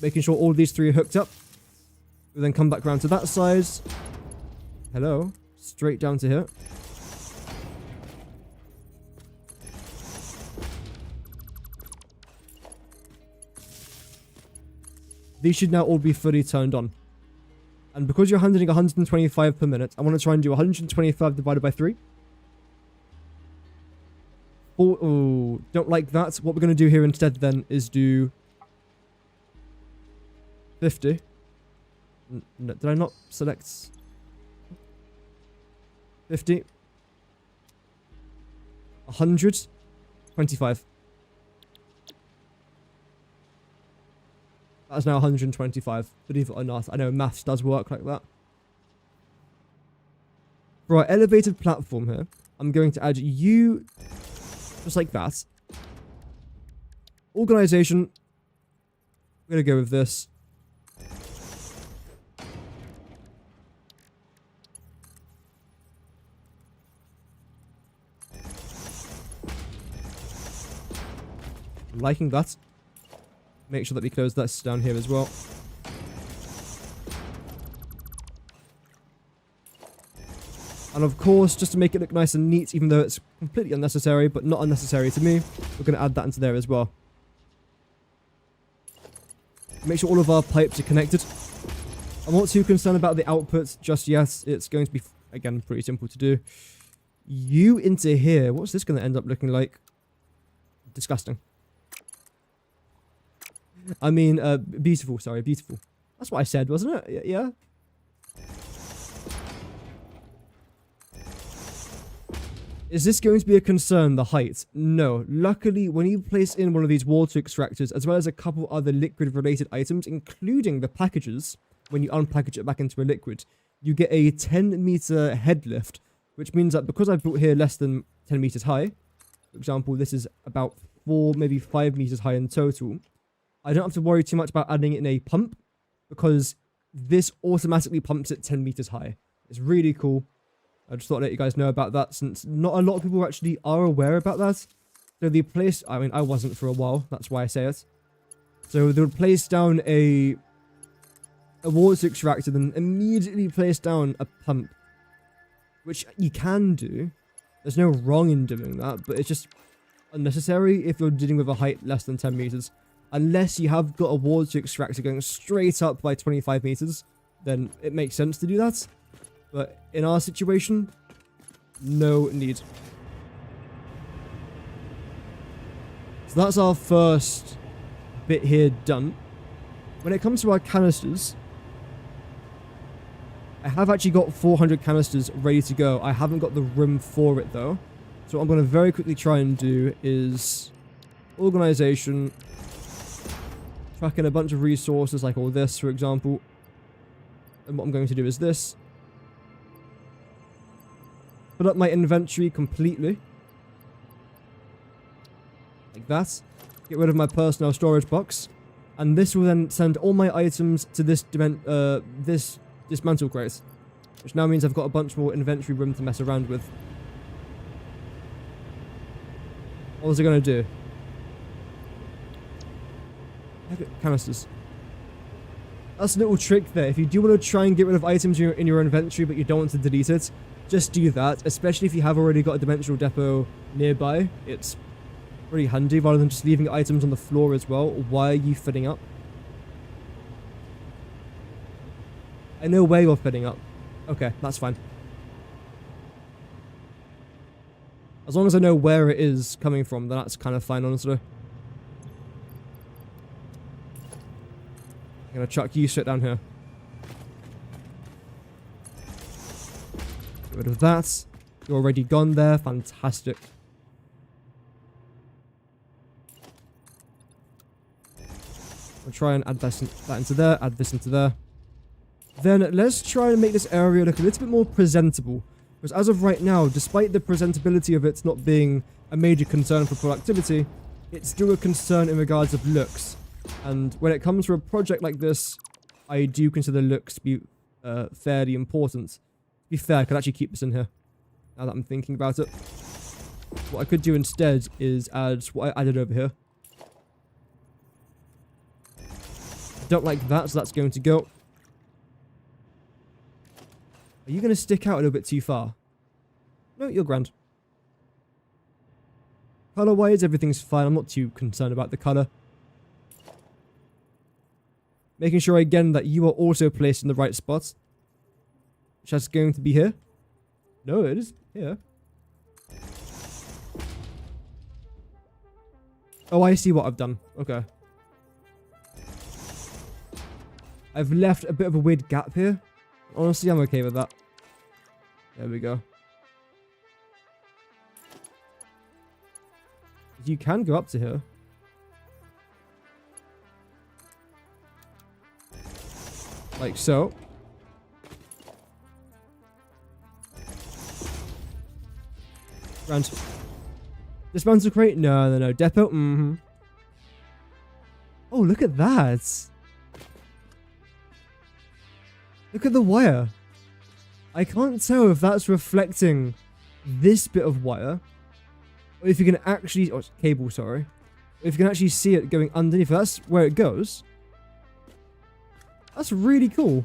A: Making sure all these 3 are hooked up. We'll then come back around to that side. Hello. Straight down to here. These should now all be fully turned on. And because you're handling 125 per minute, I want to try and do 125 divided by 3. Oh, don't like that. What we're going to do here instead then is do 50. No, did I not select 50? 100? 25. That is now 125. Believe it or not, I know maths does work like that. For our elevated platform here, I'm going to add you just like that. Organization. We're going to go with this. I'm liking that. Make sure that we close this down here as well. And of course, just to make it look nice and neat, even though it's completely unnecessary, but not unnecessary to me, we're going to add that into there as well. Make sure all of our pipes are connected. I'm not too concerned about the output just yet. It's going to be, again, pretty simple to do. You into here. What's this going to end up looking like? Disgusting. I mean, beautiful, sorry, beautiful. That's what I said, wasn't it? Yeah? Is this going to be a concern, the height? No. Luckily, when you place in one of these water extractors, as well as a couple other liquid-related items, including the packages, when you unpackage it back into a liquid, you get a 10-meter head lift which means that because I've built here less than 10 meters high, for example, this is about 4, maybe 5 meters high in total, I don't have to worry too much about adding in a pump because this automatically pumps it 10 meters high. It's really cool. I just thought I'd let you guys know about that since not a lot of people actually are aware about that. So they placed, I mean, I wasn't for a while, that's why I say it. So they would place down a water extractor, then immediately place down a pump, which you can do. There's no wrong in doing that, but it's just unnecessary if you're dealing with a height less than 10 meters. Unless you have got a water extractor going straight up by 25 meters, then it makes sense to do that. But in our situation, no need. So that's our first bit here done. When it comes to our canisters, I have actually got 400 canisters ready to go. I haven't got the room for it though. So what I'm going to very quickly try and do is organization, track in a bunch of resources like all this, for example. And what I'm going to do is this. Fill up my inventory completely. Like that. Get rid of my personal storage box. And this will then send all my items to this dismantle crate. Which now means I've got a bunch more inventory room to mess around with. What was it going to do? Canisters. That's a little trick there. If you do want to try and get rid of items in your inventory but you don't want to delete it, just do that. Especially if you have already got a dimensional depot nearby. It's pretty handy rather than just leaving items on the floor as well. Why are you filling up? I know where you're filling up. Okay, that's fine. As long as I know where it is coming from, then that's kind of fine, honestly. I'm gonna chuck you straight down here. Get rid of that. You're already gone there. Fantastic. I'll try and add that into there. Add this into there. Then let's try and make this area look a little bit more presentable. Because as of right now, despite the presentability of it not being a major concern for productivity, it's still a concern in regards of looks. And when it comes to a project like this, I do consider looks to be fairly important. To be fair, I could actually keep this in here, now that I'm thinking about it. What I could do instead is add what I added over here. I don't like that, so that's going to go. Are you going to stick out a little bit too far? No, you're grand. Color-wise, everything's fine. I'm not too concerned about the color. Making sure again that you are also placed in the right spot. Which that's going to be here. No, it is here. Oh, I see what I've done. Okay. I've left a bit of a weird gap here. Honestly, I'm okay with that. There we go. You can go up to here. Like so. Grand. Dismantle crate? No. Depot? Mm-hmm. Oh, look at that. Look at the wire. I can't tell if that's reflecting this bit of wire. Or if you can actually... Oh, cable, sorry. Or if you can actually see it going underneath. That's where it goes. That's really cool.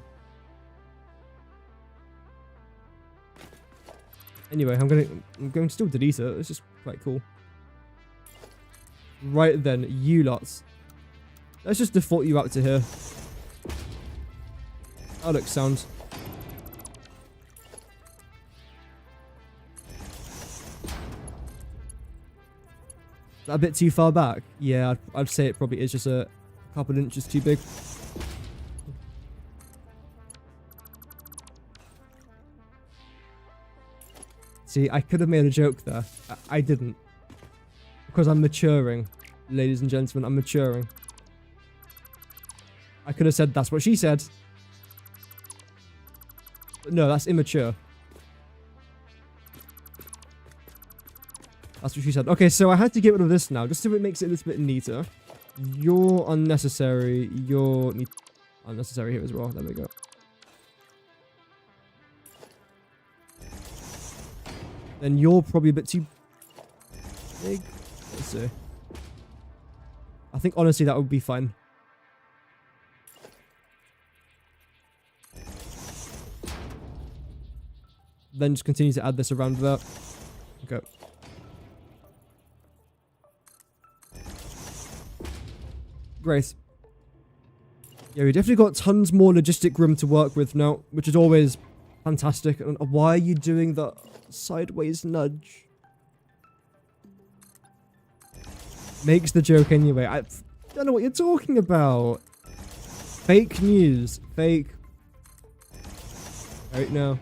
A: Anyway, I'm going to still delete it. It's just quite cool. Right then, you lots. Let's just default you out to here. That looks sound. Is that a bit too far back? Yeah, I'd say it probably is just a couple inches too big. See, I could have made a joke there. I didn't. Because I'm maturing. Ladies and gentlemen, I'm maturing. I could have said that's what she said. But no, that's immature. That's what she said. Okay, so I had to get rid of this now, just so it makes it a little bit neater. You're unnecessary. You're unnecessary here as well. There we go. Then you're probably a bit too big. Let's see. I think honestly that would be fine. Then just continue to add this around there. Okay. Great. Yeah, we definitely got tons more logistic room to work with now, which is always fantastic. And why are you doing the sideways nudge? Makes the joke anyway. I don't know what you're talking about. Fake news. Fake. Right now.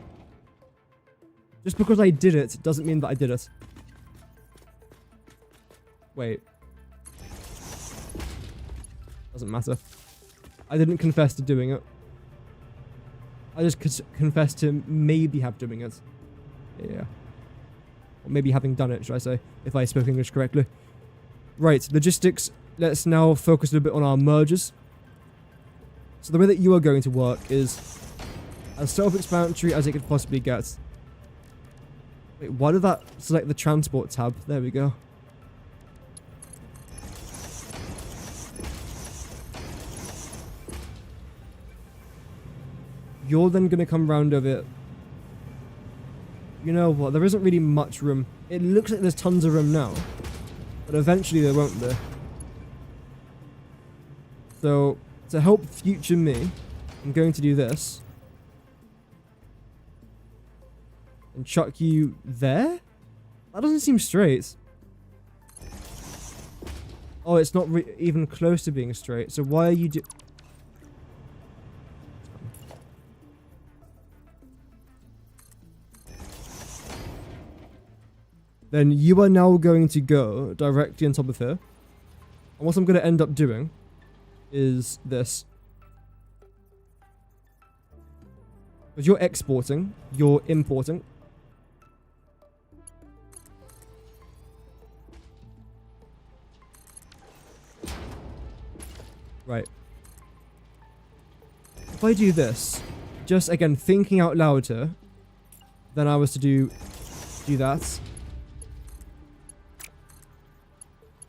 A: Just because I did it doesn't mean that I did it. Wait. Doesn't matter. I didn't confess to doing it. I just confessed to maybe have doing it. Yeah. Or maybe having done it, should I say, if I spoke English correctly. Right, logistics. Let's now focus a little bit on our mergers. So the way that you are going to work is as self-explanatory as it could possibly get. Wait, why did that select the transport tab? There we go. You're then going to come round over it. You know what? There isn't really much room. It looks like there's tons of room now. But eventually there won't be. So, to help future me, I'm going to do this. And chuck you there? That doesn't seem straight. Oh, it's not even close to being straight. So why are you Then you are now going to go directly on top of here. And what I'm going to end up doing is this. Because you're exporting, you're importing. Right. If I do this, just again thinking out loud here, then I was to do that.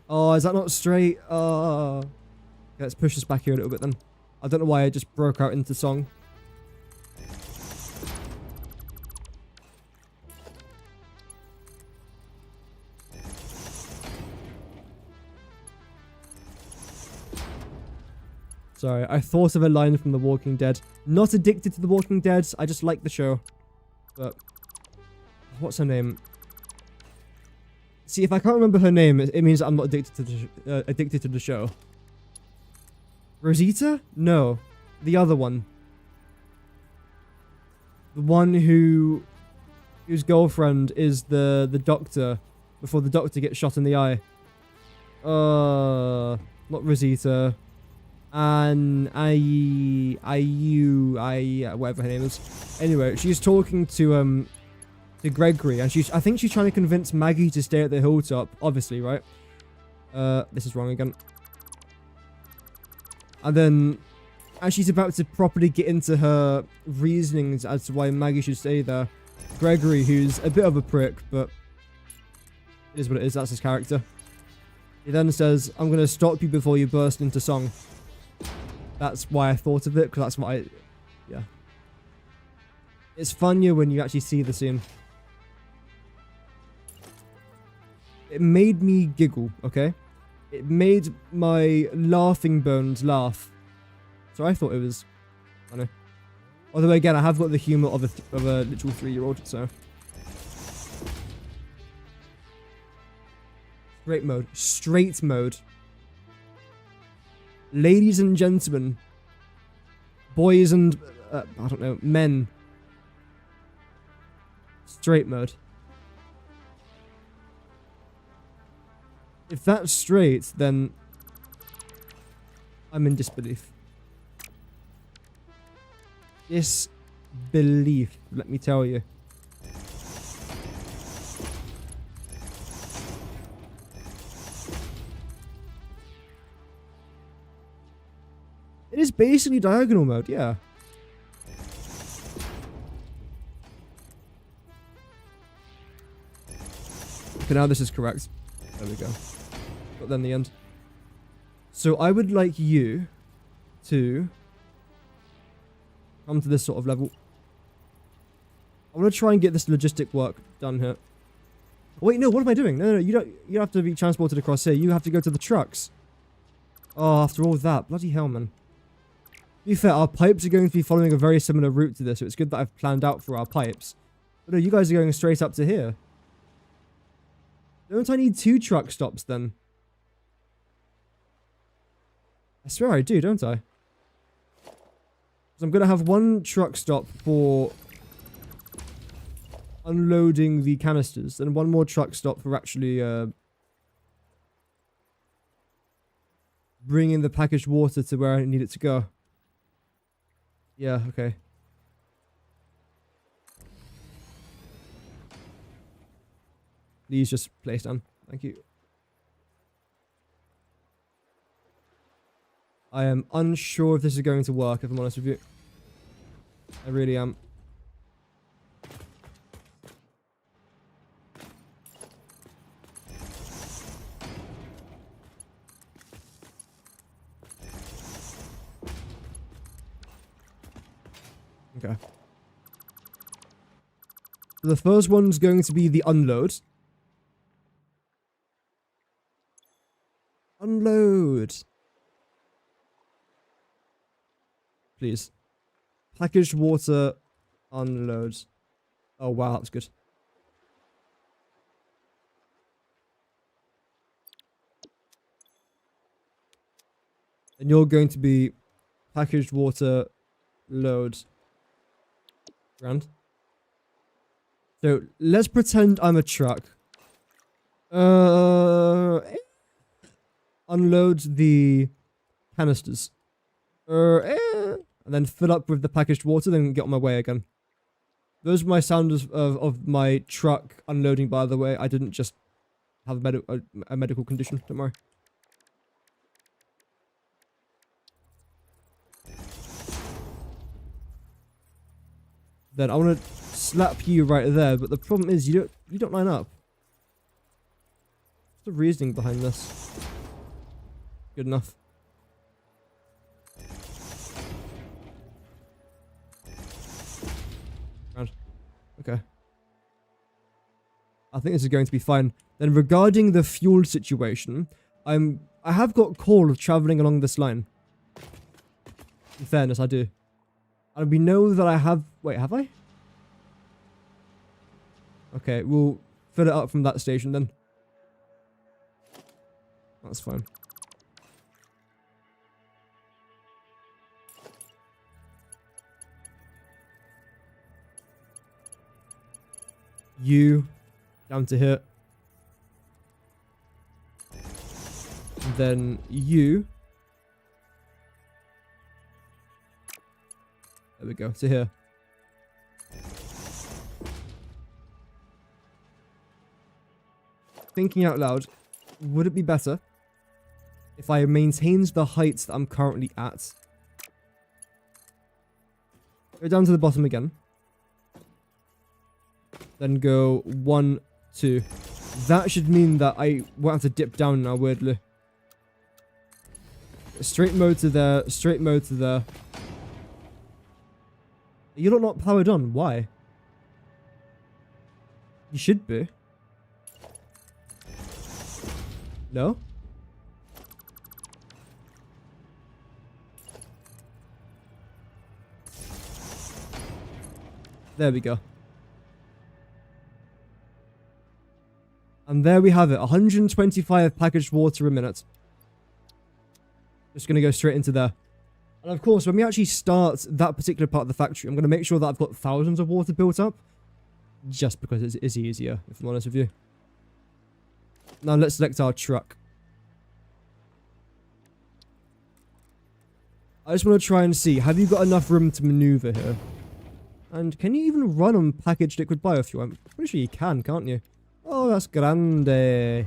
A: Oh, is that not straight? Okay, let's push this back here a little bit then. I don't know why I just broke out into song. Sorry, I thought of a line from The Walking Dead. Not addicted to The Walking Dead, I just like the show. But, what's her name? See, if I can't remember her name, it means I'm not addicted to the show. Rosita? No. The other one. The one whose girlfriend is the doctor before the doctor gets shot in the eye. Not Rosita. Whatever her name is. Anyway, she's talking to Gregory, and I think she's trying to convince Maggie to stay at the hilltop, obviously, right? This is wrong again. And then, as she's about to properly get into her reasonings as to why Maggie should stay there, Gregory, who's a bit of a prick, but it is what it is, that's his character. He then says, I'm going to stop you before you burst into song. That's why I thought of it, because that's what yeah. It's funnier when you actually see the scene. It made me giggle, okay? It made my laughing bones laugh. So I thought it was funny. Although again, I have got the humour of a literal 3-year-old, so. Straight mode. Straight mode. Ladies and gentlemen. Boys and, I don't know, men. Straight mode. If that's straight, then I'm in disbelief. Disbelief, let me tell you. basically diagonal mode, yeah. Okay, now this is correct. There we go. Got there in the end. So I would like you to come to this sort of level. I want to try and get this logistic work done here. Oh, wait, no, what am I doing? No, you don't have to be transported across here. You have to go to the trucks. Oh, after all that, bloody hell, man. To be fair, our pipes are going to be following a very similar route to this, so it's good that I've planned out for our pipes. But no, you guys are going straight up to here. Don't I need 2 truck stops then? I swear I do, don't I? So I'm going to have 1 truck stop for unloading the canisters, then 1 more truck stop for actually bringing the packaged water to where I need it to go. Yeah, okay. Please just place down. Thank you. I am unsure if this is going to work, if I'm honest with you. I really am. Okay. So the first one's going to be the unload. Unload. Please. Packaged water. Unload. Oh, wow, that's good. And you're going to be packaged water load. Grand. So, let's pretend I'm a truck. Unload the canisters. And then fill up with the packaged water, then get on my way again. Those were my sounds of my truck unloading, by the way. I didn't just have a medical condition, don't worry. Then I want to slap you right there, but the problem is you don't line up. What's the reasoning behind this? Good enough. Round. Okay. I think this is going to be fine. Then regarding the fuel situation, I have got call of traveling along this line. In fairness, I do. And we know that I have... Wait, have I? Okay, we'll fill it up from that station then. That's fine. You down to here. And then you. There we go, to here. Thinking out loud, would it be better if I maintained the heights that I'm currently at? Go down to the bottom again. Then go 1, 2. That should mean that I won't have to dip down now, weirdly. Straight mode to there, straight mode to there. You're not powered on, why? You should be. No? There we go. And there we have it, 125 packaged water a minute. Just going to go straight into there. And of course, when we actually start that particular part of the factory, I'm going to make sure that I've got thousands of water built up. Just because it's easier, if I'm honest with you. Now let's select our truck. I just want to try and see, have you got enough room to maneuver here? And can you even run on packaged liquid biofuel? I'm pretty sure you can, can't you? Oh, that's grande.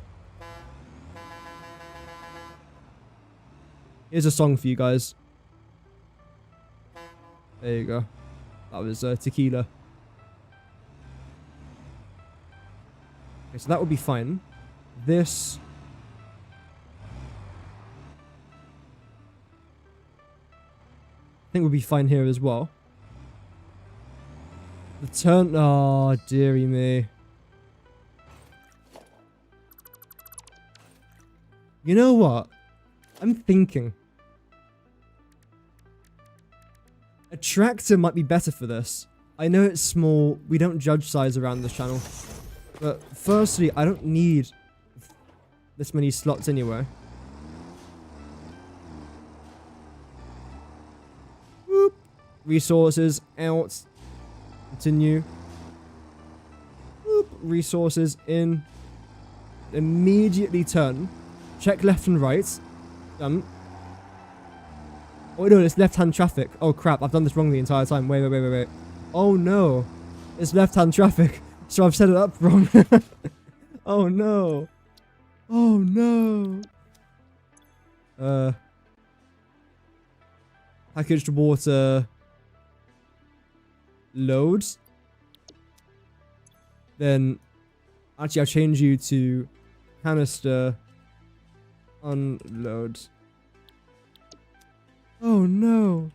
A: Here's a song for you guys. There you go. That was tequila. Okay, so that would be fine. This... I think we'll be fine here as well. The turn... Oh, dearie me. You know what? I'm thinking. A tractor might be better for this. I know it's small. We don't judge size around this channel. But firstly, I don't need this many slots anyway. Whoop. Resources out. Continue. Whoop. Resources in. Immediately turn. Check left and right. Done. Oh no, it's left-hand traffic. Oh crap, I've done this wrong the entire time. Wait. Oh no. It's left-hand traffic. So I've set it up wrong. Oh no. Oh no. Packaged water. Loads. Then actually I'll change you to canister. Unload. Oh no.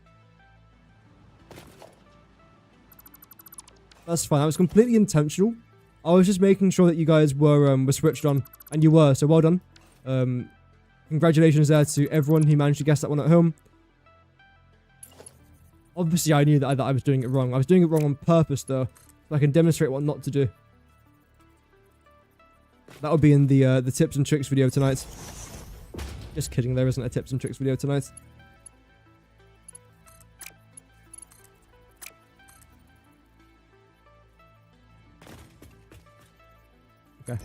A: That's fine. That was completely intentional. I was just making sure that you guys were switched on, and you were. So well done. Congratulations there to everyone who managed to guess that one at home. Obviously, I knew that I was doing it wrong. I was doing it wrong on purpose, though, so I can demonstrate what not to do. That'll be in the tips and tricks video tonight. Just kidding. There isn't a tips and tricks video tonight. Okay.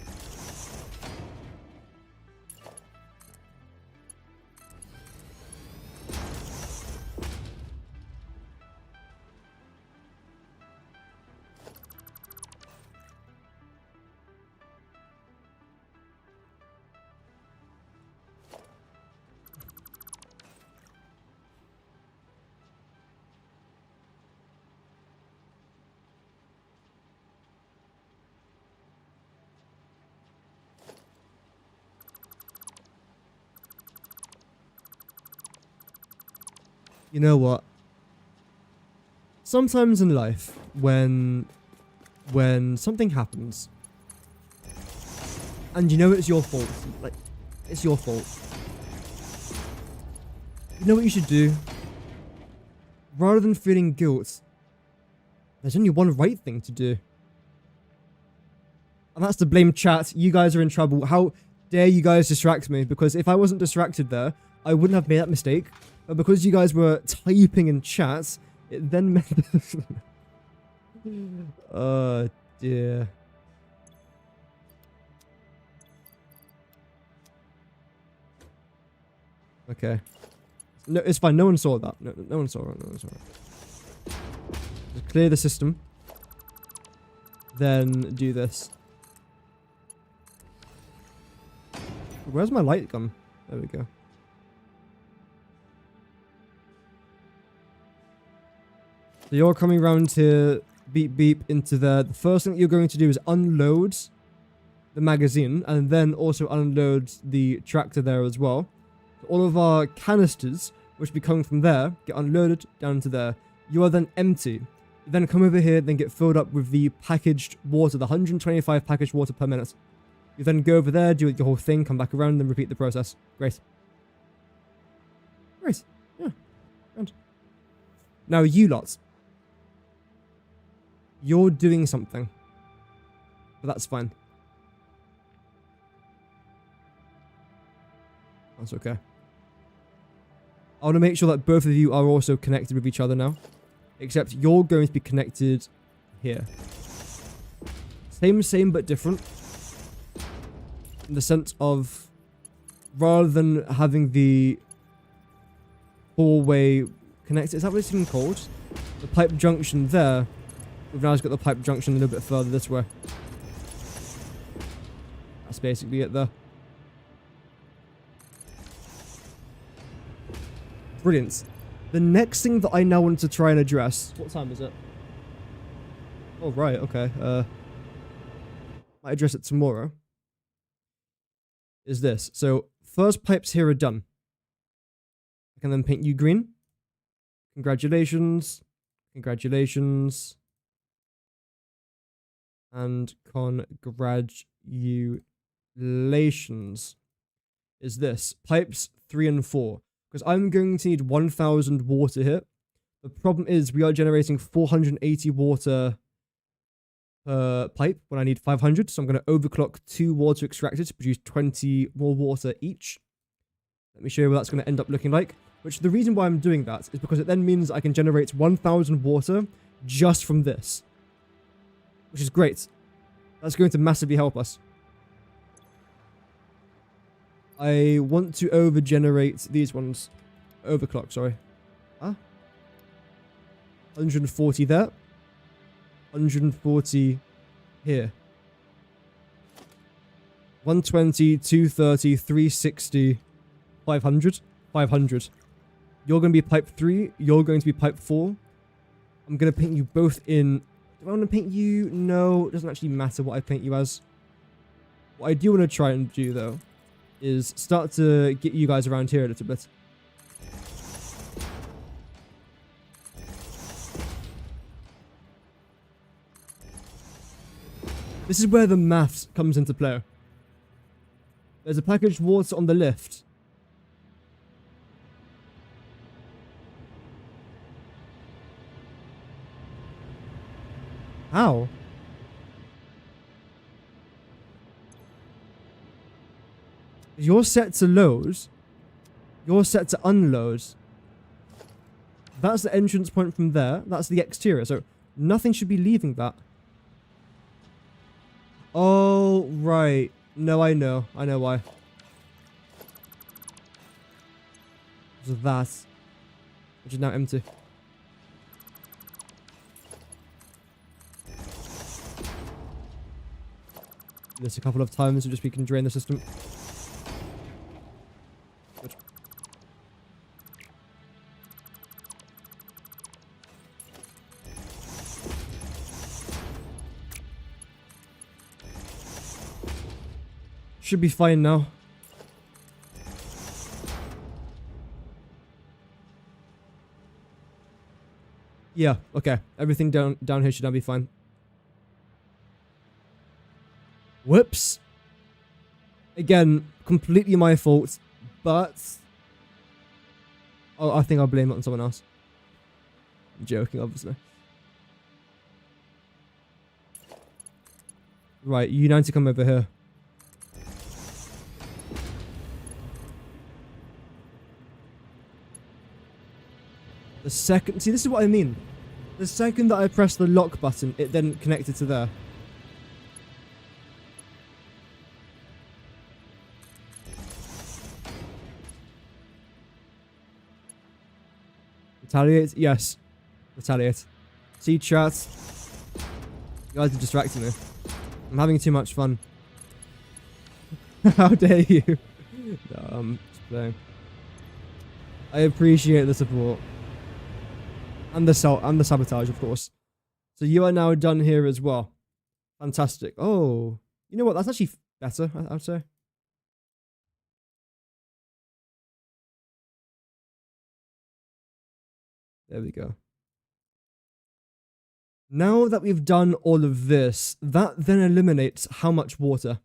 A: You know what? Sometimes in life, when something happens, and you know it's your fault, like, it's your fault. You know what you should do? Rather than feeling guilt, there's only one right thing to do. And that's to blame chat. You guys are in trouble. How dare you guys distract me? Because if I wasn't distracted there, I wouldn't have made that mistake. But because you guys were typing in chat, it then meant... Oh, dear. Okay. No, it's fine. No one saw that. No one saw it. No one saw it. Just clear the system. Then do this. Where's my light gone? There we go. So you're coming around here, beep beep, into there. The first thing that you're going to do is unload the magazine, and then also unload the tractor there as well. So all of our canisters, which be coming from there, get unloaded down to there. You are then empty. You then come over here, then get filled up with the packaged water, the 125 packaged water per minute. You then go over there, do your whole thing, come back around, then repeat the process. Great. Great. Yeah. Grand. Now you lots. You're doing something. But that's fine. That's okay. I want to make sure that both of you are also connected with each other now. Except you're going to be connected here. Same, but different. In the sense of, rather than having the four-way connected, is that what it's even called? The pipe junction there. We've now just got the pipe junction a little bit further this way. That's basically it there. Brilliant. The next thing that I now want to try and address... What time is it? Oh, right, okay. Might address it tomorrow. Is this. So, first pipes here are done. I can then paint you green. Congratulations. Congratulations. And congratulations. Is this. Pipes 3 and 4. Because I'm going to need 1,000 water here. The problem is we are generating 480 water per pipe when I need 500. So I'm going to overclock 2 water extractors to produce 20 more water each. Let me show you what that's going to end up looking like. Which the reason why I'm doing that is because it then means I can generate 1,000 water just from this. Which is great. That's going to massively help us. I want to overgenerate these ones. Overclock, sorry. Huh? 140 there. 140 here. 120, 230, 360, 500. 500. You're going to be pipe 3. You're going to be pipe 4. I'm going to paint you both in... Do I want to paint you? No, it doesn't actually matter what I paint you as. What I do want to try and do, though, is start to get you guys around here a little bit. This is where the maths comes into play. There's a packaged water on the lift. How? You're set to load. You're set to unload. That's the entrance point from there. That's the exterior. So nothing should be leaving that. Oh, right. No, I know. I know why. So that. Which is now empty. This a couple of times so just we can drain the system. Good. Should be fine now. Yeah, okay. Everything down here should now be fine. Whoops. Again, completely my fault, but I think I'll blame it on someone else. I'm joking, obviously. Right, you need to come over here. The second... See, this is what I mean. The second that I press the lock button, it then connected to there. Retaliate? Yes. Retaliate. See, chat. You guys are distracting me. I'm having too much fun. How dare you? No, I'm just playing. I appreciate the support. And the sabotage, of course. So you are now done here as well. Fantastic. Oh. You know what? That's actually better, I'd say. There we go. Now that we've done all of this, that then eliminates how much water?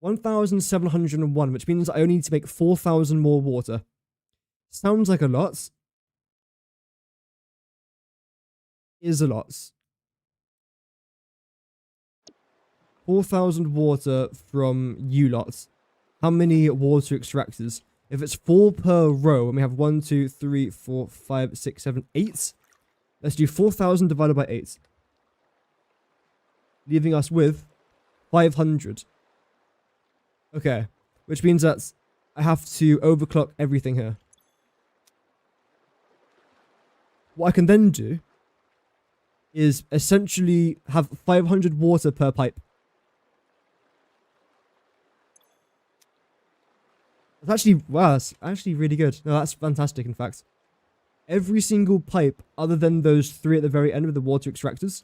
A: 1,701, which means I only need to make 4,000 more water. Sounds like a lot. Is a lot. 4,000 water from you lots. How many water extractors? If it's 4 per row, and we have 1, 2, 3, 4, 5, 6, 7, 8. Let's do 4,000 divided by 8. Leaving us with 500. Okay. Which means that I have to overclock everything here. What I can then do is essentially have 500 water per pipe. It's actually, wow, that's actually really good. No, that's fantastic, in fact. Every single pipe, other than those 3 at the very end with the water extractors,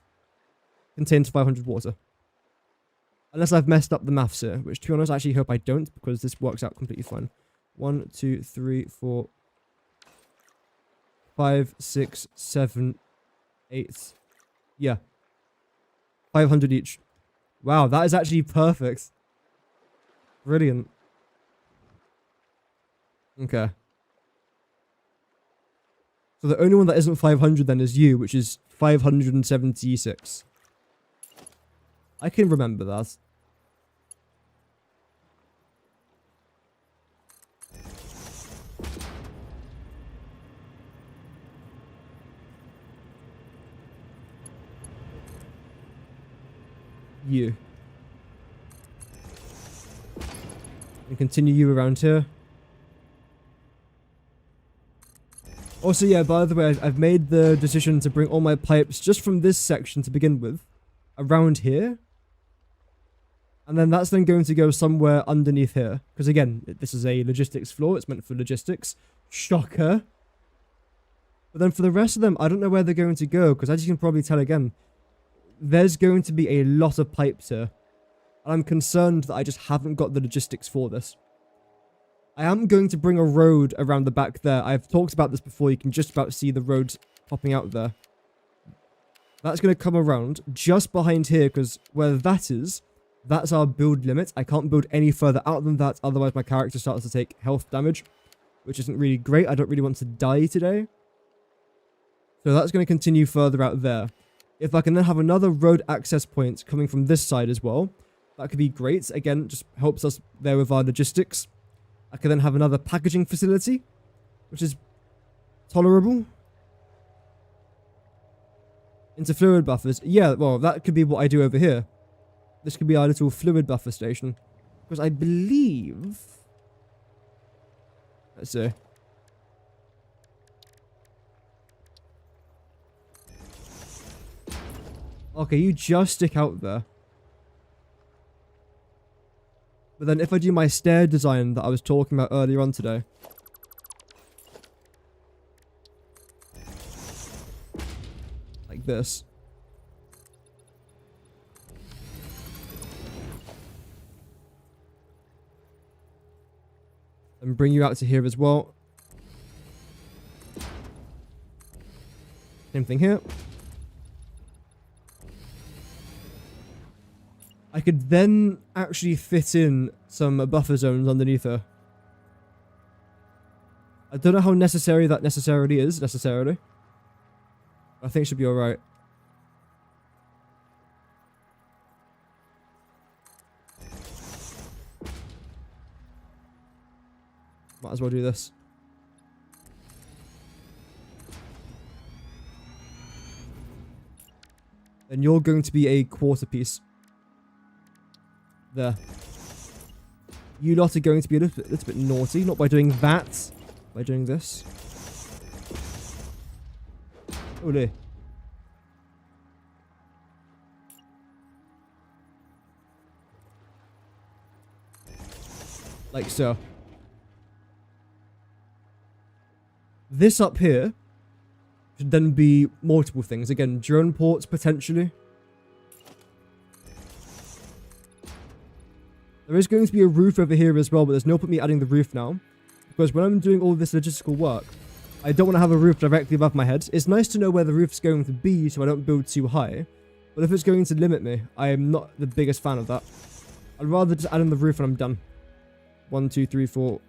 A: contains 500 water. Unless I've messed up the maths here, which to be honest, I actually hope I don't, because this works out completely fine. 1, 2, 3, 4, 5, 6, 7, 8. Yeah. 500 each. Wow, that is actually perfect. Brilliant. Okay. So the only one that isn't 500 then is you, which is 576. I can remember that. You. And continue you around here. Also, yeah, by the way, I've made the decision to bring all my pipes just from this section to begin with, around here. And then that's then going to go somewhere underneath here. Because again, this is a logistics floor. It's meant for logistics. Shocker. But then for the rest of them, I don't know where they're going to go. Because as you can probably tell again, there's going to be a lot of pipes here. And I'm concerned that I just haven't got the logistics for this. I am going to bring a road around the back there. I've talked about this before. You can just about see the road popping out there. That's going to come around just behind here, because where that is, that's our build limit. I can't build any further out than that, otherwise my character starts to take health damage, which isn't really great. I don't really want to die today. So that's going to continue further out there. If I can then have another road access point coming from this side as well, that could be great. Again, just helps us there with our logistics. I can then have another packaging facility, which is tolerable. Into fluid buffers. Yeah, well, that could be what I do over here. This could be our little fluid buffer station. Because I believe... Let's see. Okay, you just stick out there. But then if I do my stair design that I was talking about earlier on today. Like this. And bring you out to here as well. Same thing here. I could then actually fit in some buffer zones underneath her. I don't know how necessary that necessarily is, necessarily. I think it should be alright. Might as well do this. And you're going to be a quarter piece. There. You lot are going to be a little bit naughty. Not by doing that. By doing this. Oh dear. Like so. This up here should then be multiple things. Again, drone ports potentially. There is going to be a roof over here as well, but there's no point me adding the roof now. Because when I'm doing all this logistical work, I don't want to have a roof directly above my head. It's nice to know where the roof's going to be so I don't build too high. But if it's going to limit me, I am not the biggest fan of that. I'd rather just add in the roof and I'm done. 1, 2, 3, 4.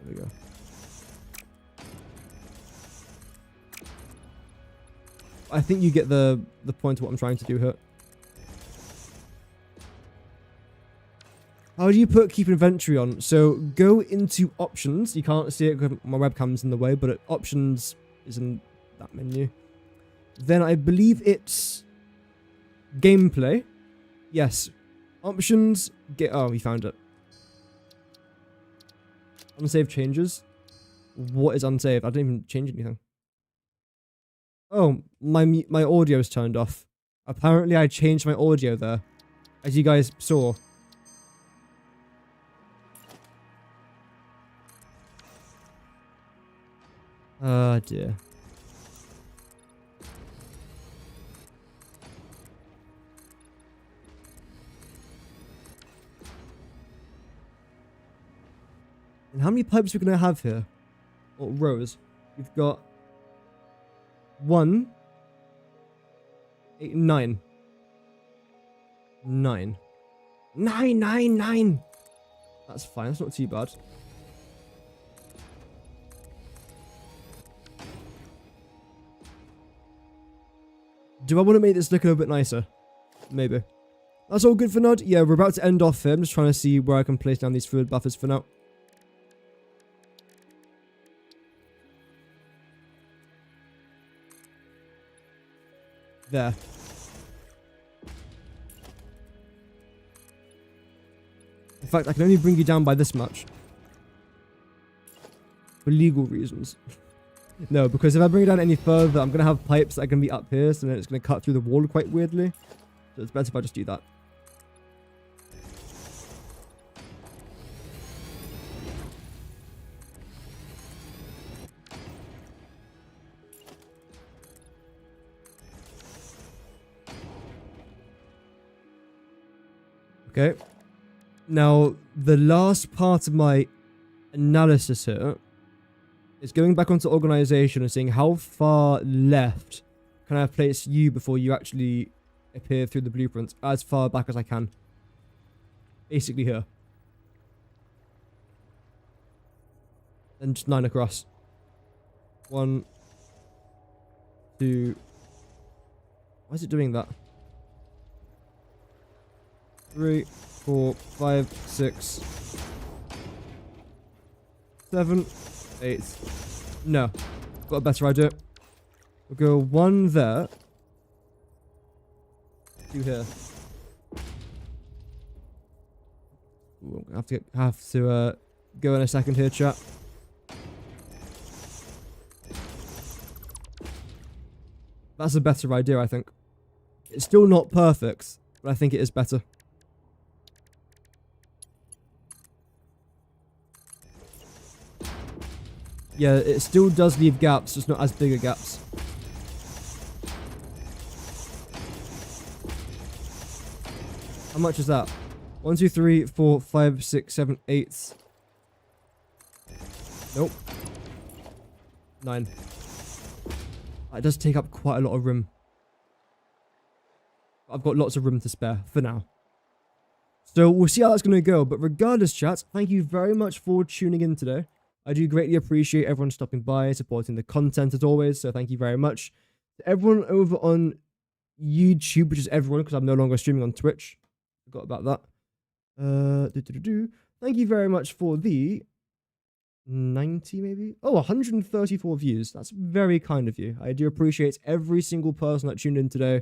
A: There we go. I think you get the point of what I'm trying to do here. How do you put keep inventory on? So go into options. You can't see it because my webcam's in the way, but options is in that menu. Then I believe it's gameplay. Yes. Options. Oh, we found it. Unsaved changes. What is unsaved? I didn't even change anything. Oh, my audio's turned off. Apparently I changed my audio there, as you guys saw. Oh dear. And how many pipes are we going to have here? Or rows? We've got 1, 8, 9. 9. 9, 9, 9! That's fine, that's not too bad. Do I want to make this look a little bit nicer? Maybe. That's all good for Nod. Yeah, we're about to end off here. I'm just trying to see where I can place down these fluid buffers for now. There. In fact, I can only bring you down by this much. For legal reasons. No, because if I bring it down any further, I'm going to have pipes that are going to be up here, so then it's going to cut through the wall quite weirdly. So it's better if I just do that. Okay. Now, the last part of my analysis here is going back onto organization and seeing how far left can I place you before you actually appear through the blueprints, as far back as I can. Basically here. And just 9 across. 1, 2. Why is it doing that? 3, 4, 5, 6, 7, 8. No. Got a better idea. We'll go 1 there. 2 here. Ooh, I'm gonna have to go in a second here, chat. That's a better idea, I think. It's still not perfect, but I think it is better. Yeah, it still does leave gaps, just not as bigger gaps. How much is that? 1, 2, 3, 4, 5, 6, 7, 8. Nope. 9. It does take up quite a lot of room. I've got lots of room to spare for now. So we'll see how that's going to go. But regardless, chat, thank you very much for tuning in today. I do greatly appreciate everyone stopping by, supporting the content as always. So thank you very much. To everyone over on YouTube, which is everyone because I'm no longer streaming on Twitch. Forgot about that. Thank you very much for the 90 maybe? Oh, 134 views. That's very kind of you. I do appreciate every single person that tuned in today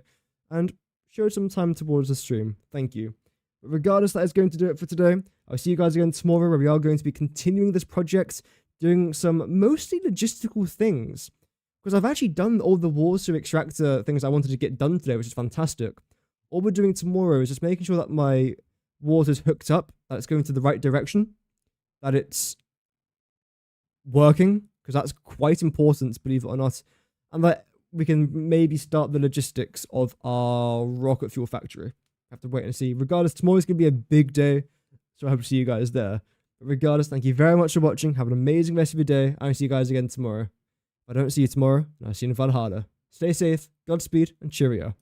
A: and showed some time towards the stream. Thank you. But regardless, that is going to do it for today. I'll see you guys again tomorrow where we are going to be continuing this project, doing some mostly logistical things. Because I've actually done all the water extractor things I wanted to get done today, which is fantastic. All we're doing tomorrow is just making sure that my water's hooked up, that it's going to the right direction, that it's working, because that's quite important, believe it or not, and that we can maybe start the logistics of our rocket fuel factory. Have to wait and see. Regardless, tomorrow's going to be a big day, so I hope to see you guys there. But regardless, thank you very much for watching. Have an amazing rest of your day, and I'll see you guys again tomorrow. If I don't see you tomorrow, I'll see you in Valhalla. Stay safe, Godspeed, and cheerio.